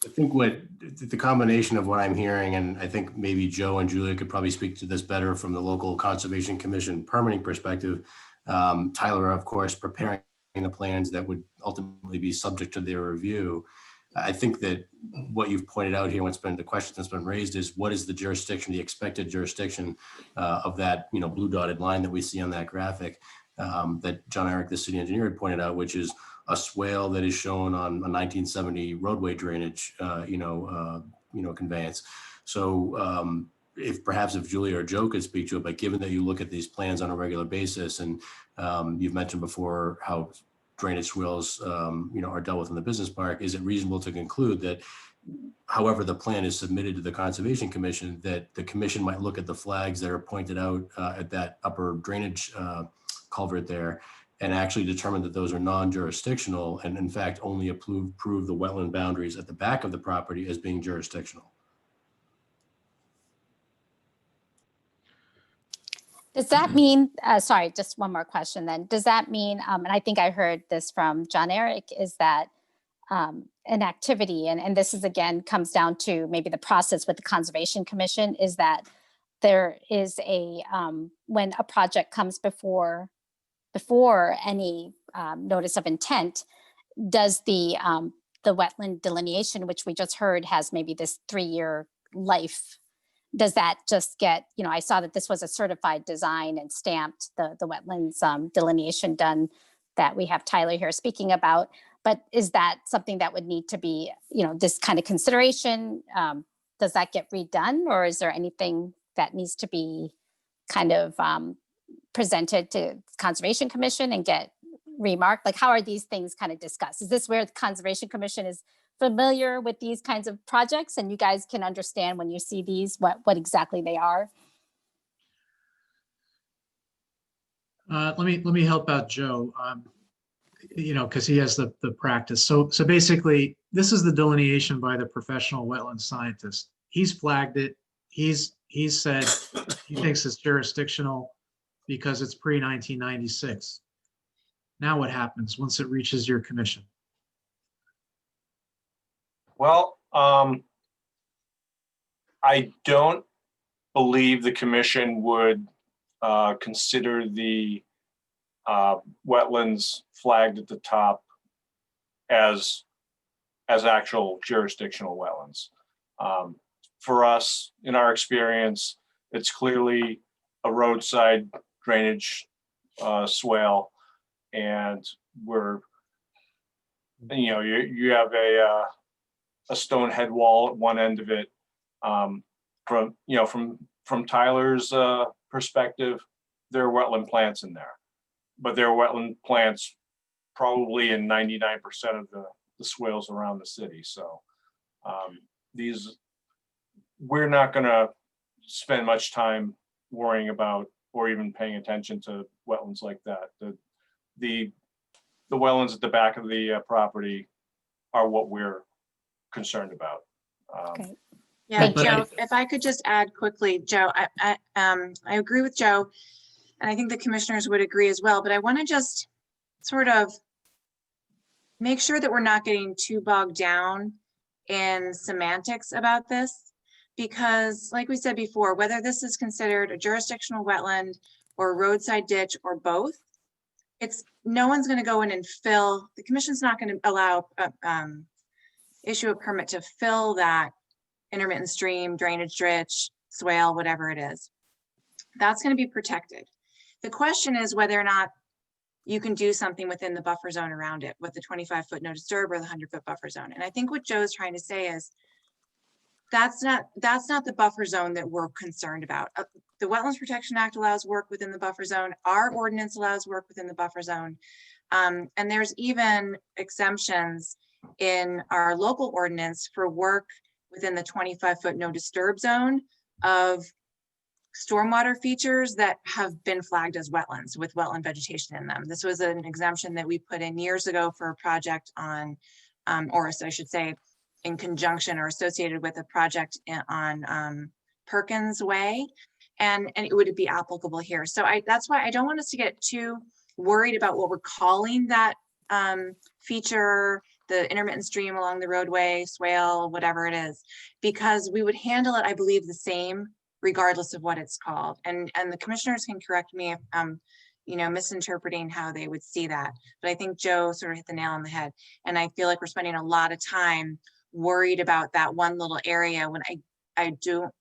S11: I think what the combination of what I'm hearing, and I think maybe Joe and Julia could probably speak to this better from the local Conservation Commission permitting perspective. Tyler, of course, preparing the plans that would ultimately be subject to their review. I think that what you've pointed out here, what's been the question that's been raised is what is the jurisdiction, the expected jurisdiction of that, blue dotted line that we see on that graphic that John Eric, the city engineer, had pointed out, which is a swale that is shown on a 1970 roadway drainage, conveyance. So if Julia or Joe could speak to it, but given that you look at these plans on a regular basis, and you've mentioned before how drainage swales, are dealt with in the business park, is it reasonable to conclude that however the plan is submitted to the Conservation Commission, that the commission might look at the flags that are pointed out at that upper drainage culvert there and actually determine that those are non-jurisdictional and in fact only approve the wetland boundaries at the back of the property as being jurisdictional?
S16: Does that mean, sorry, just one more question then. Does that mean, and I think I heard this from John Eric, is that an activity, and this is again, comes down to maybe the process with the Conservation Commission, is that there is a, when a project comes before any notice of intent, does the wetland delineation, which we just heard has maybe this 3-year life, does that just get, I saw that this was a certified design and stamped, the wetlands delineation done that we have Tyler here speaking about, but is that something that would need to be, this kind of consideration, does that get redone, or is there anything that needs to be kind of presented to Conservation Commission and get remarked? Like, how are these things kind of discussed? Is this where the Conservation Commission is familiar with these kinds of projects and you guys can understand when you see these, what exactly they are?
S10: Let me help out Joe, because he has the practice. So basically, this is the delineation by the professional wetland scientist. He's flagged it. He's said he thinks it's jurisdictional because it's pre-1996. Now what happens once it reaches your commission?
S1: Well, I don't believe the commission would consider the wetlands flagged at the top as actual jurisdictional wetlands. For us, in our experience, it's clearly a roadside drainage swale, and you have a stone head wall at one end of it. From Tyler's perspective, there are wetland plants in there, but there are wetland plants probably in 99% of the swales around the city. So we're not going to spend much time worrying about or even paying attention to wetlands like that. The wetlands at the back of the property are what we're concerned about.
S16: Okay.
S3: Yeah, Joe, if I could just add quickly, Joe, I agree with Joe, and I think the commissioners would agree as well, but I want to just sort of make sure that we're not getting too bogged down in semantics about this, because like we said before, whether this is considered a jurisdictional wetland or a roadside ditch or both, no one's going to go in and fill, the commission's not going to allow issue a permit to fill that intermittent stream, drainage ditch, swale, whatever it is. That's going to be protected. The question is whether or not you can do something within the buffer zone around it with the 25-foot no disturb or the 100-foot buffer zone. And I think what Joe's trying to say is that's not the buffer zone that we're concerned about. The Wetlands Protection Act allows work within the buffer zone. Our ordinance allows work within the buffer zone. And there's even exemptions in our local ordinance for work within the 25-foot no disturb zone of stormwater features that have been flagged as wetlands with wetland vegetation in them. This was an exemption that we put in years ago for a project on, or I should say, in conjunction or associated with a project on Perkins Way, and it would be applicable here. So that's why I don't want us to get too worried about what we're calling that feature, the intermittent stream along the roadway, swale, whatever it is, because we would handle it, I believe, the same regardless of what it's called. And the commissioners can correct me if I'm, misinterpreting how they would see that. But I think Joe sort of hit the nail on the head. And I feel like we're spending a lot of time worried about that one little area when I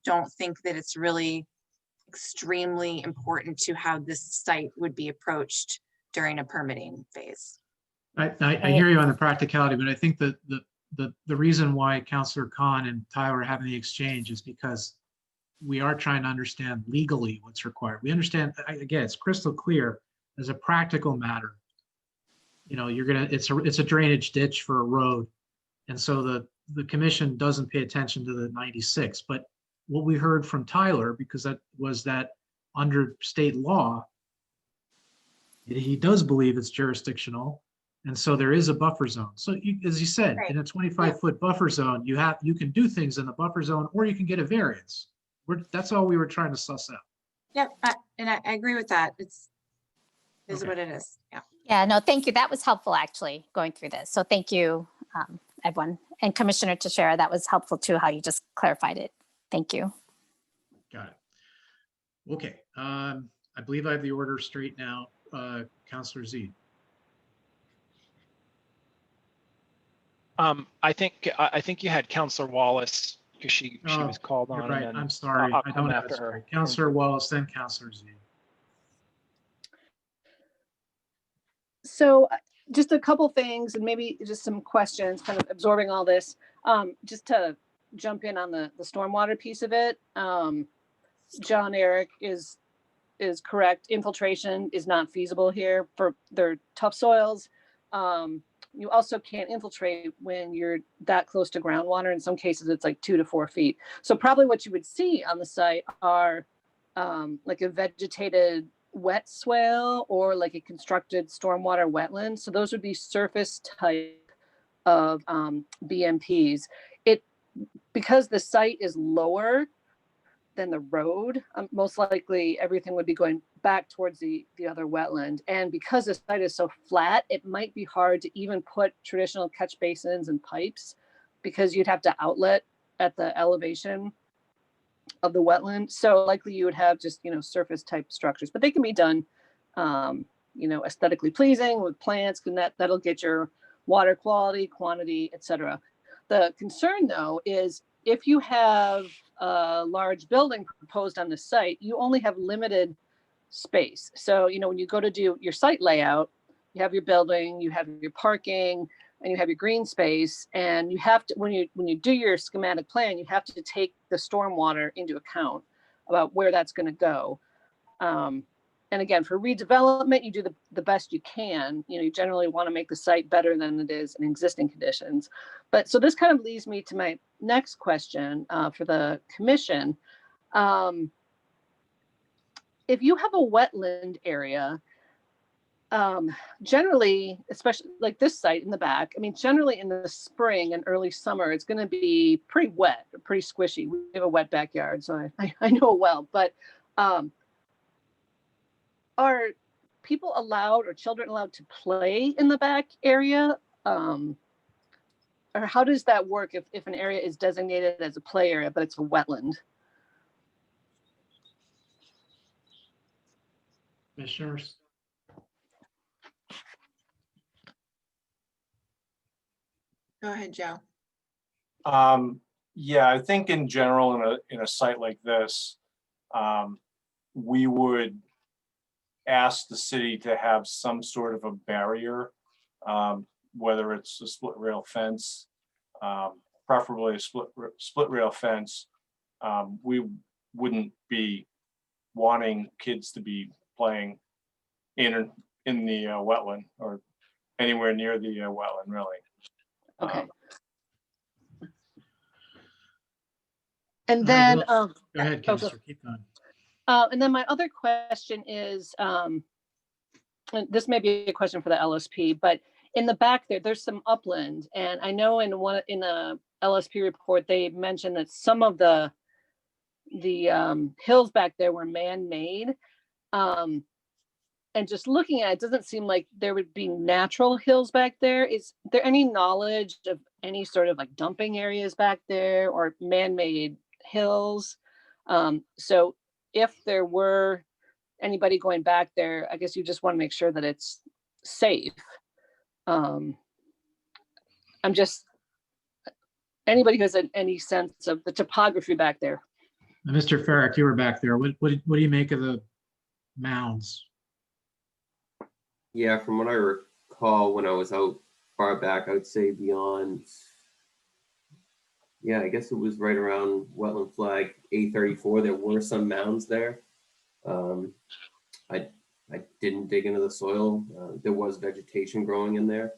S3: don't think that it's really extremely important to how this site would be approached during a permitting phase.
S10: I hear you on the practicality, but I think that the reason why Councillor Khan and Tyler are having the exchange is because we are trying to understand legally what's required. We understand, again, it's crystal clear as a practical matter. It's a drainage ditch for a road. And so the commission doesn't pay attention to the 96, but what we heard from Tyler, because that was that under state law, he does believe it's jurisdictional. And so there is a buffer zone. So as you said, in a 25-foot buffer zone, you can do things in the buffer zone, or you can get a variance. That's all we were trying to suss out.
S3: Yep, and I agree with that. Is what it is. Yeah.
S16: Yeah, no, thank you. That was helpful actually going through this. So thank you, everyone. And Commissioner Teixeira, that was helpful too, how you just clarified it. Thank you.
S10: Got it. Okay. I believe I have the order straight now. Councillor Z.
S13: I think you had Councillor Wallace because she was called on.
S10: Right. I'm sorry. I don't have it straight. Councillor Wallace, then Councillor Z.
S15: So just a couple things and maybe just some questions, kind of absorbing all this. Just to jump in on the stormwater piece of it. John Eric is correct. Infiltration is not feasible here for their tough soils. You also can't infiltrate when you're that close to groundwater. In some cases, it's like 2 to 4 feet. So probably what you would see on the site are like a vegetated wet swale or like a constructed stormwater wetland. So those would be surface type of BMPs. Because the site is lower than the road, most likely everything would be going back towards the other wetland. And because the site is so flat, it might be hard to even put traditional catch basins and pipes because you'd have to outlet at the elevation of the wetland. So likely you would have just, surface type structures, but they can be done, aesthetically pleasing with plants, and that'll get your water quality, quantity, etc. The concern though is if you have a large building proposed on the site, you only have limited space. So, when you go to do your site layout, you have your building, you have your parking, and you have your green space. And you have to, when you do your schematic plan, you have to take the stormwater into account about where that's going to go. And again, for redevelopment, you do the best you can. You generally want to make the site better than it is in existing conditions. But so this kind of leads me to my next question for the commission. If you have a wetland area, generally, especially like this site in the back, generally in the spring and early summer, it's going to be pretty wet, pretty squishy. We have a wet backyard, so I know it well. But are people allowed or children allowed to play in the back area? Or how does that work if an area is designated as a play area, but it's a wetland?
S10: Commissioners.
S3: Go ahead, Joe.
S1: Yeah, I think in general, in a site like this, we would ask the city to have some sort of a barrier, whether it's a split rail fence, preferably a split rail fence. We wouldn't be wanting kids to be playing in the wetland or anywhere near the wetland, really.
S15: Okay. And
S10: All right,
S15: then,
S10: well, Go ahead,
S15: go.
S10: Counselor, keep going.
S15: And then my other question is, and this may be a question for the LSP, but in the back there, there's some upland. And I know in a LSP report, they mentioned that some of the hills back there were man-made. And just looking at it, doesn't seem like there would be natural hills back there. Is there any knowledge of any sort of like dumping areas back there or man-made hills? So if there were anybody going back there, I guess you just want to make sure that it's safe. I'm just, anybody who has any sense of the topography back there.
S10: Mr. Farrick, you were back there. What do you make of the mounds?
S14: Yeah, from what I recall when I was out far back, I would say beyond, yeah, I guess it was right around wetland flag A34. There were some mounds there. I didn't dig into the soil. There was vegetation growing in there.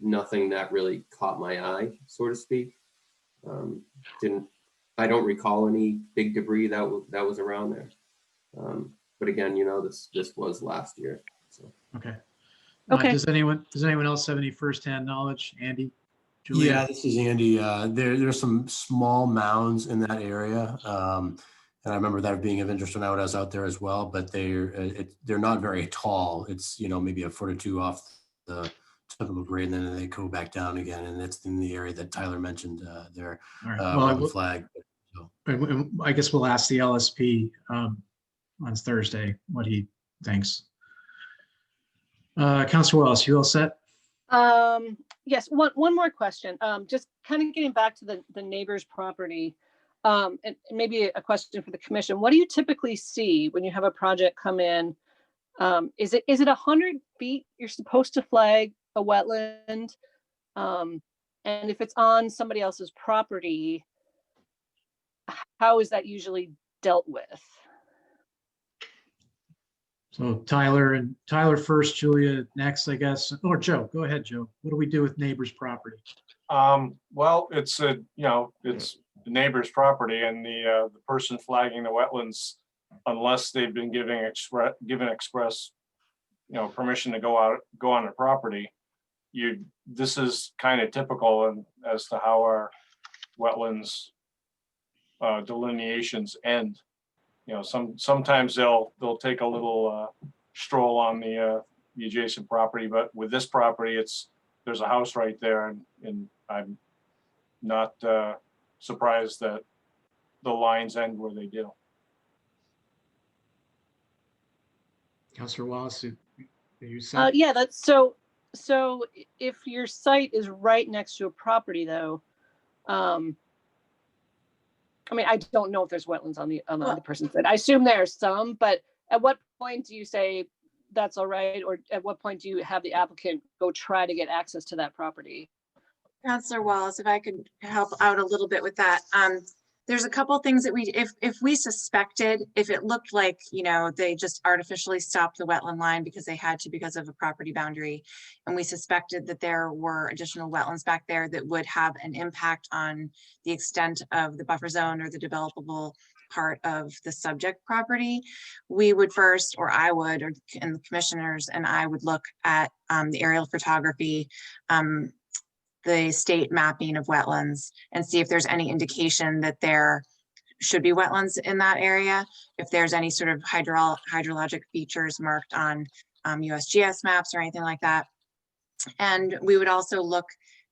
S14: Nothing that really caught my eye, so to speak. I don't recall any big debris that was around there. But again, you know, this was last year. So.
S10: Okay.
S15: Okay.
S10: Does anyone else have any firsthand knowledge? Andy? Julia?
S11: Yeah, this is Andy. There's some small mounds in that area. And I remember that being of interest when I was out there as well, but they're not very tall. It's, you know, maybe a foot or two off the typical grade, and then they go back down again. And that's in the area that Tyler mentioned there,
S10: All right. Well,
S11: around flag. So.
S10: I guess we'll ask the LSP on Thursday what he thinks. Councilor Wallace, you all set?
S15: Yes, one more question. Just kind of getting back to the neighbor's property, and maybe a question for the commission. What do you typically see when you have a project come in? Is it 100 feet you're supposed to flag a wetland? And if it's on somebody else's property, how is that usually dealt with?
S10: So Tyler first, Julia next, I guess. Or Joe, go ahead, Joe. What do we do with neighbor's property?
S1: Well, it's it's the neighbor's property, and the person flagging the wetlands, unless they've been given express, permission to go on the property, this is kind of typical as to how our wetlands delineations end. Sometimes they'll take a little stroll on the adjacent property, but with this property, there's a house right there, and I'm not surprised that the lines end where they do.
S10: Councilor Wallace, are you set?
S15: Yeah, that's so if your site is right next to a property though, I mean, I don't know if there's wetlands on the other person's side. I assume there's some, but at what point do you say that's all right? Or at what point do you have the applicant go try to get access to that property?
S3: Councillor Wallace, if I could help out a little bit with that. There's a couple things that if we suspected, if it looked like, they just artificially stopped the wetland line because they had to because of a property boundary, and we suspected that there were additional wetlands back there that would have an impact on the extent of the buffer zone or the developable part of the subject property, we would first, or I would, and the commissioners and I would look at the aerial photography, the state mapping of wetlands, and see if there's any indication that there should be wetlands in that area. If there's any sort of hydrologic features marked on USGS maps or anything like that. And we would also look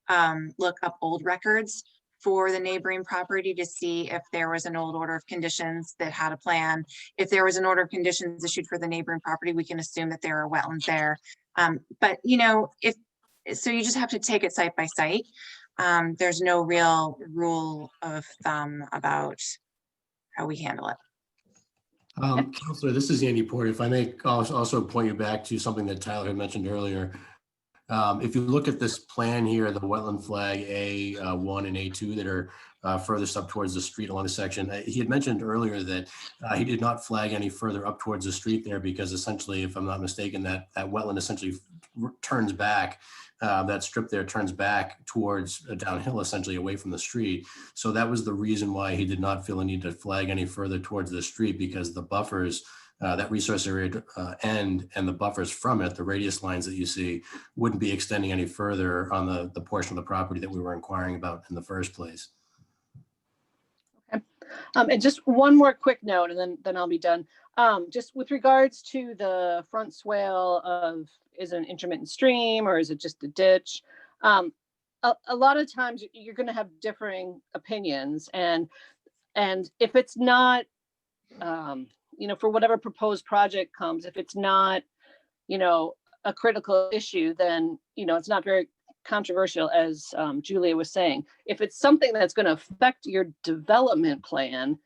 S3: up old records for the neighboring property to see if there was an old order of conditions that had a plan. If there was an order of conditions issued for the neighboring property, we can assume that there are wetlands there. But so you just have to take it site by site. There's no real rule of thumb about how we handle it.
S11: Councilor, this is Andy Porter. If I may also point you back to something that Tyler had mentioned earlier. If you look at this plan here, the wetland flag A1 and A2 that are furthest up towards the street along the section, he had mentioned earlier that he did not flag any further up towards the street there because essentially, if I'm not mistaken, that wetland essentially turns back. That strip there turns back towards downhill, essentially away from the street. So that was the reason why he did not feel a need to flag any further towards the street, because the buffers, that resource area end and the buffers from it, the radius lines that you see, wouldn't be extending any further on the portion of the property that we were inquiring about in the first place.
S15: And just one more quick note, and then I'll be done. Just with regards to the front swale of, is it an intermittent stream or is it just a ditch? A lot of times you're going to have differing opinions, and if it's not, you know, for whatever proposed project comes, if it's not, you know, a critical issue, then, you know, it's not very controversial, as Julia was saying. If it's something that's going to affect your development plan,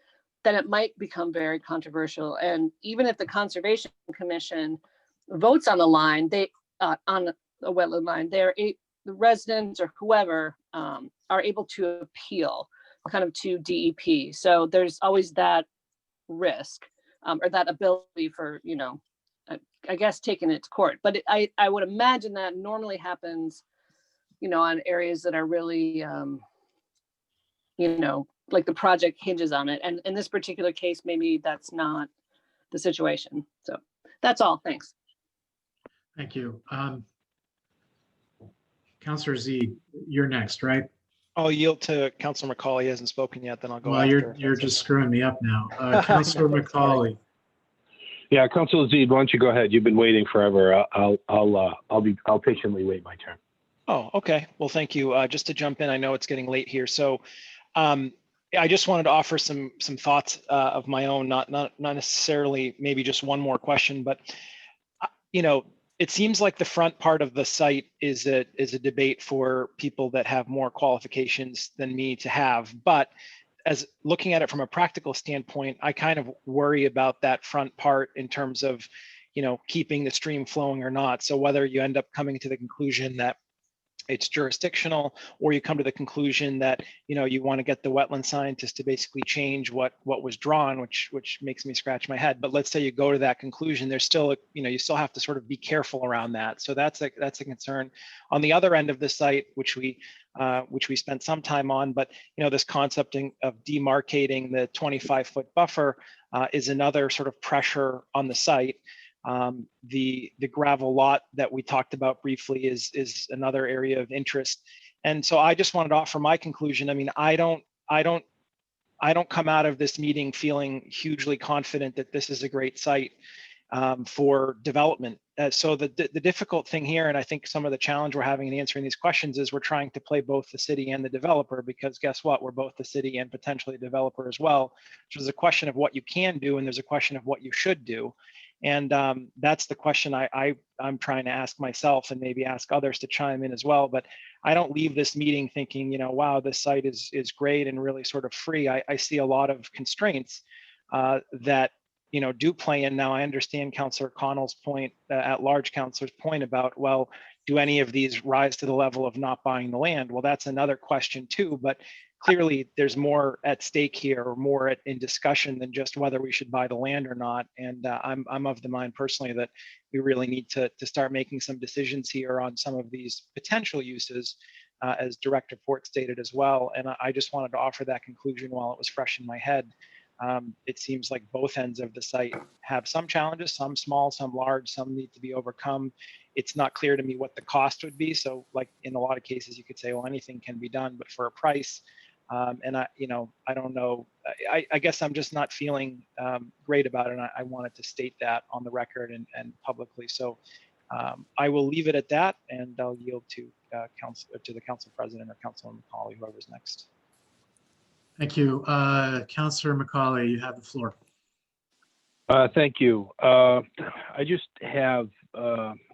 S15: then it might become very controversial. And even if the Conservation Commission votes on the line, they on a wetland line, the residents or whoever are able to appeal kind of to DEP. So there's always that risk or that ability for, you know, I guess taking it to court. But I would imagine that normally happens, you know, on areas that are really, you know, like the project hinges on it. And in this particular case, maybe that's not the situation. So that's all. Thanks.
S10: Thank you. Councillor Z, you're next, right?
S13: I'll yield to Councillor McCauley. He hasn't spoken yet, then I'll go
S10: Well,
S13: after.
S10: you're just screwing me up now. Councillor McCauley.
S20: Yeah, Councilor Z, why don't you go ahead? You've been waiting forever. I'll patiently wait my turn.
S13: Oh, okay. Well, thank you. Just to jump in, I know it's getting late here, so I just wanted to offer some thoughts of my own, not necessarily maybe just one more question, but you know, it seems like the front part of the site is a debate for people that have more qualifications than me to have. But as looking at it from a practical standpoint, I kind of worry about that front part in terms of, you know, keeping the stream flowing or not. So whether you end up coming to the conclusion that it's jurisdictional, or you come to the conclusion that, you know, you want to get the wetland scientist to basically change what was drawn, which makes me scratch my head. But let's say you go to that conclusion, there's still, you know, you still have to sort of be careful around that. So that's a concern. On the other end of the site, which we spent some time on, but, you know, this concept of demarcating the 25-foot buffer is another sort of pressure on the site. The gravel lot that we talked about briefly is another area of interest. And so I just wanted to offer my conclusion. I mean, I don't come out of this meeting feeling hugely confident that this is a great site for development. So the difficult thing here, and I think some of the challenge we're having in answering these questions, is we're trying to play both the city and the developer, because guess what? We're both the city and potentially a developer as well. So there's a question of what you can do, and there's a question of what you should do. And that's the question I'm trying to ask myself, and maybe ask others to chime in as well. But I don't leave this meeting thinking, you know, wow, this site is great and really sort of free. I see a lot of constraints that, you know, do play in. Now, I understand Councillor Connell's point, at-large Councillor's point about, well, do any of these rise to the level of not buying the land? Well, that's another question too. But clearly, there's more at stake here, or more in discussion than just whether we should buy the land or not. And I'm of the mind personally that we really need to start making some decisions here on some of these potential uses, as Director Port stated as well. And I just wanted to offer that conclusion while it was fresh in my head. It seems like both ends of the site have some challenges, some small, some large, some need to be overcome. It's not clear to me what the cost would be. So like in a lot of cases, you could say, well, anything can be done, but for a price. And I don't know, I guess I'm just not feeling great about it. And I wanted to state that on the record and publicly. So I will leave it at that, and I'll yield to the council president or Councilor McCauley, whoever's next.
S10: Thank you. Councillor McCauley, you have the floor.
S20: Thank you. I just have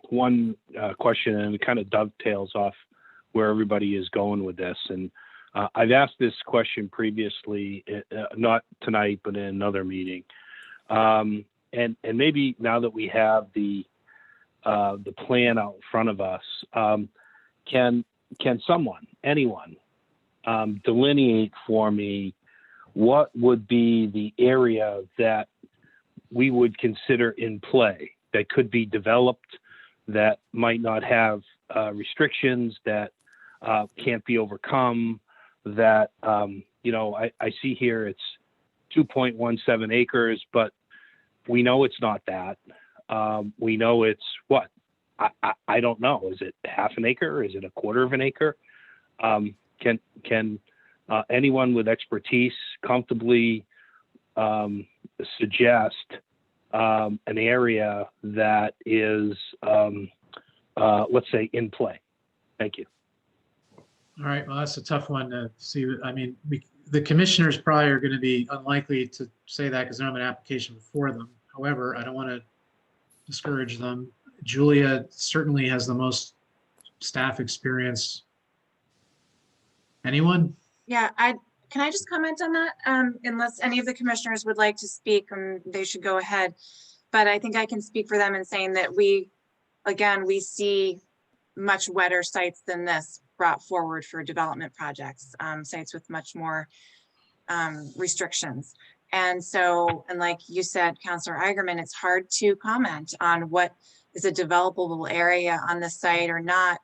S20: one question, and it kind of dovetails off where everybody is going with this. And I've asked this question previously, not tonight, but in another meeting. And maybe now that we have the plan out in front of us, can anyone, delineate for me what would be the area that we would consider in play that could be developed that might not have restrictions that can't be overcome, that, you know, I see here it's 2.17 acres, but we know it's not that. We know it's what? I don't know. Is it half an acre? Is it a quarter of an acre? Can anyone with expertise comfortably suggest an area that is, let's say, in play? Thank you.
S10: All right, well, that's a tough one to see. I mean, the commissioners probably are going to be unlikely to say that because they don't have an application before them. However, I don't want to discourage them. Julia certainly has the most staff experience. Anyone?
S3: Yeah, can I just comment on that? Unless any of the commissioners would like to speak, they should go ahead. But I think I can speak for them in saying that we see much wetter sites than this brought forward for development projects, sites with much more restrictions. And so, and like you said, Councillor Eigerman, it's hard to comment on what is a developable area on the site or not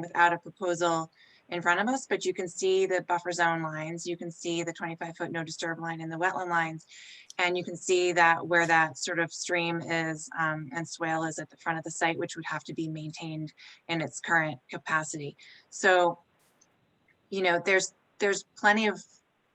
S3: without a proposal in front of us. But you can see the buffer zone lines, you can see the 25-foot no disturb line in the wetland lines, and you can see that where that sort of stream is and swale is at the front of the site, which would have to be maintained in its current capacity. So, you know, there's plenty of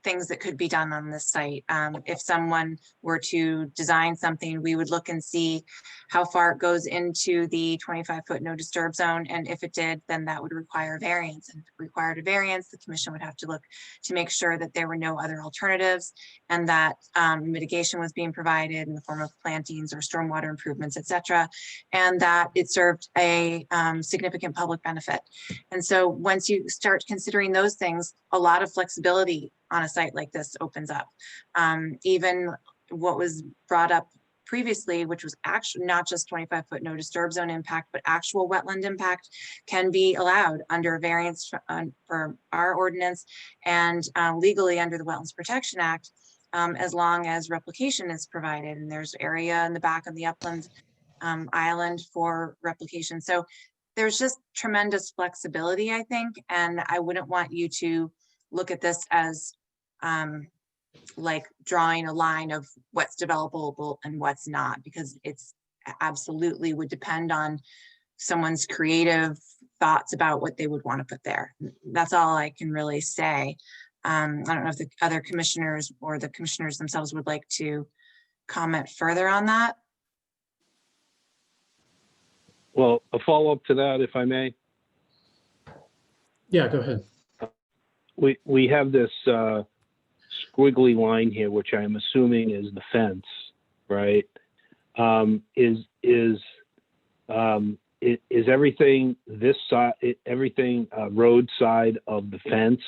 S3: things that could be done on this site. If someone were to design something, we would look and see how far it goes into the 25-foot no disturb zone. And if it did, then that would require a variance. And if it required a variance, the commission would have to look to make sure that there were no other alternatives and that mitigation was being provided in the form of plantings or stormwater improvements, et cetera, and that it served a significant public benefit. And so once you start considering those things, a lot of flexibility on a site like this opens up. Even what was brought up previously, which was actually not just 25-foot no disturb zone impact, but actual wetland impact can be allowed under a variance for our ordinance and legally under the Wetlands Protection Act, as long as replication is provided. And there's area in the back of the upland island for replication. So there's just tremendous flexibility, I think, and I wouldn't want you to look at this as like drawing a line of what's developable and what's not, because it's absolutely would depend on someone's creative thoughts about what they would want to put there. That's all I can really say. I don't know if the other commissioners or the commissioners themselves would like to comment further on that.
S20: Well, a follow-up to that, if I may.
S10: Yeah, go ahead.
S20: We have this squiggly line here, which I'm assuming is the fence, right? Is everything this side, everything road side of the fence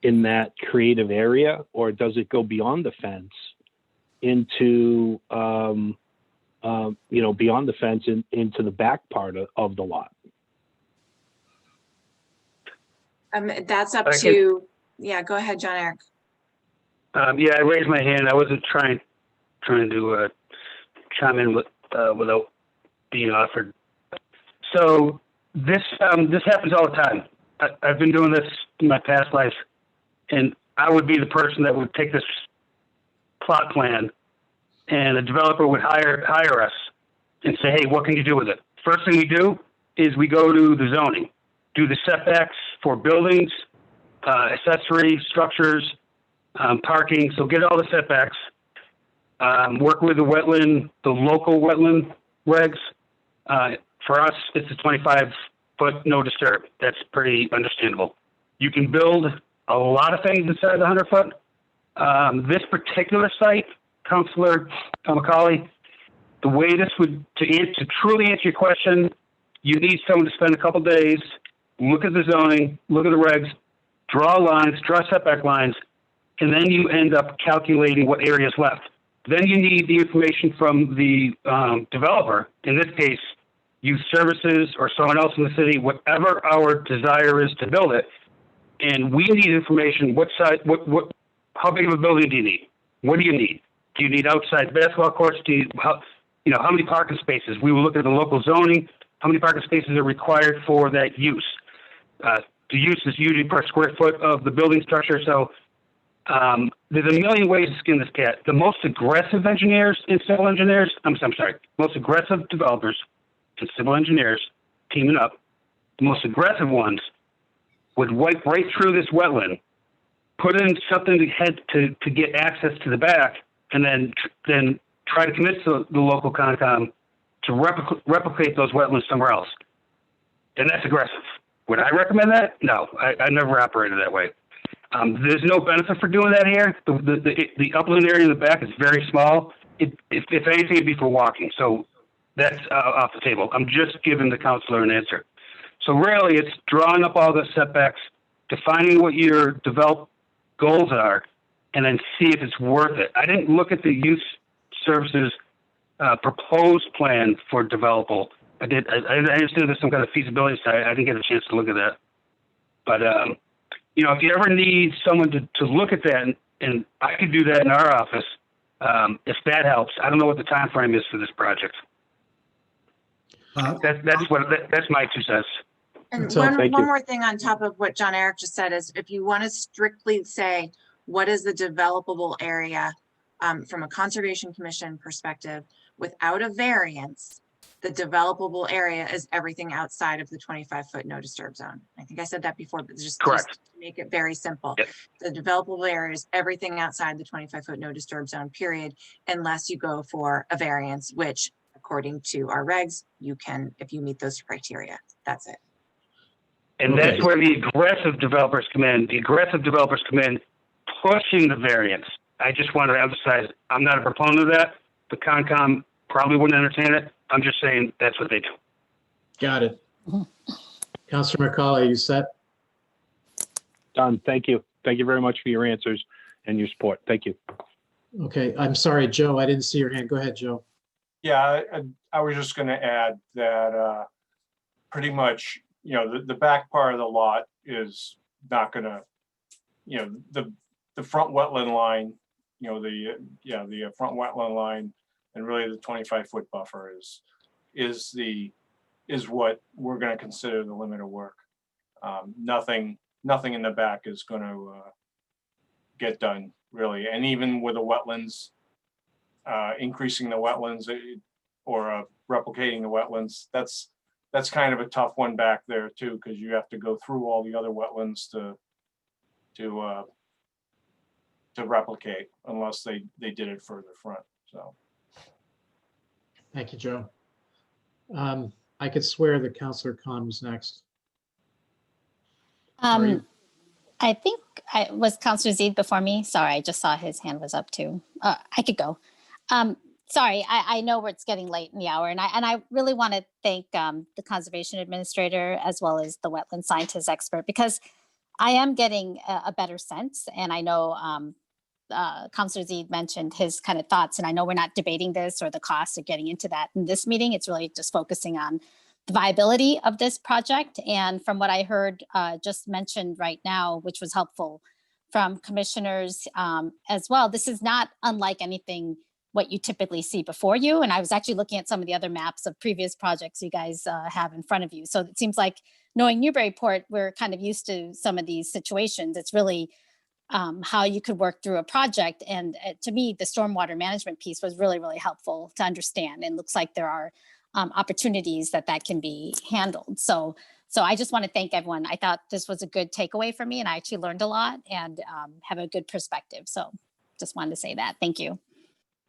S20: in that creative area, or does it go beyond the fence into you know, beyond the fence into the back part of the lot?
S3: That's up to, yeah, go ahead, John Eric.
S20: Yeah, I raised my hand. I wasn't trying to chime in without being offered. So this happens all the time. I've been doing this in my past life, and I would be the person that would take this plot plan, and the developer would hire us and say, "Hey, what can you do with it?" First thing we do is we go to the zoning, do the setbacks for buildings, accessory structures, parking. So get all the setbacks. Work with the local wetland regs. For us, it's a 25-foot no disturb. That's pretty understandable. You can build a lot of things inside the 100-foot. This particular site, Councillor McCauley, the way this would, to truly answer your question, you need someone to spend a couple days, look at the zoning, look at the regs, draw lines, draw setback lines, and then you end up calculating what area is left. Then you need the information from the developer, in this case, Youth Services or someone else in the city, whatever our desire is to build it. And we need information, what size, how big of a building do you need? What do you need? Do you need outside basketball courts? Do you, how many parking spaces? We will look at the local zoning. how many parking spaces are required for that use. The use is usually per square foot of the building structure. So there's a million ways to skin this cat. The most aggressive engineers and civil engineers, I'm sorry, most aggressive developers and civil engineers teaming up, the most aggressive ones would wipe right through this wetland, put in something to get access to the back, and then try to convince the local Concom to replicate those wetlands somewhere else. And that's aggressive. Would I recommend that? No, I never operated that way. There's no benefit for doing that here. The upland area in the back is very small. If anything, it'd be for walking. So that's off the table. I'm just giving the counselor an answer. So really, it's drawing up all the setbacks, defining what your developed goals are, and then see if it's worth it. I didn't look at the use services proposed plan for developable. I understood there's some kind of feasibility study. I didn't get a chance to look at that. But, you know, if you ever need someone to look at that, and I could do that in our office, if that helps. I don't know what the time frame is for this project. That's my 2 cents.
S3: And
S20: So,
S3: one
S20: thank you.
S3: more thing on top of what John Eric just said is if you want to strictly say, what is the developable area from a Conservation Commission perspective without a variance, the developable area is everything outside of the 25-foot no disturb zone. I think I said that before, but just to make it very simple.
S20: Yep.
S3: The developable area is everything outside the 25-foot no disturb zone, period, unless you go for a variance, which according to our regs, you can, if you meet those criteria. That's it.
S20: And that's where the aggressive developers come in. The aggressive developers come in pushing the variance. I just want to emphasize, I'm not a proponent of that. The Concom probably wouldn't entertain it. I'm just saying that's what they do.
S10: Got it. Councilor McCauley, you set?
S21: Done. Thank you. Thank you very much for your answers and your support. Thank you.
S10: Okay, I'm sorry, Joe, I didn't see your hand. Go ahead, Joe.
S1: Yeah, I was just going to add that pretty much, you know, the back part of the lot is not going to, you know, the front wetland line, you know, the front wetland line, and really the 25-foot buffer is what we're going to consider the limit of work. Nothing in the back is going to get done really, and even with the wetlands, increasing the wetlands or replicating the wetlands, that's kind of a tough one back there too, because you have to go through all the other wetlands to replicate, unless they did it further front. So.
S10: Thank you, Joe. I could swear that Councilor Khan was next.
S16: I think was Councilor Zede before me. Sorry, I just saw his hand was up too. I could go. Sorry, I know it's getting late in the hour, and I really want to thank the conservation administrator as well as the wetland scientist expert, because I am getting a better sense, and I know Councilor Zede mentioned his kind of thoughts, and I know we're not debating this or the cost of getting into that in this meeting. It's really just focusing on the viability of this project. And from what I heard just mentioned right now, which was helpful from commissioners as well, this is not unlike anything what you typically see before you. And I was actually looking at some of the other maps of previous projects you guys have in front of you. So it seems like, knowing Newburyport, we're kind of used to some of these situations. It's really how you could work through a project. And to me, the stormwater management piece was really, really helpful to understand. And looks like there are opportunities that can be handled. So I just want to thank everyone. I thought this was a good takeaway for me, and I actually learned a lot and have a good perspective. So just wanted to say that. Thank you.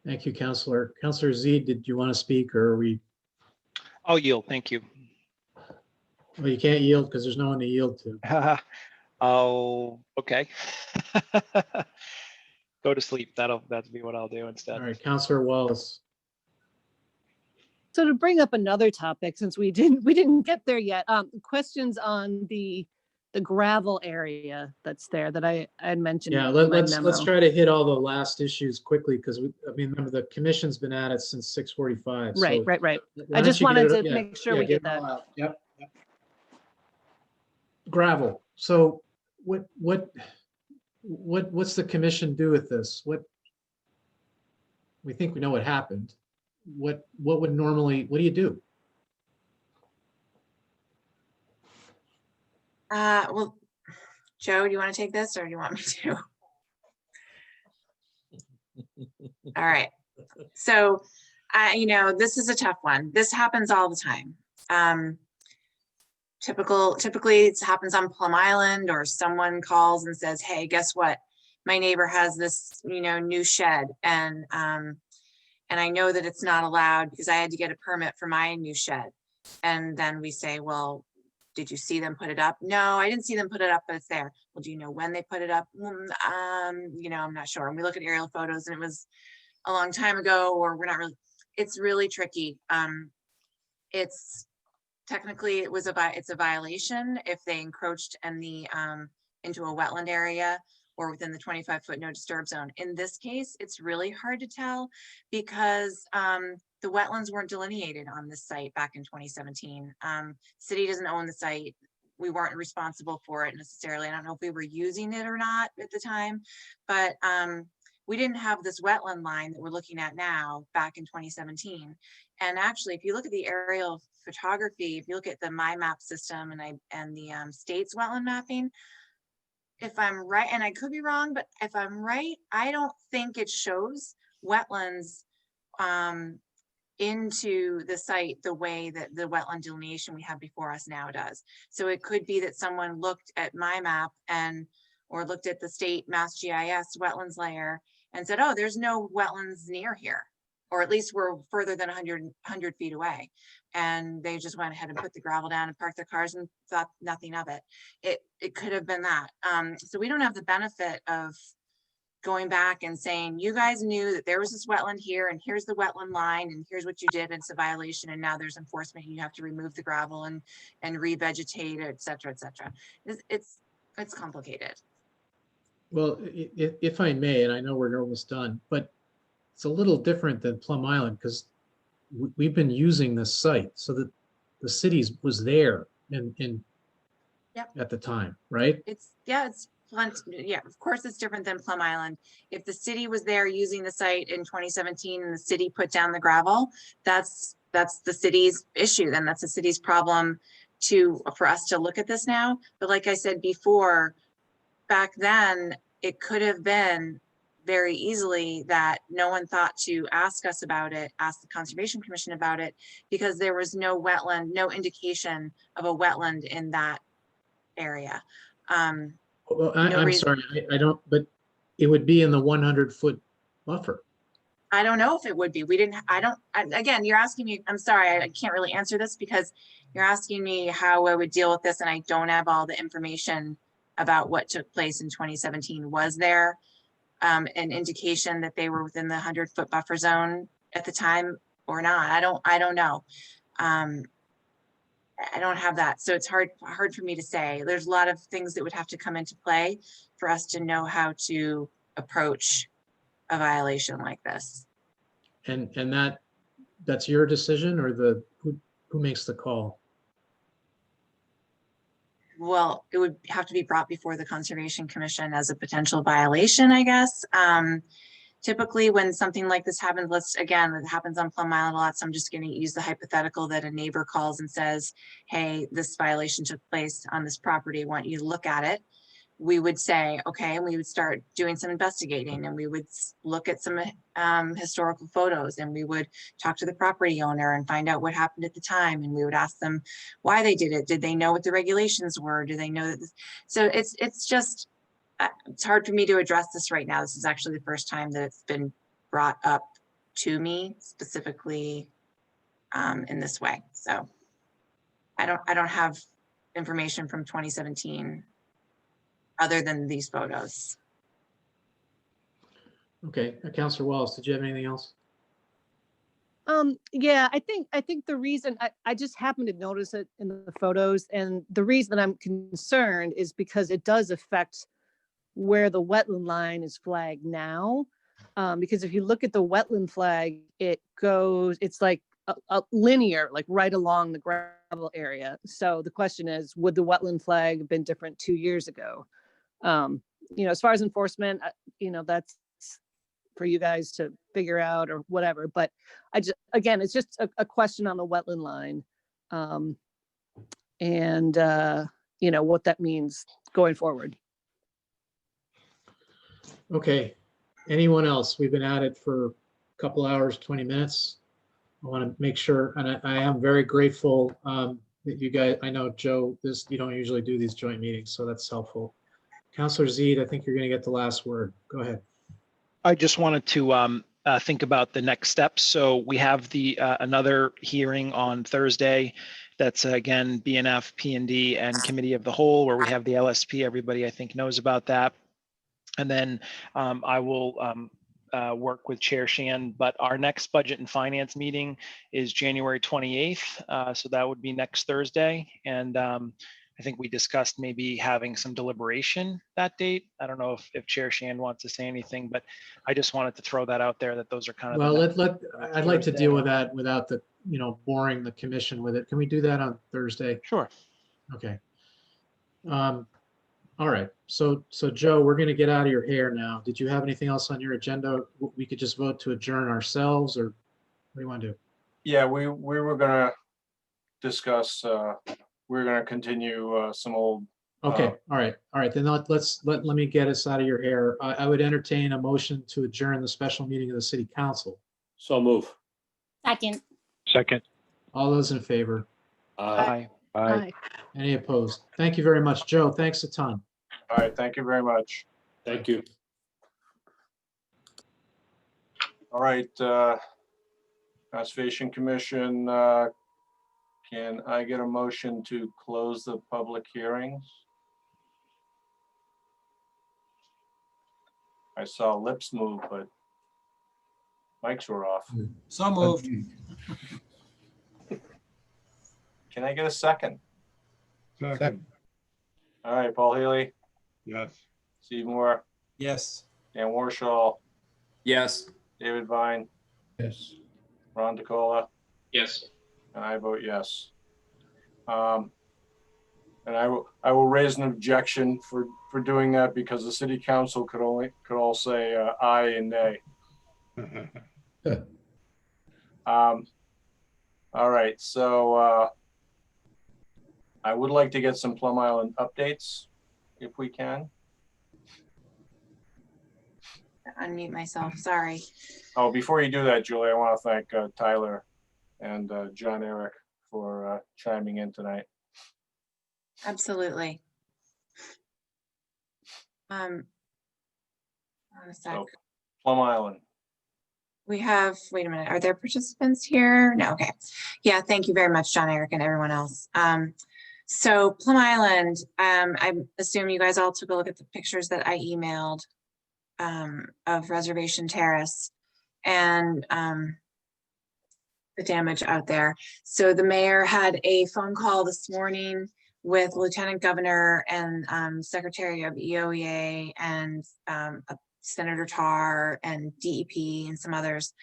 S10: Thank you, Councilor. Councilor Z, did you want to speak, or are we?
S13: I'll yield. Thank you.
S10: Well, you can't yield because there's no one to yield to.
S13: Oh, okay. Go to sleep. That'll be what I'll do instead.
S10: All right, Councilor Wallace.
S15: So to bring up another topic, since we didn't get there yet, questions on the gravel area that's there that I had mentioned.
S10: Yeah,
S15: in my
S10: let's
S15: memo.
S10: try to hit all the last issues quickly, because remember the commission's been at it since 6:45.
S15: Right.
S10: So
S15: Right.
S10: why
S15: I
S10: don't
S15: just
S10: you
S15: wanted
S10: get it-
S15: to
S10: yeah,
S15: make sure
S10: yeah,
S15: we get
S10: it all
S15: that.
S10: out. Yep. Gravel. So what's the commission do with this? We think we know what happened. What do you do?
S3: Well, Joe, do you want to take this or do you want me to? All right. So, this is a tough one. This happens all the time. Typically it happens on Plum Island, or someone calls and says, hey, guess what? My neighbor has this, new shed, and I know that it's not allowed because I had to get a permit for my new shed. And then we say, well, did you see them put it up? No, I didn't see them put it up, but it's there. Well, do you know when they put it up? I'm not sure. And we look at aerial photos and it was a long time ago, or we're not really, it's really tricky. It's technically, it's a violation if they encroached in the, into a wetland area or within the 25-foot no disturb zone. In this case, it's really hard to tell because the wetlands weren't delineated on this site back in 2017. City doesn't own the site. We weren't responsible for it necessarily. I don't know if we were using it or not at the time, but we didn't have this wetland line that we're looking at now back in 2017. And actually, if you look at the aerial photography, if you look at the MyMap system and the state's wetland mapping, if I'm right, and I could be wrong, but if I'm right, I don't think it shows wetlands into the site the way that the wetland delineation we have before us now does. So it could be that someone looked at MyMap or looked at the state Mass GIS wetlands layer and said, oh, there's no wetlands near here, or at least we're further than 100 feet away. And they just went ahead and put the gravel down and parked their cars and thought nothing of it. It could have been that. So we don't have the benefit of going back and saying, you guys knew that there was this wetland here, and here's the wetland line, and here's what you did, and it's a violation, and now there's enforcement, and you have to remove the gravel and revegetate, et cetera, et cetera. It's complicated.
S10: Well, if I may, and I know we're almost done, but it's a little different than Plum Island because we've been using this site so that the city was there at the time, right?
S3: Yeah, of course it's different than Plum Island. If the city was there using the site in 2017 and the city put down the gravel, that's the city's issue. Then that's the city's problem for us to look at this now. But like I said before, back then, it could have been very easily that no one thought to ask us about it, ask the Conservation Commission about it, because there was no wetland, no indication of a wetland in that area.
S10: Well, I'm sorry, I don't, but it would be in the 100-foot buffer.
S3: I don't know if it would be. Again, you're asking me, I'm sorry, I can't really answer this because you're asking me how I would deal with this and I don't have all the information about what took place in 2017. Was there an indication that they were within the 100-foot buffer zone at the time or not? I don't know. I don't have that. So it's hard for me to say. There's a lot of things that would have to come into play for us to know how to approach a violation like this.
S10: And that's your decision, or who makes the call?
S3: Well, it would have to be brought before the Conservation Commission as a potential violation, I guess. Typically when something like this happens, it happens on Plum Island a lot, so I'm just going to use the hypothetical that a neighbor calls and says, hey, this violation took place on this property, I want you to look at it. We would say, okay, and we would start doing some investigating, and we would look at some historical photos, and we would talk to the property owner and find out what happened at the time, and we would ask them why they did it. Did they know what the regulations were? Do they know that this? So it's just, it's hard for me to address this right now. This is actually the first time that it's been brought up to me specifically in this way. So I don't have information from 2017 other than these photos.
S10: Okay, Councillor Wallace, did you have anything else?
S15: Yeah, I think the reason I just happened to notice it in the photos, and the reason I'm concerned is because it does affect where the wetland line is flagged now. Because if you look at the wetland flag, it's like a linear, like right along the gravel area. So the question is, would the wetland flag have been different 2 years ago? As far as enforcement, that's for you guys to figure out or whatever. But it's just a question on the wetland line. what that means going forward.
S10: Okay, anyone else? We've been at it for a couple hours, 20 minutes. I want to make sure, and I am very grateful that you guys, I know, Joe, you don't usually do these joint meetings, so that's helpful. Councillor Zede, I think you're going to get the last word. Go ahead.
S13: I just wanted to think about the next steps. So we have the another hearing on Thursday. That's again BNF, P&D, and Committee of the Whole, where we have the LSP. Everybody I think knows about that. And then I will work with Chair Shan, but our next Budget and Finance meeting is January 28th. So that would be next Thursday. And I think we discussed maybe having some deliberation that date. I don't know if Chair Shan wants to say anything, but I just wanted to throw that out there that those are kind of.
S10: Well, I'd like to deal with that without the, boring the commission with it. Can we do that on Thursday?
S13: Sure.
S10: Okay. All right. So Joe, we're going to get out of your hair now. Did you have anything else on your agenda? We could just vote to adjourn ourselves, or what do you want to do?
S1: Yeah, we were gonna discuss, we're gonna continue some old.
S10: Okay, all right. Then let me get us out of your hair. I would entertain a motion to adjourn the special meeting of the city council.
S19: So move.
S16: Second.
S21: Second.
S10: All those in favor?
S13: Aye.
S21: Aye.
S10: Any opposed? Thank you very much, Joe. Thanks a ton.
S1: All right, thank you very much.
S19: Thank you.
S1: All right, Conservation Commission, can I get a motion to close the public hearings? I saw lips move, but mics were off.
S4: So moved.
S1: Can I get a second?
S8: Second.
S1: All right, Paul Healy,
S8: Yes.
S1: Steve Moore,
S4: Yes.
S1: Dan Warshall,
S9: Yes.
S1: David Vine,
S7: Yes.
S1: Ron DeCola,
S9: Yes.
S1: and I vote yes. And I will raise an objection for doing that because the city council could all say aye and nay. All right, so I would like to get some Plum Island updates if we can.
S3: Unmute myself, sorry.
S1: Oh, before you do that, Julie, I want to thank Tyler and John Eric for chiming in tonight.
S3: Absolutely. On a sec.
S1: So, Plum Island.
S3: We have, wait a minute, are there participants here? No, okay. Yeah, thank you very much, John Eric and everyone else. So Plum Island, I assume you guys all took a look at the pictures that I emailed of Reservation Terrace and the damage out there. So the mayor had a phone call this morning with Lieutenant Governor and Secretary of EOEA and Senator Tarr and DEP and some others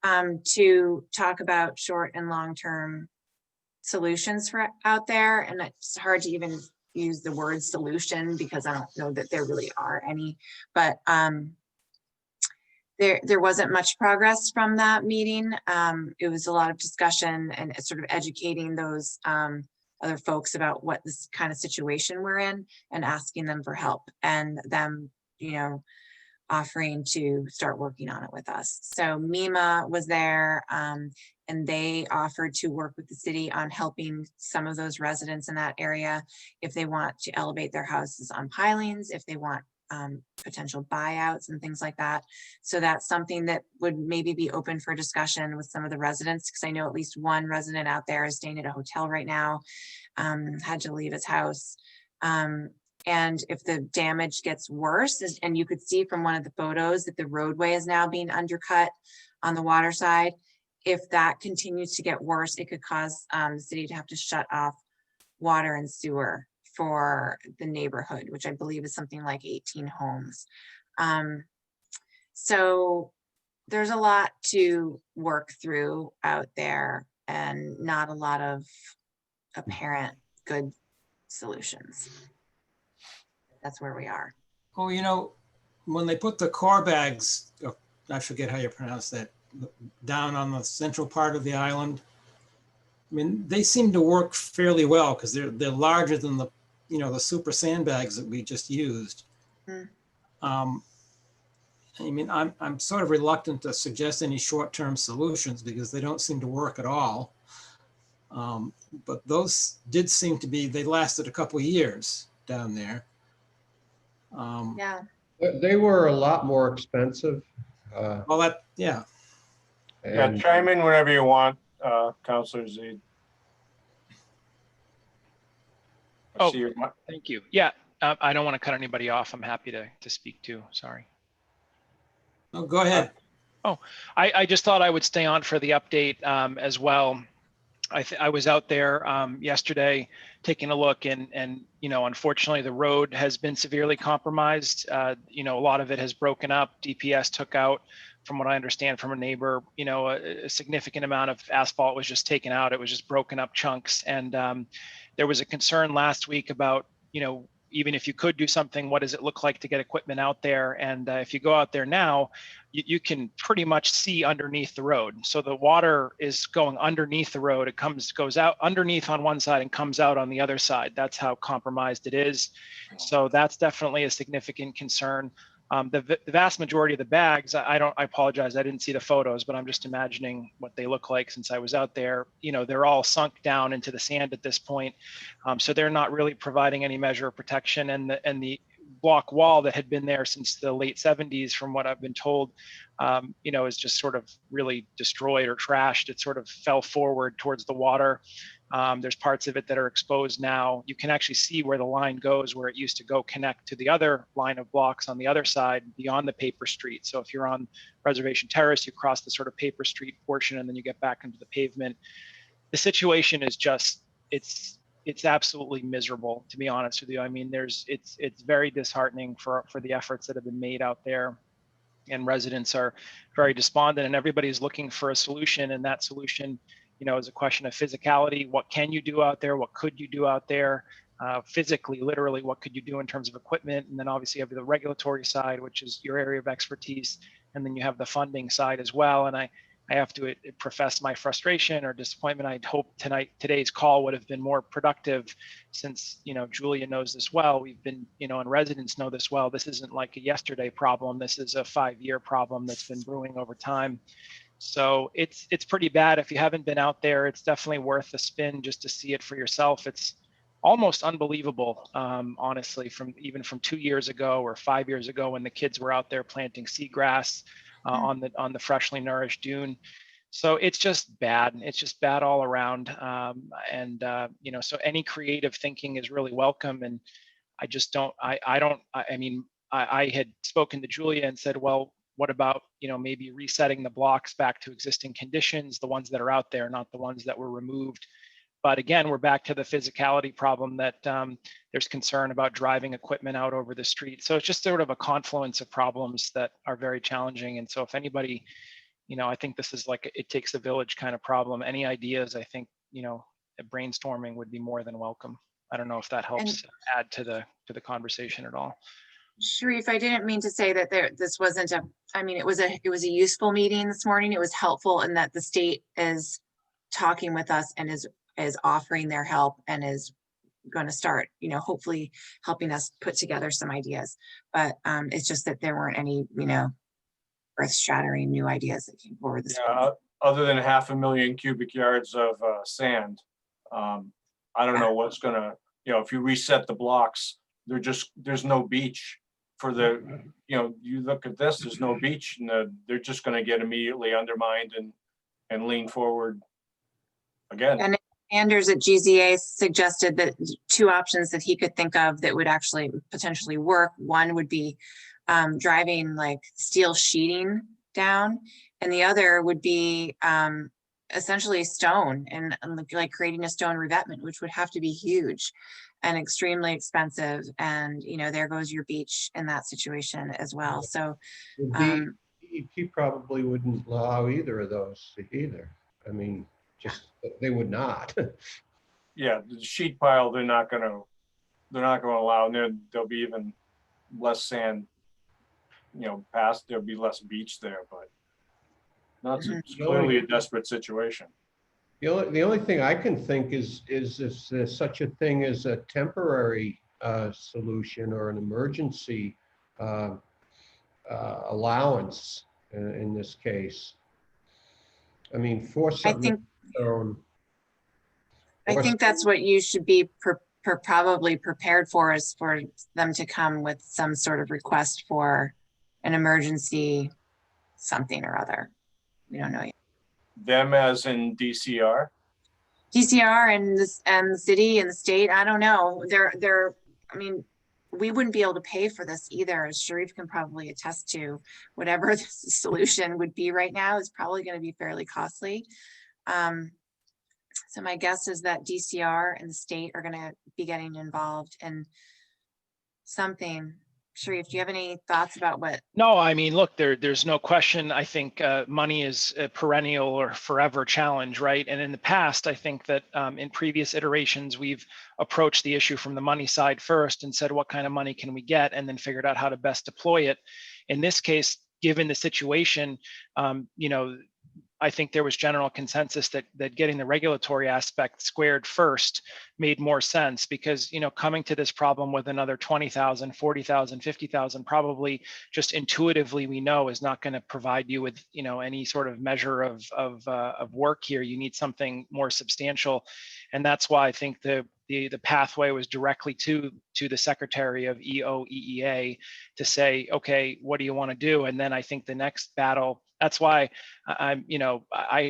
S3: to talk about short and long-term solutions for out there. And it's hard to even use the word solution because I don't know that there really are any, but there wasn't much progress from that meeting. It was a lot of discussion and sort of educating those other folks about what this kind of situation we're in and asking them for help and them, offering to start working on it with us. So MEMA was there and they offered to work with the city on helping some of those residents in that area if they want to elevate their houses on pilings, if they want potential buyouts and things like that. So that's something that would maybe be open for discussion with some of the residents, because I know at least one resident out there is staying at a hotel right now, had to leave his house. And if the damage gets worse, and you could see from one of the photos that the roadway is now being undercut on the water side, if that continues to get worse, it could cause the city to have to shut off water and sewer for the neighborhood, which I believe is something like 18 homes. So there's a lot to work through out there and not a lot of apparent good solutions. That's where we are.
S4: Oh, when they put the core bags, I forget how you pronounce that, down on the central part of the island, I mean, they seem to work fairly well because they're larger than the you know, the super sandbags that we just used.
S3: Mm.
S4: I mean, I'm sort of reluctant to suggest any short-term solutions because they don't seem to work at all. But those did seem to be, they lasted a couple of years down there.
S3: Yeah.
S7: They were a lot more expensive.
S4: Well, that, yeah.
S1: Yeah,
S7: And
S1: chime in whenever you want, Councillor Z.
S13: Oh, thank you. Yeah, I don't want to cut anybody off. I'm happy to speak to. Sorry.
S4: Oh, go ahead.
S13: I just thought I would stay on for the update as well. I was out there yesterday taking a look, and you know, unfortunately, the road has been severely compromised. You know, a lot of it has broken up. DPS took out, from what I understand from a neighbor, you know, a significant amount of asphalt was just taken out. It was just broken up chunks, and there was a concern last week about, you know, even if you could do something, what does it look like to get equipment out there? And if you go out there now, you can pretty much see underneath the road. So the water is going underneath the road. It goes out underneath on one side and comes out on the other side. That's how compromised it is. So that's definitely a significant concern. The vast majority of the bags, I apologize, I didn't see the photos, but I'm just imagining what they look like since I was out there. You know, they're all sunk down into the sand at this point. So they're not really providing any measure of protection, and the block wall that had been there since the late 70s, from what I've been told, you know, is just sort of really destroyed or trashed. It sort of fell forward towards the water. There's parts of it that are exposed now. You can actually see where the line goes, where it used to go connect to the other line of blocks on the other side beyond the paper street. So if you're on Reservation Terrace, you cross the sort of paper street portion and then you get back into the pavement. The situation is just, it's absolutely miserable, to be honest with you. I mean, it's very disheartening for the efforts that have been made out there, and residents are very despondent, and everybody's looking for a solution. And that solution, you know, is a question of physicality. What can you do out there? What could you do out there? Physically, literally, what could you do in terms of equipment? And then obviously you have the regulatory side, which is your area of expertise. And then you have the funding side as well. And I have to profess my frustration or disappointment. I'd hoped today's call would have been more productive, since, you know, Julia knows this well. We've been, you know, and residents know this well. This isn't like a yesterday problem. This is a 5-year problem that's been brewing over time. So it's pretty bad. If you haven't been out there, it's definitely worth a spin just to see it for yourself. It's almost unbelievable, honestly, even from 2 years ago or 5 years ago, when the kids were out there planting seagrass on the freshly nourished dune. So it's just bad. It's just bad all around. You know, so any creative thinking is really welcome. And I just don't. I mean, I had spoken to Julia and said, well, what about, you know, maybe resetting the blocks back to existing conditions, the ones that are out there, not the ones that were removed. But again, we're back to the physicality problem that there's concern about driving equipment out over the street. So it's just sort of a confluence of problems that are very challenging. And so if anybody, you know, I think this is like it takes a village kind of problem. Any ideas, I think, you know, brainstorming would be more than welcome. I don't know if that helps add to the conversation at all.
S3: Sharif, I didn't mean to say that this wasn't I mean, it was a useful meeting this morning. It was helpful in that the state is talking with us and is offering their help and is going to start, you know, hopefully helping us put together some ideas. But it's just that there weren't any, you know, earth-shattering new ideas that came forward this morning.
S1: Other than 500,000 cubic yards of sand, I don't know what's gonna, you know, if you reset the blocks, there's no beach for the, you know, you look at this, there's no beach, and they're just gonna get immediately undermined and lean forward again.
S3: And Anders at GZA suggested that 2 options that he could think of that would actually potentially work. One would be driving like steel sheeting down, and the other would be essentially stone and like creating a stone revetment, which would have to be huge and extremely expensive. And, you know, there goes your beach in that situation as well. So
S7: DEP probably wouldn't allow either of those either. I mean, just they would not.
S1: Yeah, the sheet pile, they're not gonna allow, and there'll be even less sand, you know, there'll be less beach there, but that's it's clearly a desperate situation.
S7: The only thing I can think is if there's such a thing as a temporary solution or an emergency allowance in this case. I mean, for something.
S3: I think that's what you should be probably prepared for, is for them to come with some sort of request for an emergency something or other. We don't know yet.
S1: Them as in DCR?
S3: DCR and the city and the state, I don't know. I mean, we wouldn't be able to pay for this either. As Sharif can probably attest to, whatever the solution would be right now is probably going to be fairly costly. So my guess is that DCR and the state are going to be getting involved in something. Sharif, do you have any thoughts about what?
S13: No, I mean, look, there's no question. I think money is a perennial or forever challenge, right? And in the past, I think that in previous iterations, we've approached the issue from the money side first and said, what kind of money can we get? And then figured out how to best deploy it. In this case, given the situation, you know, I think there was general consensus that getting the regulatory aspect squared first made more sense, because, you know, coming to this problem with another 20,000, 40,000, 50,000, probably just intuitively we know is not going to provide you with, you know, any sort of measure of work here. You need something more substantial. And that's why I think the pathway was directly to the Secretary of EOEEA to say, okay, what do you want to do? And then I think the next battle, that's why I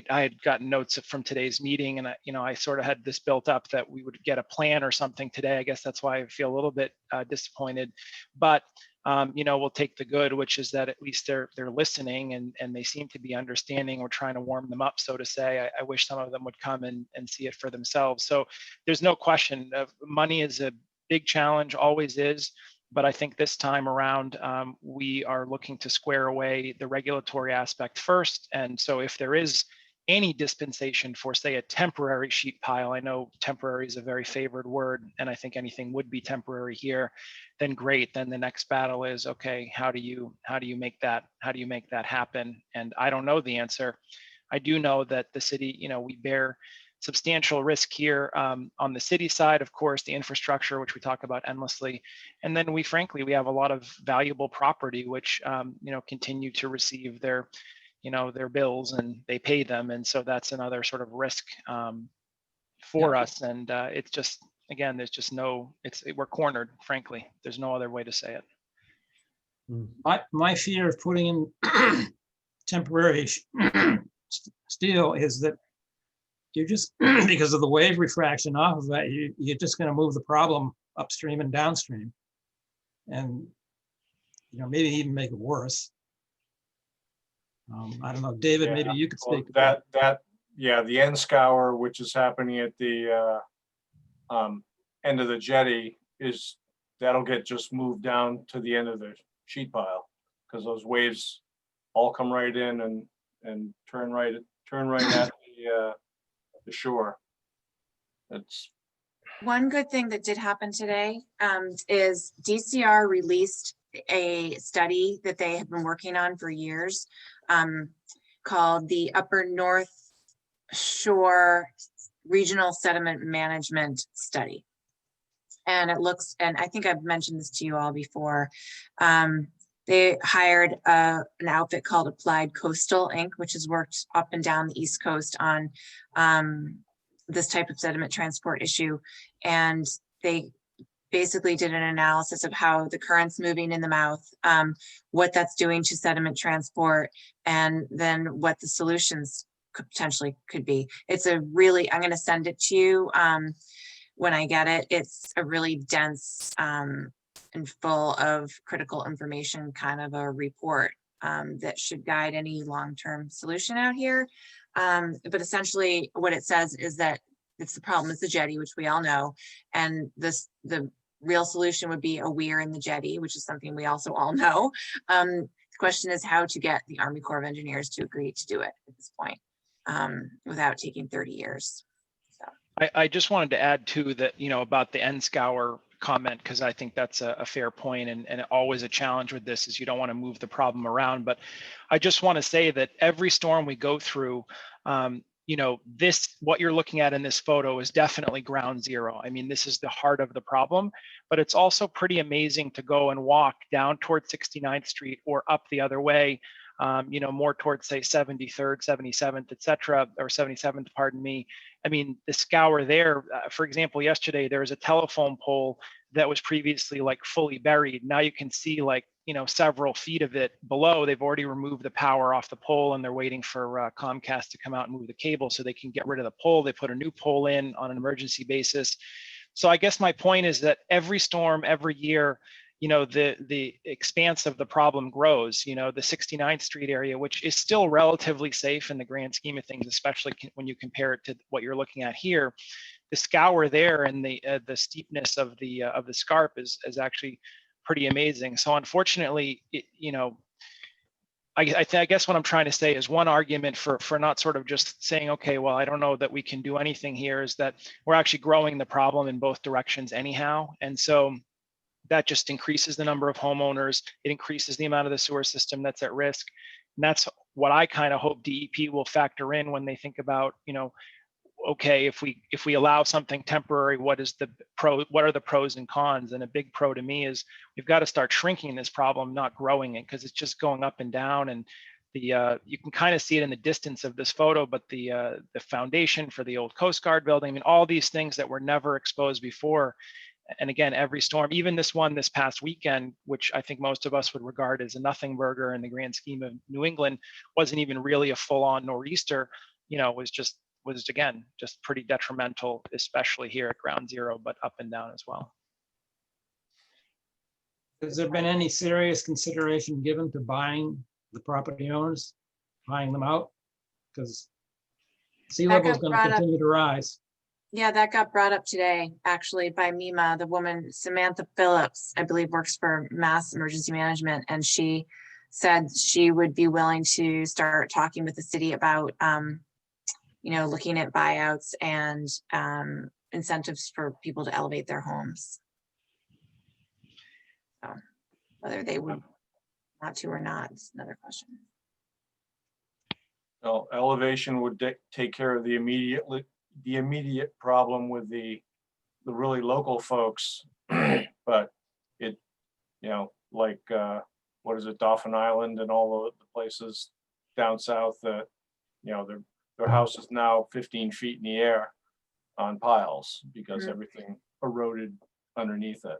S13: had gotten notes from today's meeting, and I sort of had this built up that we would get a plan or something today. I guess that's why I feel a little bit disappointed, but we'll take the good, which is that at least they're listening and they seem to be understanding. We're trying to warm them up, so to say. I wish some of them would come and see it for themselves. So there's no question money is a big challenge, always is. But I think this time around, we are looking to square away the regulatory aspect first. And so if there is any dispensation for, say, a temporary sheet pile, I know temporary is a very favored word, and I think anything would be temporary here, then great. Then the next battle is, okay, how do you make that happen? And I don't know the answer. I do know that the city, we bear substantial risk here on the city side, of course, the infrastructure, which we talk about endlessly. And then we have a lot of valuable property, which, continue to receive their bills and they pay them. And so that's another sort of risk for us. And it's just, again, there's just we're cornered, frankly. There's no other way to say it.
S4: My fear of putting in temporary steel is that you're just, because of the wave refraction off of that, you're just going to move the problem upstream and downstream, and maybe even make it worse. I don't know, David. Maybe you could speak.
S1: The end scour, which is happening at the end of the jetty, that'll get just moved down to the end of the sheet pile, because those waves all come right in and turn right at the shore. That's
S3: one good thing that did happen today is DCR released a study that they have been working on for years called the Upper North Shore Regional Sediment Management Study. And it looks, and I think I've mentioned this to you all before, they hired an outfit called Applied Coastal Inc., which has worked up and down the East Coast on this type of sediment transport issue. And they basically did an analysis of how the current's moving in the mouth, what that's doing to sediment transport, and then what the solutions potentially could be. It's I'm going to send it to you when I get it. It's a really dense and full of critical information kind of a report that should guide any long-term solution out here. But essentially what it says is that the problem is the jetty, which we all know, and the real solution would be a weir in the jetty, which is something we also all know. The question is how to get the Army Corps of Engineers to agree to do it at this point without taking 30 years. So.
S13: I just wanted to add too that, about the end scour comment, because I think that's a fair point, and always a challenge with this is you don't want to move the problem around. But I just want to say that every storm we go through, what you're looking at in this photo is definitely ground zero. I mean, this is the heart of the problem, but it's also pretty amazing to go and walk down towards 69th Street or up the other way, more towards, say, 73rd, 77th, et cetera, or 77th, pardon me. I mean, the scour there, for example, yesterday, there was a telephone pole that was previously like fully buried. Now you can see like, several feet of it below. They've already removed the power off the pole and they're waiting for Comcast to come out and move the cable so they can get rid of the pole. They put a new pole in on an emergency basis. So I guess my point is that every storm, every year, the expanse of the problem grows. The 69th Street area, which is still relatively safe in the grand scheme of things, especially when you compare it to what you're looking at here, the scour there and the steepness of the scarp is actually pretty amazing. So unfortunately, I guess what I'm trying to say is one argument for not sort of just saying, okay, well, I don't know that we can do anything here, is that we're actually growing the problem in both directions anyhow. And so that just increases the number of homeowners. It increases the amount of the sewer system that's at risk. And that's what I kind of hope DEP will factor in when they think about, okay, if we allow something temporary, what are the pros and cons? And a big pro to me is we've got to start shrinking this problem, not growing it, because it's just going up and down. And you can kind of see it in the distance of this photo, but the foundation for the old Coast Guard building, I mean, all these things that were never exposed before. And again, every storm, even this one this past weekend, which I think most of us would regard as a nothing burger in the grand scheme of New England, wasn't even really a full-on nor'easter, was again, just pretty detrimental, especially here at ground zero, but up and down as well.
S4: Has there been any serious consideration given to buying the property owners, buying them out? Because sea level is going to continue to rise.
S3: Yeah, that got brought up today, actually, by MEMA, the woman, Samantha Phillips, I believe works for Mass Emergency Management. And she said she would be willing to start talking with the city about, looking at buyouts and incentives for people to elevate their homes. So whether they would want to or not is another question.
S1: Well, elevation would take care of the immediate problem with the really local folks, but it, like what is it, Dauphin Island and all the places down south that, their house is now 15 feet in the air on piles because everything eroded underneath it.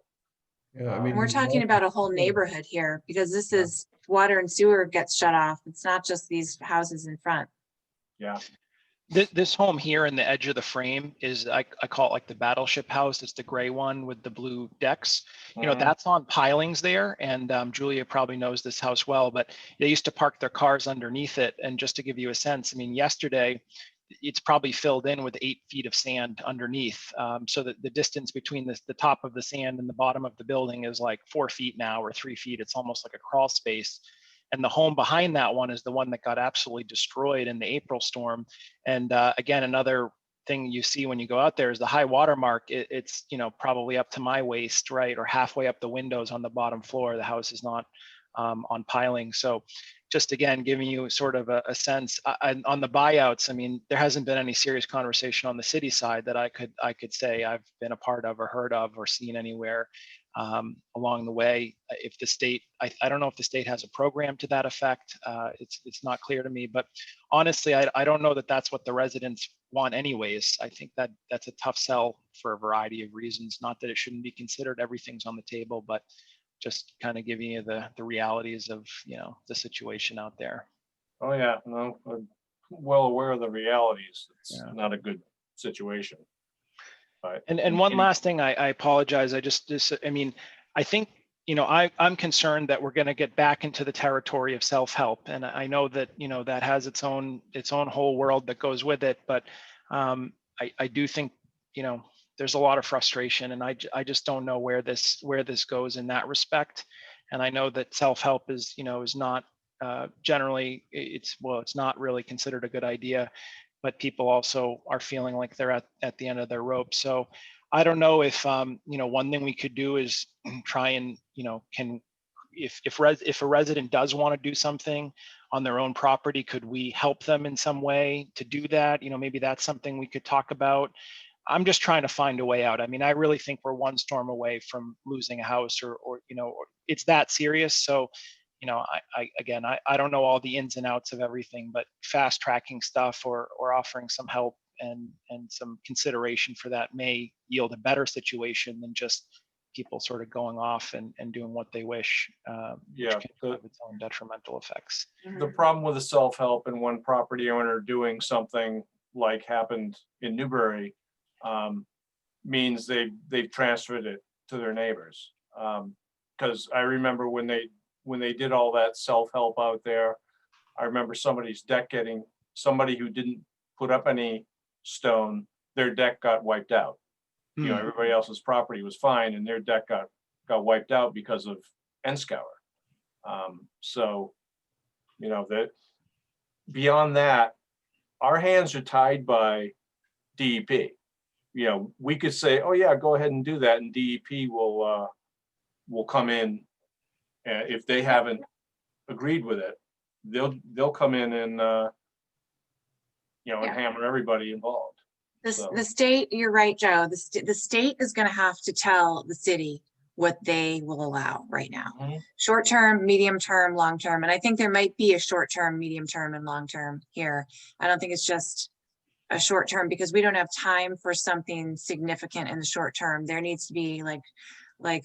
S7: Yeah, I mean,
S3: We're talking about a whole neighborhood here because this is water and sewer gets shut off. It's not just these houses in front.
S1: Yeah.
S13: This home here in the edge of the frame is, I call it like the battleship house. It's the gray one with the blue decks. That's on pilings there. And Julia probably knows this house well, but they used to park their cars underneath it. And just to give you a sense, I mean, yesterday, it's probably filled in with 8 feet of sand underneath. So that the distance between the top of the sand and the bottom of the building is like 4 feet now or 3 feet. It's almost like a crawl space. And the home behind that one is the one that got absolutely destroyed in the April storm. And again, another thing you see when you go out there is the high water mark. It's probably up to my waist, right, or halfway up the windows on the bottom floor. The house is not on piling. So just again, giving you sort of a sense on the buyouts. I mean, there hasn't been any serious conversation on the city side that I could say I've been a part of or heard of or seen anywhere. Along the way, if the state, I don't know if the state has a program to that effect. It's not clear to me, but honestly, I don't know that that's what the residents want anyways. I think that's a tough sell for a variety of reasons. Not that it shouldn't be considered, everything's on the table, but just kind of giving you the realities of, the situation out there.
S1: Oh yeah, no, I'm well aware of the realities. It's not a good situation.
S13: And one last thing, I apologize. I mean, I think, I'm concerned that we're going to get back into the territory of self-help. And I know that, that has its own whole world that goes with it. But I do think, there's a lot of frustration, and I just don't know where this goes in that respect. And I know that self-help is not generally, it's not really considered a good idea. But people also are feeling like they're at the end of their rope. So I don't know if, one thing we could do is try and, if a resident does want to do something on their own property, could we help them in some way to do that? You know, maybe that's something we could talk about. I'm just trying to find a way out. I mean, I really think we're one storm away from losing a house, or you know, it's that serious. So, you know, I don't know all the ins and outs of everything, but fast tracking stuff or offering some help and some consideration for that may yield a better situation than just people sort of going off and doing what they wish,
S1: Yeah,
S13: which can have its own detrimental effects.
S1: the problem with the self-help and one property owner doing something like happened in Newbury means they've transferred it to their neighbors. Because I remember when they did all that self-help out there, I remember somebody's deck somebody who didn't put up any stone, their deck got wiped out. You know, everybody else's property was fine and their deck got wiped out because of N-scour. So, you know, that beyond that, our hands are tied by DEP. You know, we could say, oh yeah, go ahead and do that, and DEP will come in, and if they haven't agreed with it, they'll come in and you know, and hammer everybody involved.
S3: The state, you're right, Joe. The state is going to have to tell the city what they will allow right now. Short term, medium term, long term. And I think there might be a short term, medium term, and long term here. I don't think it's just a short term, because we don't have time for something significant in the short term. There needs to be, like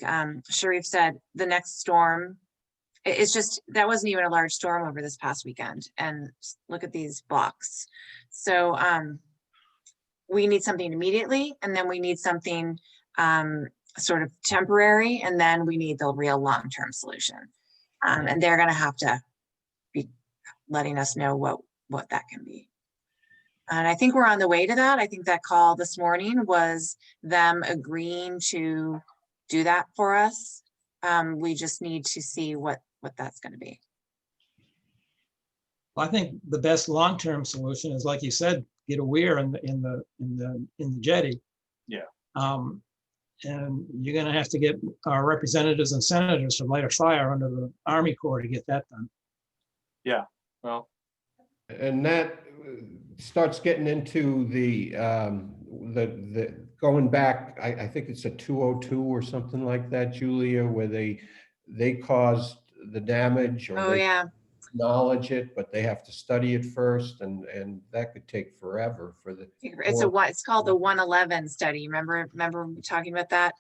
S3: Sharif said, the next storm. It's just, that wasn't even a large storm over this past weekend. And look at these blocks. So we need something immediately, and then we need something sort of temporary, and then we need the real long-term solution. And they're gonna have to be letting us know what that can be. And I think we're on the way to that. I think that call this morning was them agreeing to do that for us. We just need to see what that's gonna be.
S4: I think the best long-term solution is, like you said, get a weir in the jetty.
S1: Yeah.
S4: And you're gonna have to get our representatives and senators to light a fire under the Army Corps to get that done.
S1: Yeah, well.
S7: And that starts getting into the going back, I think it's a 202 or something like that, Julia, where they caused the damage, or
S3: Oh,
S7: they
S3: yeah.
S7: acknowledge it, but they have to study it first, and that could take forever for the.
S3: It's called the 111 study. Remember talking about that?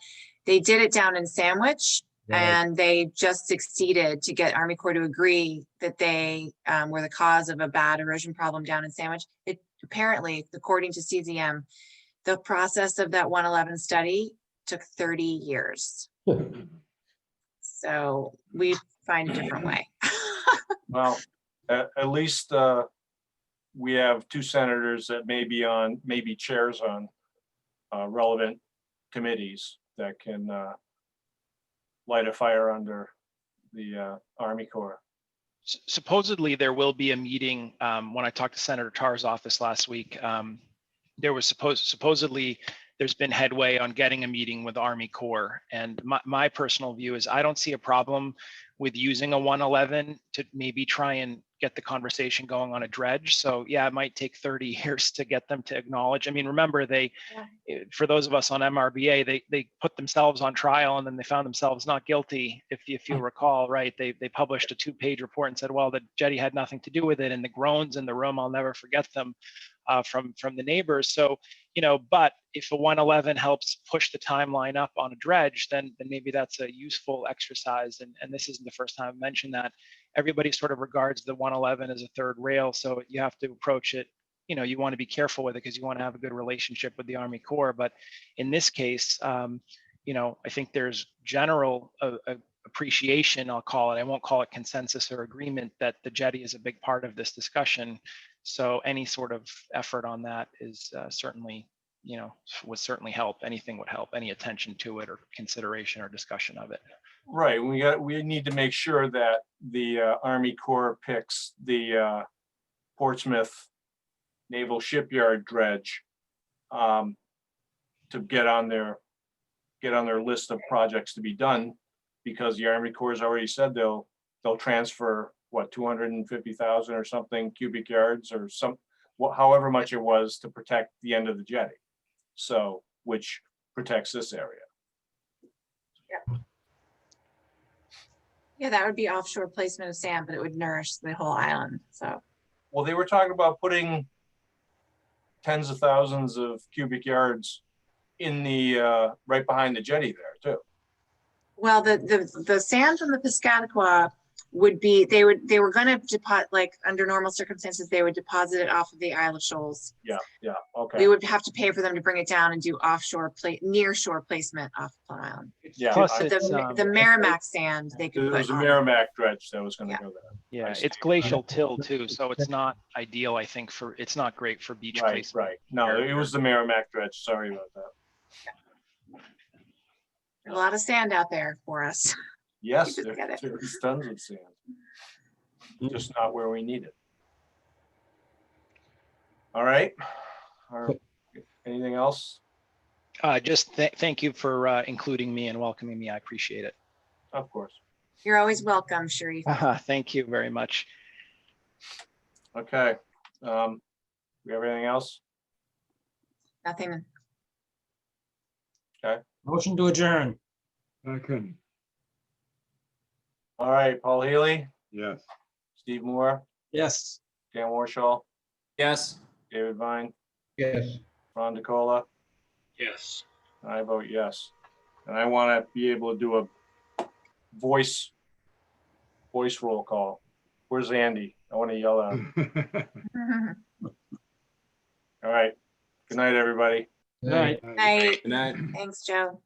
S3: They did it down in Sandwich, and they just succeeded to get Army Corps to agree that they were the cause of a bad erosion problem down in Sandwich. It apparently, according to CZM, the process of that 111 study took 30 years. So we find a different way.
S1: Well, at least we have two senators that may be chairs on relevant committees that can light a fire under the Army Corps.
S13: Supposedly there will be a meeting. When I talked to Senator Tarr's office last week, there was supposedly there's been headway on getting a meeting with Army Corps. And my personal view is I don't see a problem with using a 111 to maybe try and get the conversation going on a dredge. So yeah, it might take 30 years to get them to acknowledge. I mean, remember for those of us on MRBA, they put themselves on trial and then they found themselves not guilty. If you recall, right, they published a 2-page report and said, well, the jetty had nothing to do with it. And the groans in the room, I'll never forget them from the neighbors. So, you know, but if a 111 helps push the timeline up on a dredge, then maybe that's a useful exercise. And this isn't the first time I've mentioned that. Everybody sort of regards the 111 as a third rail. So you have to approach it, you know, you want to be careful with it because you want to have a good relationship with the Army Corps. But in this case, you know, I think there's general appreciation, I'll call it. I won't call it consensus or agreement that the jetty is a big part of this discussion. So any sort of effort on that is certainly, you know, would certainly help. Anything would help, any attention to it or consideration or discussion of it.
S1: Right, we need to make sure that the Army Corps picks the Portsmouth Naval Shipyard dredge to get on their list of projects to be done because the Army Corps has already said they'll transfer, what, 250,000 or something cubic yards or however much it was to protect the end of the jetty. So, which protects this area.
S3: Yeah, that would be offshore placement of sand, but it would nourish the whole island, so.
S1: Well, they were talking about putting tens of thousands of cubic yards in the, right behind the jetty there too.
S3: Well, the sand from the Piscataqua would be, they were gonna deposit, like, under normal circumstances, they would deposit it off of the Isle of Shoals.
S1: Yeah, okay.
S3: We would have to pay for them to bring it down and do offshore near shore placement off Plum Island.
S1: Yeah,
S13: Plus
S3: But
S13: it's,
S3: the Merrimack sand, they could
S1: There
S3: put
S1: was a
S3: on.
S1: Merrimack dredge that was gonna go there.
S13: yeah, it's glacial till too, so it's not ideal, I think, it's not great for beach
S1: Right,
S13: placement.
S1: right. No, it was the Merrimack dredge. Sorry about that.
S3: There's a lot of sand out there for us.
S1: Yes,
S3: You just get it.
S1: there's tons of sand. Just not where we need it. All right. Anything else?
S13: Just thank you for including me and welcoming me. I appreciate it.
S1: Of course.
S3: You're always welcome, Sharif.
S13: Thank you very much.
S1: Okay. We have anything else?
S3: Nothing.
S1: Okay.
S4: Motion to adjourn.
S8: Second,
S1: All right, Paul Healy,
S8: yes.
S1: Steve Moore,
S4: Yes.
S1: Dan Warshall,
S9: Yes.
S1: David Vine,
S7: Yes.
S1: Ron DeCola.
S19: Yes.
S1: I vote yes. And I want to be able to do a voice roll call. Where's Andy? I want to yell at him. All right. Good night, everybody.
S4: All right.
S3: Night.
S9: Good night.
S3: Thanks, Joe.